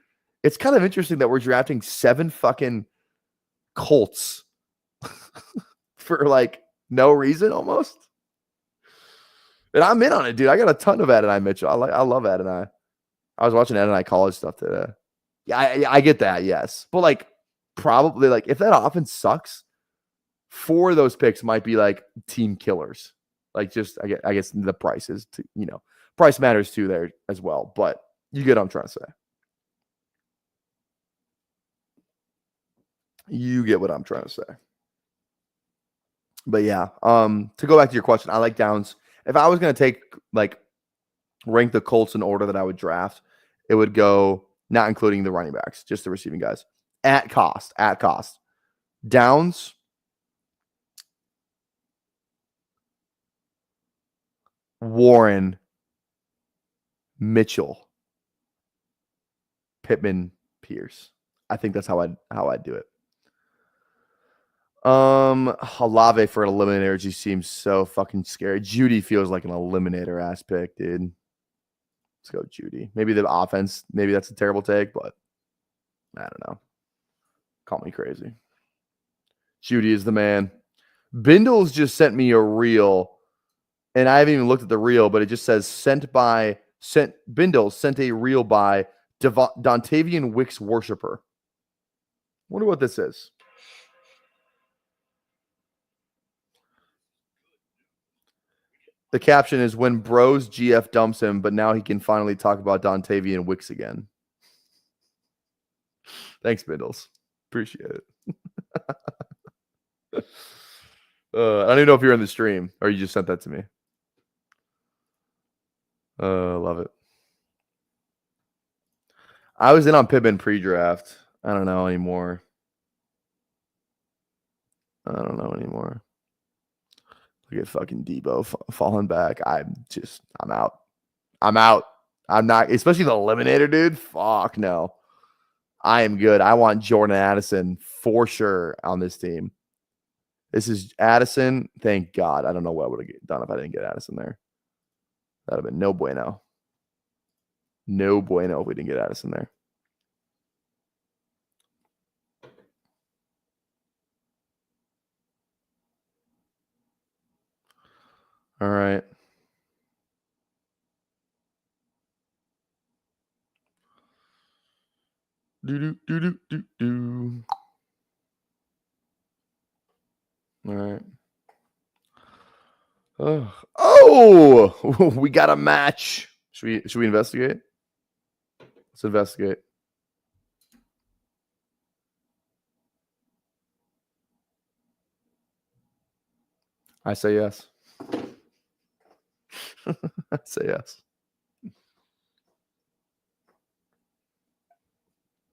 It's kind of interesting that we're drafting 7 fucking Colts for like no reason almost. And I'm in on it, dude. I got a ton of Adonai Mitchell. I love Adonai. I was watching Adonai college stuff today. Yeah, I get that, yes. But like probably like if that offense sucks, 4 of those picks might be like team killers. Like just I guess the prices to price matters too there as well. But you get what I'm trying to say. You get what I'm trying to say. But yeah, to go back to your question, I like Downs. If I was going to rank the Colts in order that I would draft, it would go not including the running backs, just the receiving guys at cost. Downs, Warren, Mitchell, Pittman, Pierce. I think that's how I'd do it. Olave for an eliminator just seems so fucking scary. Judy feels like an eliminator ass pick, dude. Let's go Judy. Maybe the offense, maybe that's a terrible take, but I don't know. Call me crazy. Judy is the man. Bindles just sent me a reel, and I haven't even looked at the reel, but it just says Bindles sent a reel by Dontavian Wicks worshiper. Wonder what this is. The caption is when Bros GF dumps him, but now he can finally talk about Dontavian Wicks again. Thanks, Bindles. Appreciate it. I don't even know if you're in the stream or you just sent that to me. Love it. I was in on Pittman pre-draft. I don't know anymore. Look at fucking Debo falling back. I'm out. I'm not, especially the eliminator, dude. Fuck no. I am good. I want Jordan Addison for sure on this team. This is Addison. Thank God. I don't know what I would have done if I didn't get Addison there. That would have been no bueno. No bueno if we didn't get Addison there. All right. Do. All right. Oh, we got a match. Should we investigate? Let's investigate. I say yes. I say yes.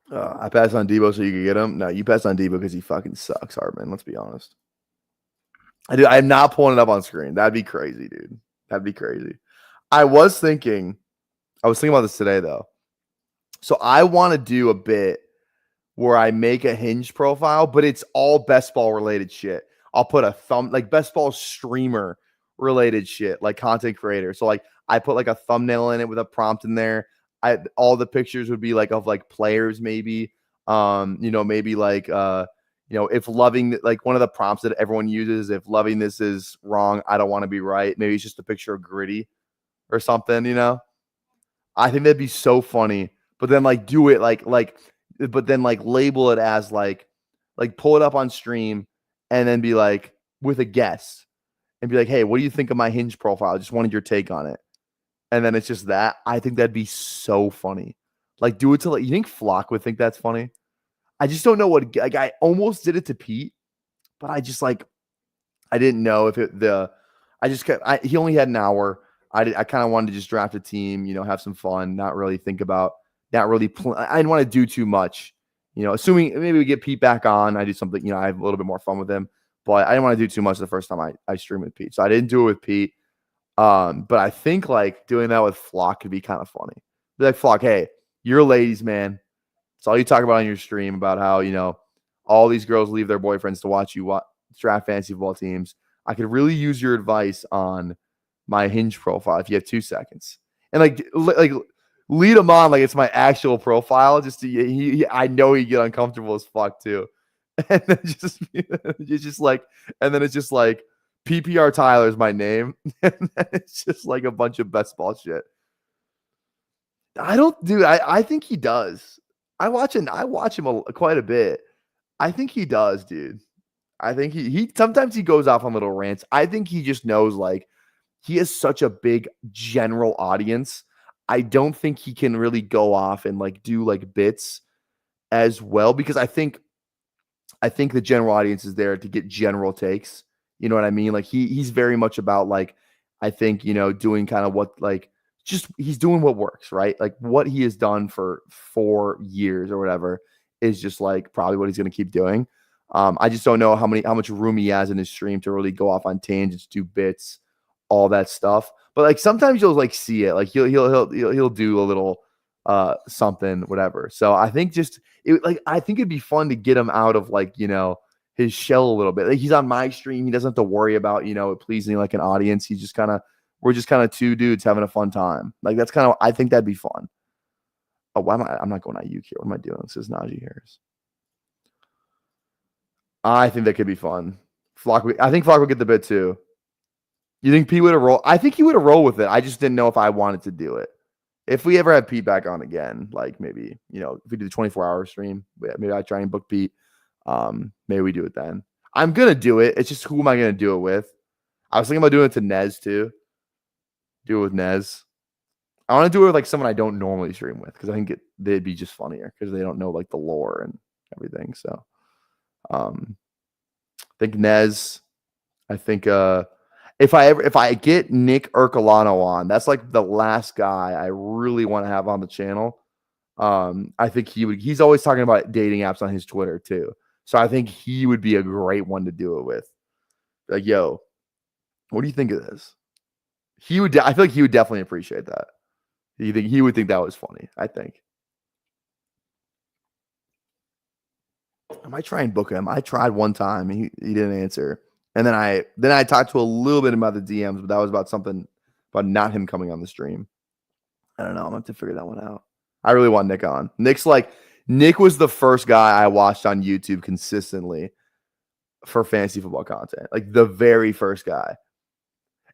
I passed on Debo so you could get him. No, you passed on Debo because he fucking sucks, Hartman. Let's be honest. I'm not pulling it up on screen. That'd be crazy, dude. That'd be crazy. I was thinking about this today, though. So I want to do a bit where I make a Hinge profile, but it's all best ball related shit. I'll put a like best ball streamer related shit, like content creator. So like I put like a thumbnail in it with a prompt in there. All the pictures would be like of like players, maybe. Maybe like if loving, like one of the prompts that everyone uses, if loving this is wrong, I don't want to be right. Maybe it's just a picture of Gritty or something, I think that'd be so funny. But then like do it but then like label it as like pull it up on stream and then be like with a guest and be like, hey, what do you think of my Hinge profile? I just wanted your take on it. And then it's just that. I think that'd be so funny. Like do it to you think Flock would think that's funny? I just don't know what, like I almost did it to Pete, but I just I didn't know if he only had an hour. I kind of wanted to just draft a team, have some fun, not really think about, I didn't want to do too much, assuming maybe we get Pete back on. I do something, I have a little bit more fun with him, but I didn't want to do too much the first time I streamed with Pete. So I didn't do it with Pete. But I think like doing that with Flock could be kind of funny. Be like, Flock, hey, you're a ladies man. It's all you talk about on your stream about how, all these girls leave their boyfriends to watch you draft fantasy football teams. I could really use your advice on my Hinge profile if you have 2 seconds. And like lead him on like it's my actual profile. Just I know he'd get uncomfortable as fuck too. And then it's just like PPR Tyler is my name. And then it's just like a bunch of best ball shit. I think he does. I watch him quite a bit. I think he does, dude. I think he sometimes he goes off on little rants. I think he just knows like he has such a big general audience. I don't think he can really go off and like do like bits as well because I think the general audience is there to get general takes. You know what I mean? Like he's very much about like I think doing kind of what like just he's doing what works, right? Like what he has done for 4 years or whatever is just like probably what he's going to keep doing. I just don't know how much room he has in his stream to really go off on tangents, do bits, all that stuff. But like sometimes you'll like see it, like he'll do a little something, whatever. So I think I think it'd be fun to get him out of like his shell a little bit. Like he's on my stream, he doesn't have to worry about it pleasing like an audience. He's just we're just kind of 2 dudes having a fun time. Like that's kind of I think that'd be fun. Oh, why am I'm not going Ayuk here. What am I doing? This is Najee Harris. I think that could be fun. I think Flock would get the bit too. You think Pete would have rolled? I think he would have rolled with it. I just didn't know if I wanted to do it. If we ever have Pete back on again, like maybe, if we do the 24-hour stream, maybe I try and book Pete. Maybe we do it then. I'm going to do it. It's just who am I going to do it with? I was thinking about doing it to Nez too. Do it with Nez. I want to do it with like someone I don't normally stream with because I think they'd be just funnier because they don't know like the lore and everything. So I think Nez. I think if I get Nick Ercolano on, that's like the last guy I really want to have on the channel. I think he's always talking about dating apps on his Twitter too. So I think he would be a great one to do it with. Like, yo, what do you think of this? I feel like he would definitely appreciate that. He would think that was funny, I think. I might try and book him. I tried one time and he didn't answer. And then I talked to a little bit about the DMs, but that was about something about not him coming on the stream. I don't know. I'm gonna have to figure that one out. I really want Nick on. Nick was the first guy I watched on YouTube consistently for fantasy football content. Like the very first guy.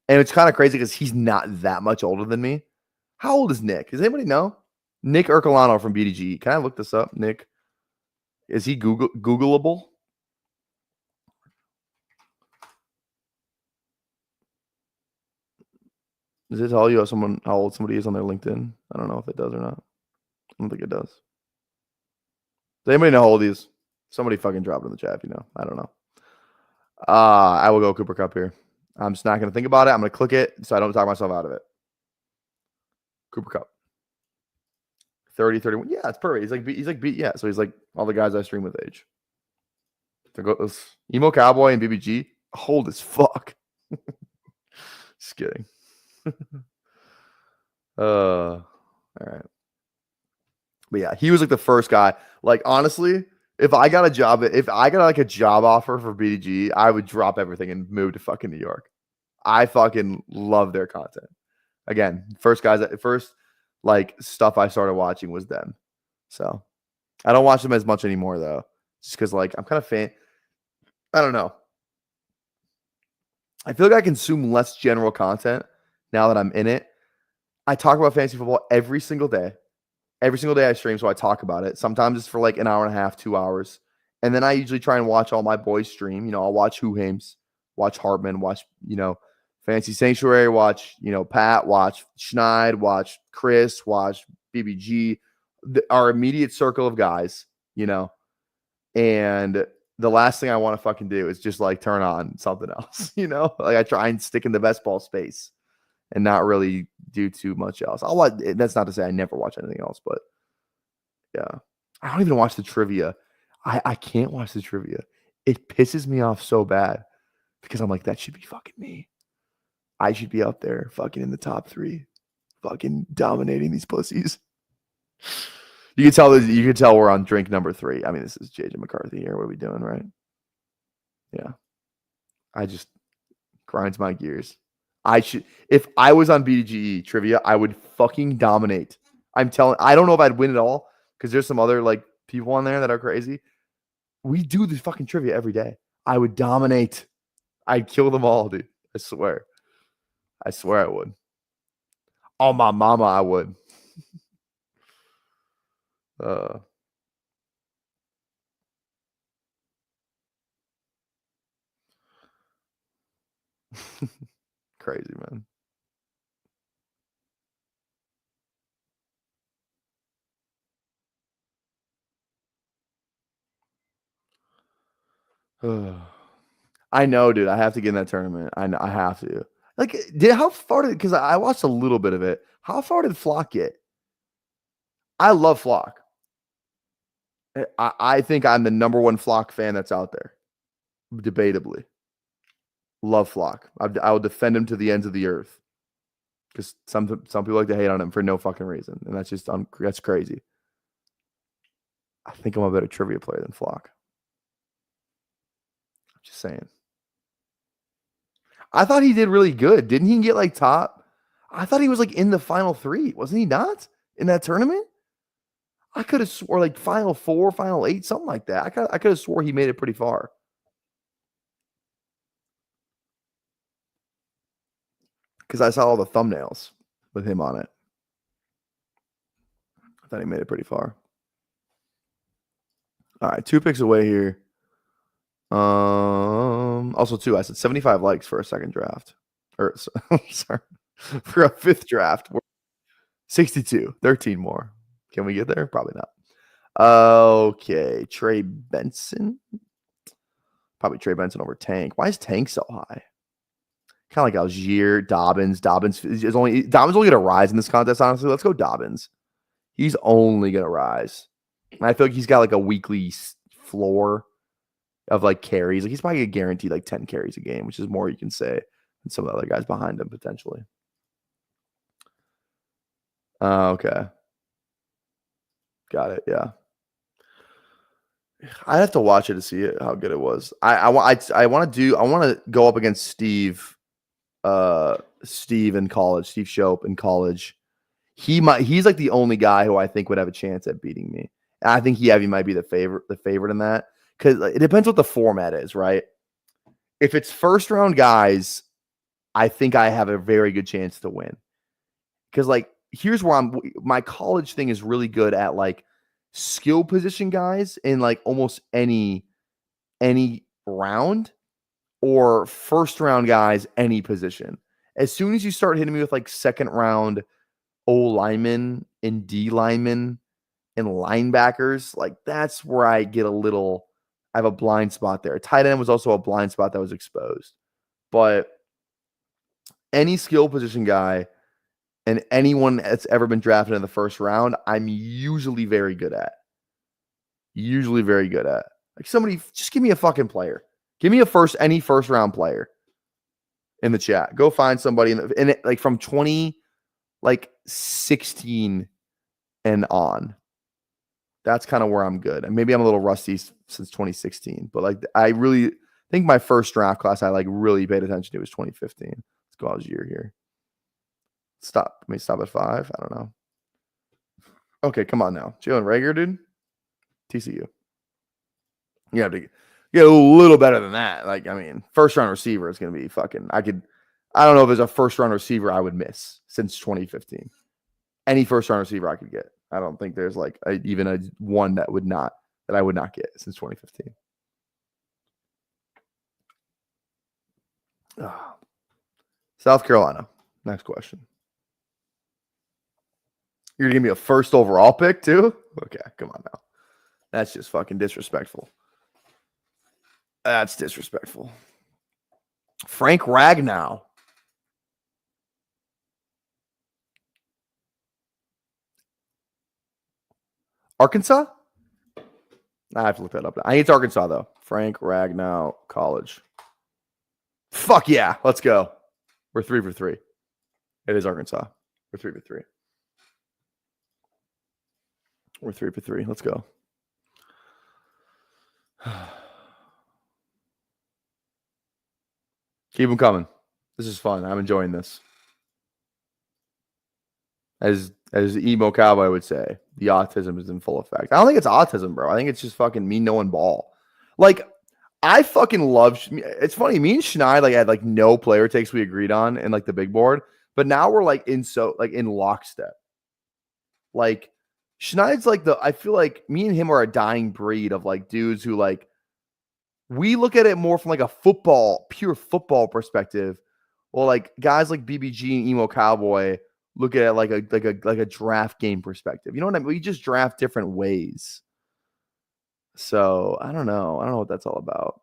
And it's kind of crazy because he's not that much older than me. How old is Nick? Does anybody know? Nick Ercolano from BDG. Can I look this up, Nick? Is he Googleable? Does it tell you how old somebody is on their LinkedIn? I don't know if it does or not. I don't think it does. Does anybody know how old he is? Somebody fucking drop it in the chat if you know. I don't know. I will go Cooper Cup here. I'm just not going to think about it. I'm going to click it so I don't talk myself out of it. Cooper Cup. 30, 31. Yeah, it's perfect. Yeah, so he's like all the guys I stream with age. There goes Emo Cowboy and BBG. Old as fuck. Just kidding. All right. But yeah, he was like the first guy. Like, honestly, if I got a job offer for BDG, I would drop everything and move to fucking New York. I fucking love their content. Again, first like stuff I started watching was them. So I don't watch them as much anymore though. Just because like I'm kind of fan. I don't know. I feel like I consume less general content now that I'm in it. I talk about fantasy football every single day. Every single day I stream, so I talk about it. Sometimes it's for like an hour and a half, 2 hours. And then I usually try and watch all my boys stream. You know, I'll watch Who Hames, watch Hartman, watch, Fancy Sanctuary, watch, Pat, watch Schneid, watch Chris, watch BBG, our immediate circle of guys, and the last thing I want to fucking do is just like turn on something else, like I try and stick in the best ball space and not really do too much else. I'll watch. That's not to say I never watch anything else, but yeah, I don't even watch the trivia. I can't watch the trivia. It pisses me off so bad because I'm like, that should be fucking me. I should be up there fucking in the top 3, fucking dominating these pussies. You can tell we're on drink number 3. I mean, this is JJ McCarthy here. What are we doing, right? Yeah. I just grinds my gears. If I was on BDGE trivia, I would fucking dominate. I don't know if I'd win it all because there's some other like people on there that are crazy. We do this fucking trivia every day. I would dominate. I'd kill them all, dude. I swear I would. Oh, my mama, I would. Crazy, man. I know, dude. I have to get in that tournament. I have to. Like, how far did? Because I watched a little bit of it. How far did Flock get? I love Flock. I think I'm the number 1 Flock fan that's out there, debatably. Love Flock. I will defend him to the ends of the earth because some people like to hate on him for no fucking reason, and that's crazy. I think I'm a better trivia player than Flock. I'm just saying. I thought he did really good. Didn't he get like top? I thought he was like in the final 3. Wasn't he not in that tournament? I could have swore like final 4, final 8, something like that. I could have swore he made it pretty far. Because I saw all the thumbnails with him on it. I thought he made it pretty far. All right, 2 picks away here. Also, too, I said 75 likes for a second draft. Or sorry, for a 5th draft. 62, 13 more. Can we get there? Probably not. Okay, Trey Benson. Probably Trey Benson over Tank. Why is Tank so high? Kind of like Algier, Dobbins. Dobbins only gonna rise in this contest, honestly. Let's go Dobbins. He's only gonna rise. And I feel like he's got like a weekly floor of like carries. Like he's probably gonna guarantee like 10 carries a game, which is more you can say than some of the other guys behind him potentially. Okay. Got it. Yeah. I'd have to watch it to see it, how good it was. I want to go up against Steve in college, Steve Shope in college. He's like the only guy who I think would have a chance at beating me. And I think he might be the favorite in that, because it depends what the format is, right? If it's first round guys, I think I have a very good chance to win. Because like here's where my college thing is really good at like skill position guys in like almost any round, or first round guys any position. As soon as you start hitting me with like second round O linemen and D linemen and linebackers, like that's where I have a blind spot there. Tight end was also a blind spot that was exposed. But any skill position guy and anyone that's ever been drafted in the first round, I'm usually very good at. Like somebody, just give me a fucking player. Give me any first round player in the chat. Go find somebody in it, like from 16 and on. That's kind of where I'm good. And maybe I'm a little rusty since 2016, but like I really think my first draft class I like really paid attention to was 2015. Let's go out year here. Stop. Let me stop at 5. I don't know. Okay, come on now. Jalen Reagor, dude. TCU. You have to get a little better than that. Like, I mean, first round receiver is going to be fucking. I don't know if there's a first round receiver I would miss since 2015. Any first round receiver I could get. I don't think there's like even a one that I would not get since 2015. South Carolina. Next question. You're gonna give me a first overall pick too? Okay, come on now. That's just fucking disrespectful. That's disrespectful. Frank Ragnow. Arkansas? I have to look that up. I think it's Arkansas, though. Frank Ragnow College. Fuck yeah. Let's go. We're 3 for 3. It is Arkansas. We're 3 for 3. We're 3 for 3. Let's go. Keep them coming. This is fun. I'm enjoying this. As emo cowboy would say, the autism is in full effect. I don't think it's autism, bro. I think it's just fucking me knowing ball. Like, I fucking love. It's funny. Me and Schneid like had like no player takes we agreed on in like the big board, but now we're like in lockstep. Like Schneid's like I feel like me and him are a dying breed of like dudes who like we look at it more from like a pure football perspective. Well, like guys like BBG and emo cowboy look at it like a draft game perspective. You know what I mean? We just draft different ways. So I don't know. I don't know what that's all about.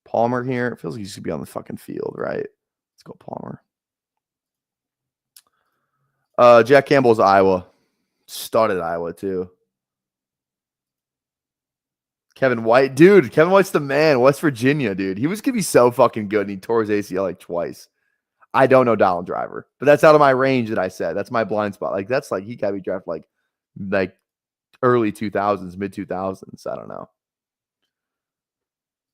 Palmer here. It feels like he should be on the fucking field, right? Let's go Palmer. Jack Campbell's Iowa. Started Iowa too. Kevin White. Dude, Kevin White's the man. West Virginia, dude. He was going to be so fucking good, and he tore his ACL like twice. I don't know Donald Driver, but that's out of my range that I said. That's my blind spot. Like, that's like, he got to be drafted like early 2000s, mid 2000s. I don't know.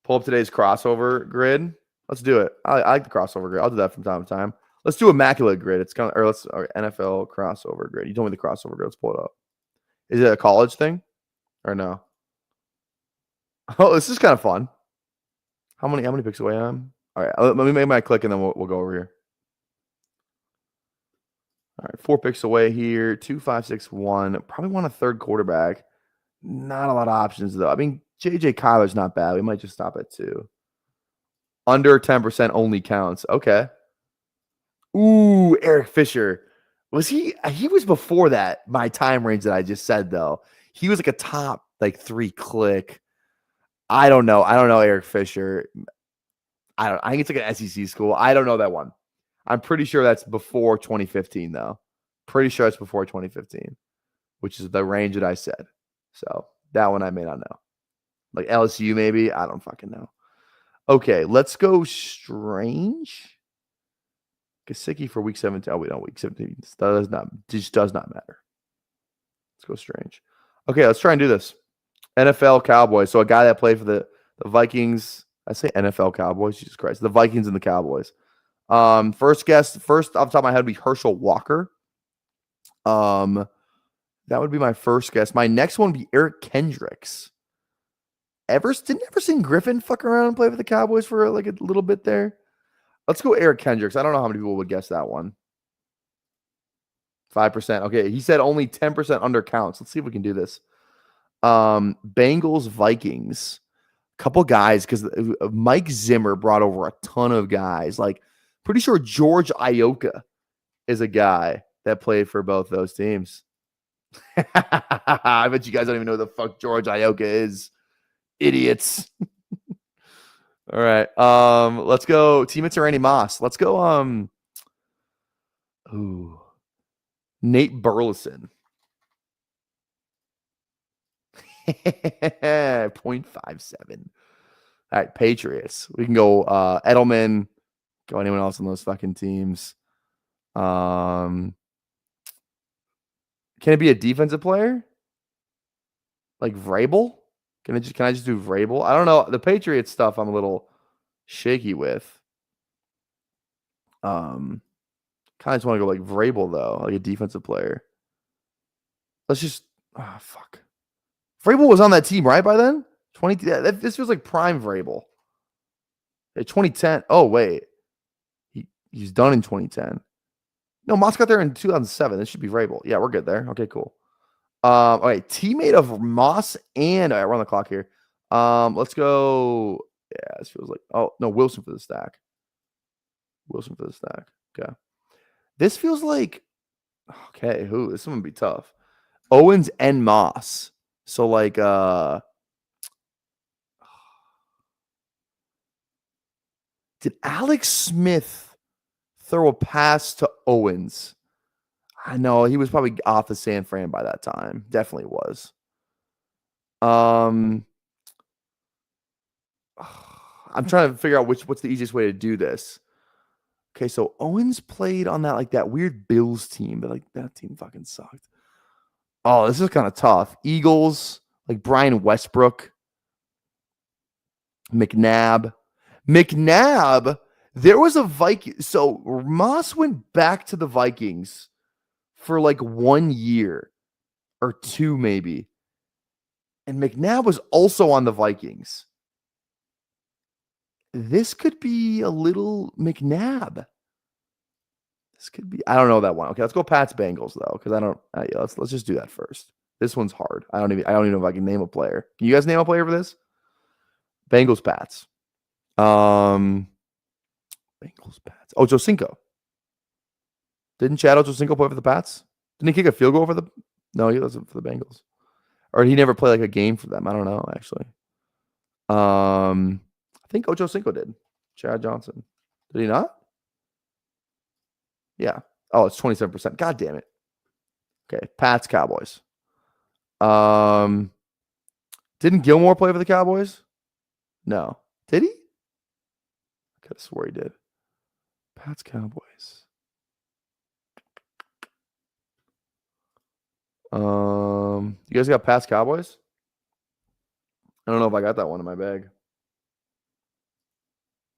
Pull up today's crossover grid. Let's do it. I like the crossover grid. I'll do that from time to time. Let's do immaculate grid. It's kind of, or NFL crossover grid. You told me the crossover grid. Let's pull it up. Is it a college thing or no? Oh, this is kind of fun. How many picks away am I? All right, let me make my click and then we'll go over here. All right, 4 picks away here. 2, 5, 6, 1. Probably want a third quarterback. Not a lot of options though. I mean, JJ Kyler's not bad. We might just stop at 2. Under 10% only counts. Okay. Ooh, Eric Fisher. Was he? He was before that. My time range that I just said though. He was like a top 3 click. I don't know. Eric Fisher. I think it's like an SEC school. I don't know that one. I'm pretty sure that's before 2015, though. Pretty sure it's before 2015, which is the range that I said. So that one I may not know. Like LSU, maybe. I don't fucking know. Okay, let's go Strange. Gesicki for week 17. Oh, wait, no, week 17. Just does not matter. Let's go strange. Okay, let's try and do this. NFL Cowboys. So a guy that played for the Vikings. I say NFL Cowboys. Jesus Christ. The Vikings and the Cowboys. First off the top of my head would be Herschel Walker. That would be my first guess. My next one would be Eric Kendricks. Didn't Everson Griffin fuck around and play for the Cowboys for like a little bit there? Let's go Eric Kendricks. I don't know how many people would guess that one. 5%. Okay, he said only 10% under counts. Let's see if we can do this. Bengals, Vikings. Couple guys, because Mike Zimmer brought over a ton of guys. Like, pretty sure George Iocca is a guy that played for both those teams. I bet you guys don't even know who the fuck George Iocca is. Idiots. All right. Let's go. Teammates or Randy Moss. Let's go. Nate Burleson. 0.57. All right, Patriots. We can go Edelman. Go anyone else on those fucking teams. Can it be a defensive player? Like Vrabel? Can I just do Vrabel? I don't know. The Patriots stuff I'm a little shaky with. Kind of just want to go like Vrabel though, like a defensive player. Let's just fuck. Vrabel was on that team, right? By then? This feels like prime Vrabel. Hey, 2010. Oh, wait. He's done in 2010. No, Moss got there in 2007. This should be Vrabel. Yeah, we're good there. Okay, cool. All right, teammate of Moss and all right, we're on the clock here. Let's go. Yeah, this feels like Wilson for the stack. Wilson for the stack. Okay. This feels like this one would be tough. Owens and Moss. So like did Alex Smith throw a pass to Owens? I know he was probably off the San Fran by that time. Definitely was. I'm trying to figure out what's the easiest way to do this. Okay, so Owens played on that weird Bills team, but like that team fucking sucked. Oh, this is kind of tough. Eagles, like Brian Westbrook, McNabb. There was a Viking. So Moss went back to the Vikings for like 1 year or 2 maybe. And McNabb was also on the Vikings. This could be a little McNabb. This could be, I don't know that one. Okay, let's go Pats Bengals though, because I don't. Let's just do that first. This one's hard. I don't even know if I can name a player. Can you guys name a player for this? Bengals Pats. Bengals Pats. Ochocinco. Didn't Chad Ochocinco play for the Pats? Didn't he kick a field goal for the? No, he wasn't for the Bengals. Or he never played like a game for them. I don't know actually. I think Ochocinco did. Chad Johnson. Did he not? Yeah. Oh, it's 27%. God damn it. Okay. Pats, Cowboys. Didn't Gilmore play for the Cowboys? No. Did he? I could have swore he did. Pats, Cowboys. You guys got Pats, Cowboys? I don't know if I got that one in my bag.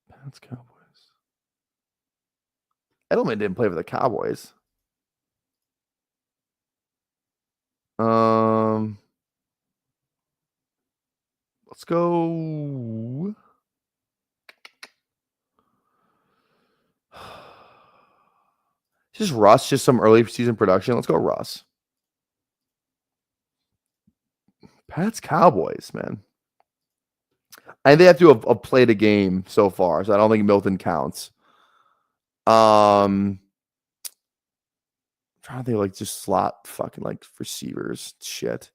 Pats, Cowboys. Edelman didn't play for the Cowboys. Let's go. Just Russ, just some early season production. Let's go Russ. Pats, Cowboys, man. I think they have to have played a game so far, so I don't think Milton counts. I'm trying to think like just slot fucking like receivers shit.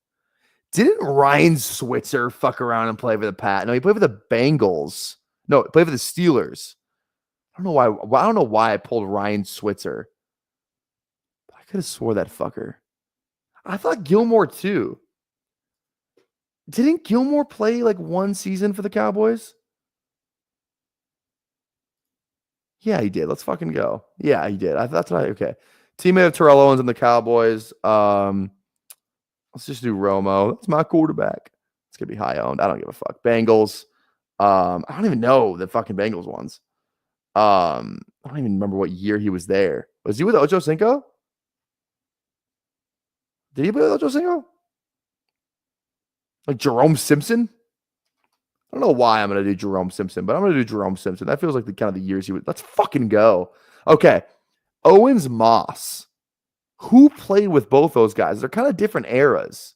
Didn't Ryan Switzer fuck around and play for the Pat? No, he played for the Bengals. No, he played for the Steelers. I don't know why I pulled Ryan Switzer. I could have swore that fucker. I thought Gilmore too. Didn't Gilmore play like 1 season for the Cowboys? Yeah, he did. Let's fucking go. Yeah, he did. That's what okay. Teammate of Terrell Owens and the Cowboys. Let's just do Romo. That's my quarterback. It's gonna be high owned. I don't give a fuck. Bengals. I don't even know the fucking Bengals ones. I don't even remember what year he was there. Was he with Ocho Cinco? Did he play with Ocho Cinco? Like Jerome Simpson? I don't know why I'm going to do Jerome Simpson, but I'm going to do Jerome Simpson. That feels like the kind of the years he would. Let's fucking go. Okay. Owens Moss. Who played with both those guys? They're kind of different eras.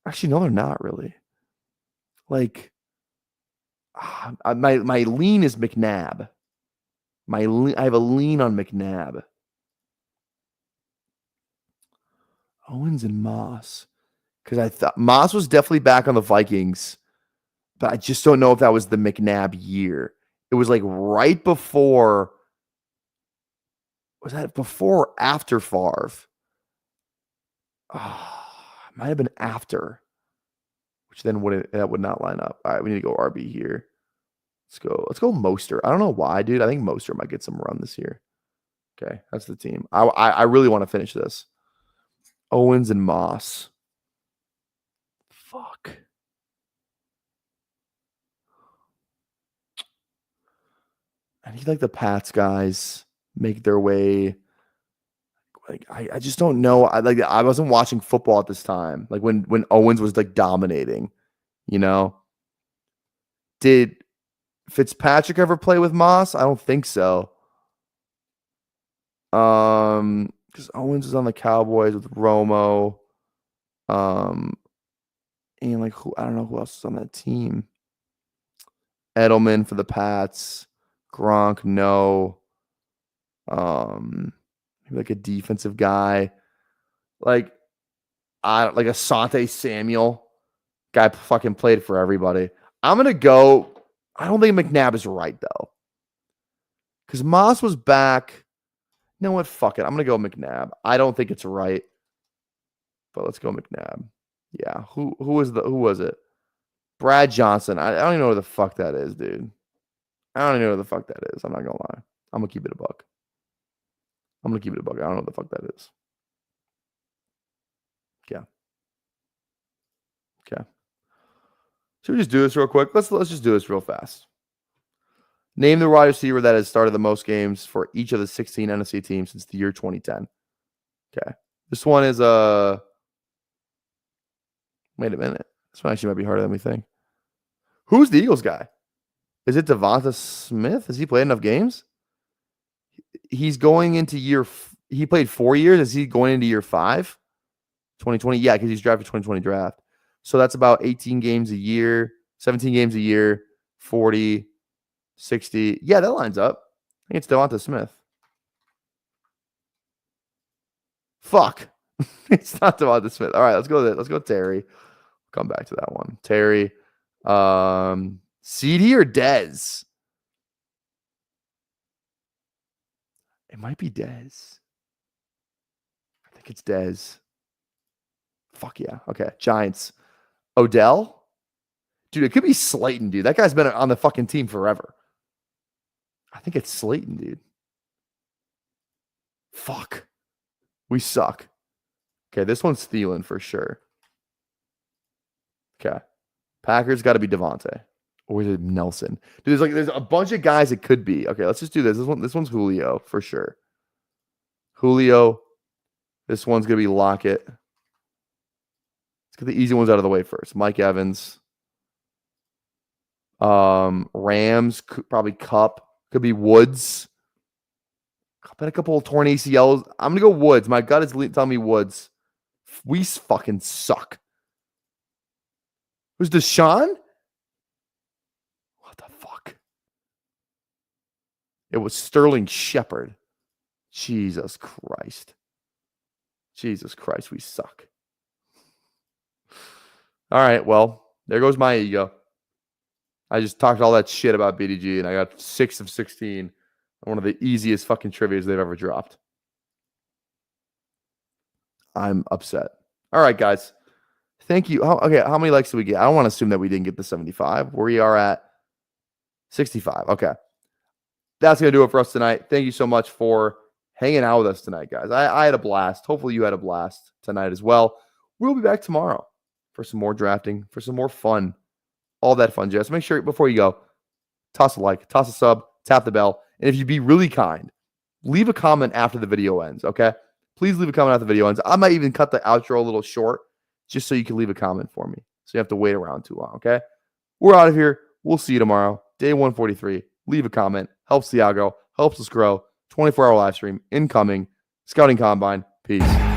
Actually, no, they're not really. Like, my lean is McNabb. I have a lean on McNabb. Owens and Moss. Because I thought Moss was definitely back on the Vikings. But I just don't know if that was the McNabb year. It was like right before. Was that before or after Favre? Might have been after. Which then that would not line up. All right, we need to go RB here. Let's go Mostert. I don't know why, dude. I think Mostert might get some run this year. Okay, that's the team. I really want to finish this. Owens and Moss. Fuck. I think like the Pats guys make their way. Like I just don't know. I wasn't watching football at this time. Like when Owens was like dominating, you know. Did Fitzpatrick ever play with Moss? I don't think so. Because Owens is on the Cowboys with Romo. And like who I don't know who else is on that team. Edelman for the Pats. Gronk, no. Maybe like a defensive guy. Like Asante Samuel. Guy fucking played for everybody. I'm gonna go. I don't think McNabb is right though. Because Moss was back. You know what? Fuck it. I'm gonna go McNabb. I don't think it's right. But let's go McNabb. Yeah. Who was it? Brad Johnson. I don't even know who the fuck that is, dude. I don't even know who the fuck that is. I'm not gonna lie. I'm gonna keep it a buck. I don't know what the fuck that is. Yeah. Okay. Should we just do this real quick? Let's just do this real fast. Name the wide receiver that has started the most games for each of the 16 NFC teams since the year 2010. Okay. This one is wait a minute. This one actually might be harder than we think. Who's the Eagles guy? Is it Devonta Smith? Has he played enough games? He's going into he played 4 years. Is he going into year 5? 2020? Yeah, because he's drafted 2020 draft. So that's about 18 games a year, 17 games a year, 40, 60. Yeah, that lines up. I think it's Devonta Smith. Fuck. It's not Devonta Smith. All right, let's go Terry. Come back to that one. Terry. CD or Dez? It might be Dez. I think it's Dez. Fuck yeah. Okay. Giants. Odell? Dude, it could be Slayton, dude. That guy's been on the fucking team forever. I think it's Slayton, dude. Fuck. We suck. Okay, this one's Thielen for sure. Okay. Packers got to be Devontae. Or is it Nelson? Dude, there's a bunch of guys it could be. Okay, let's just do this. This one's Julio for sure. Julio. This one's going to be Lockett. Let's get the easy ones out of the way first. Mike Evans. Rams, probably Cup. Could be Woods. Cup had a couple of torn ACLs. I'm going to go Woods. My gut is telling me Woods. We fucking suck. Who's Deshaun? What the fuck? It was Sterling Shepard. Jesus Christ. Jesus Christ, we suck. All right, well, there goes my ego. I just talked all that shit about BDG, and I got 6 of 16. One of the easiest fucking trivias they've ever dropped. I'm upset. All right, guys. Thank you. Okay, how many likes did we get? I don't want to assume that we didn't get the 75. We are at 65. Okay. that's going to do it for us tonight. Thank you so much for hanging out with us tonight, guys. I had a blast. Hopefully you had a blast tonight as well. We'll be back tomorrow for some more drafting, for some more fun, all that fun jazz. Make sure before you go, toss a like, toss a sub, tap the bell, and if you'd be really kind, leave a comment after the video ends, okay? Please leave a comment after the video ends. I might even cut the outro a little short just so you can leave a comment for me. So you have to wait around too long, okay? We're out of here. We'll see you tomorrow. Day 143. Leave a comment. Helps the algo. Helps us grow. 24-hour live stream incoming. Scouting Combine. Peace.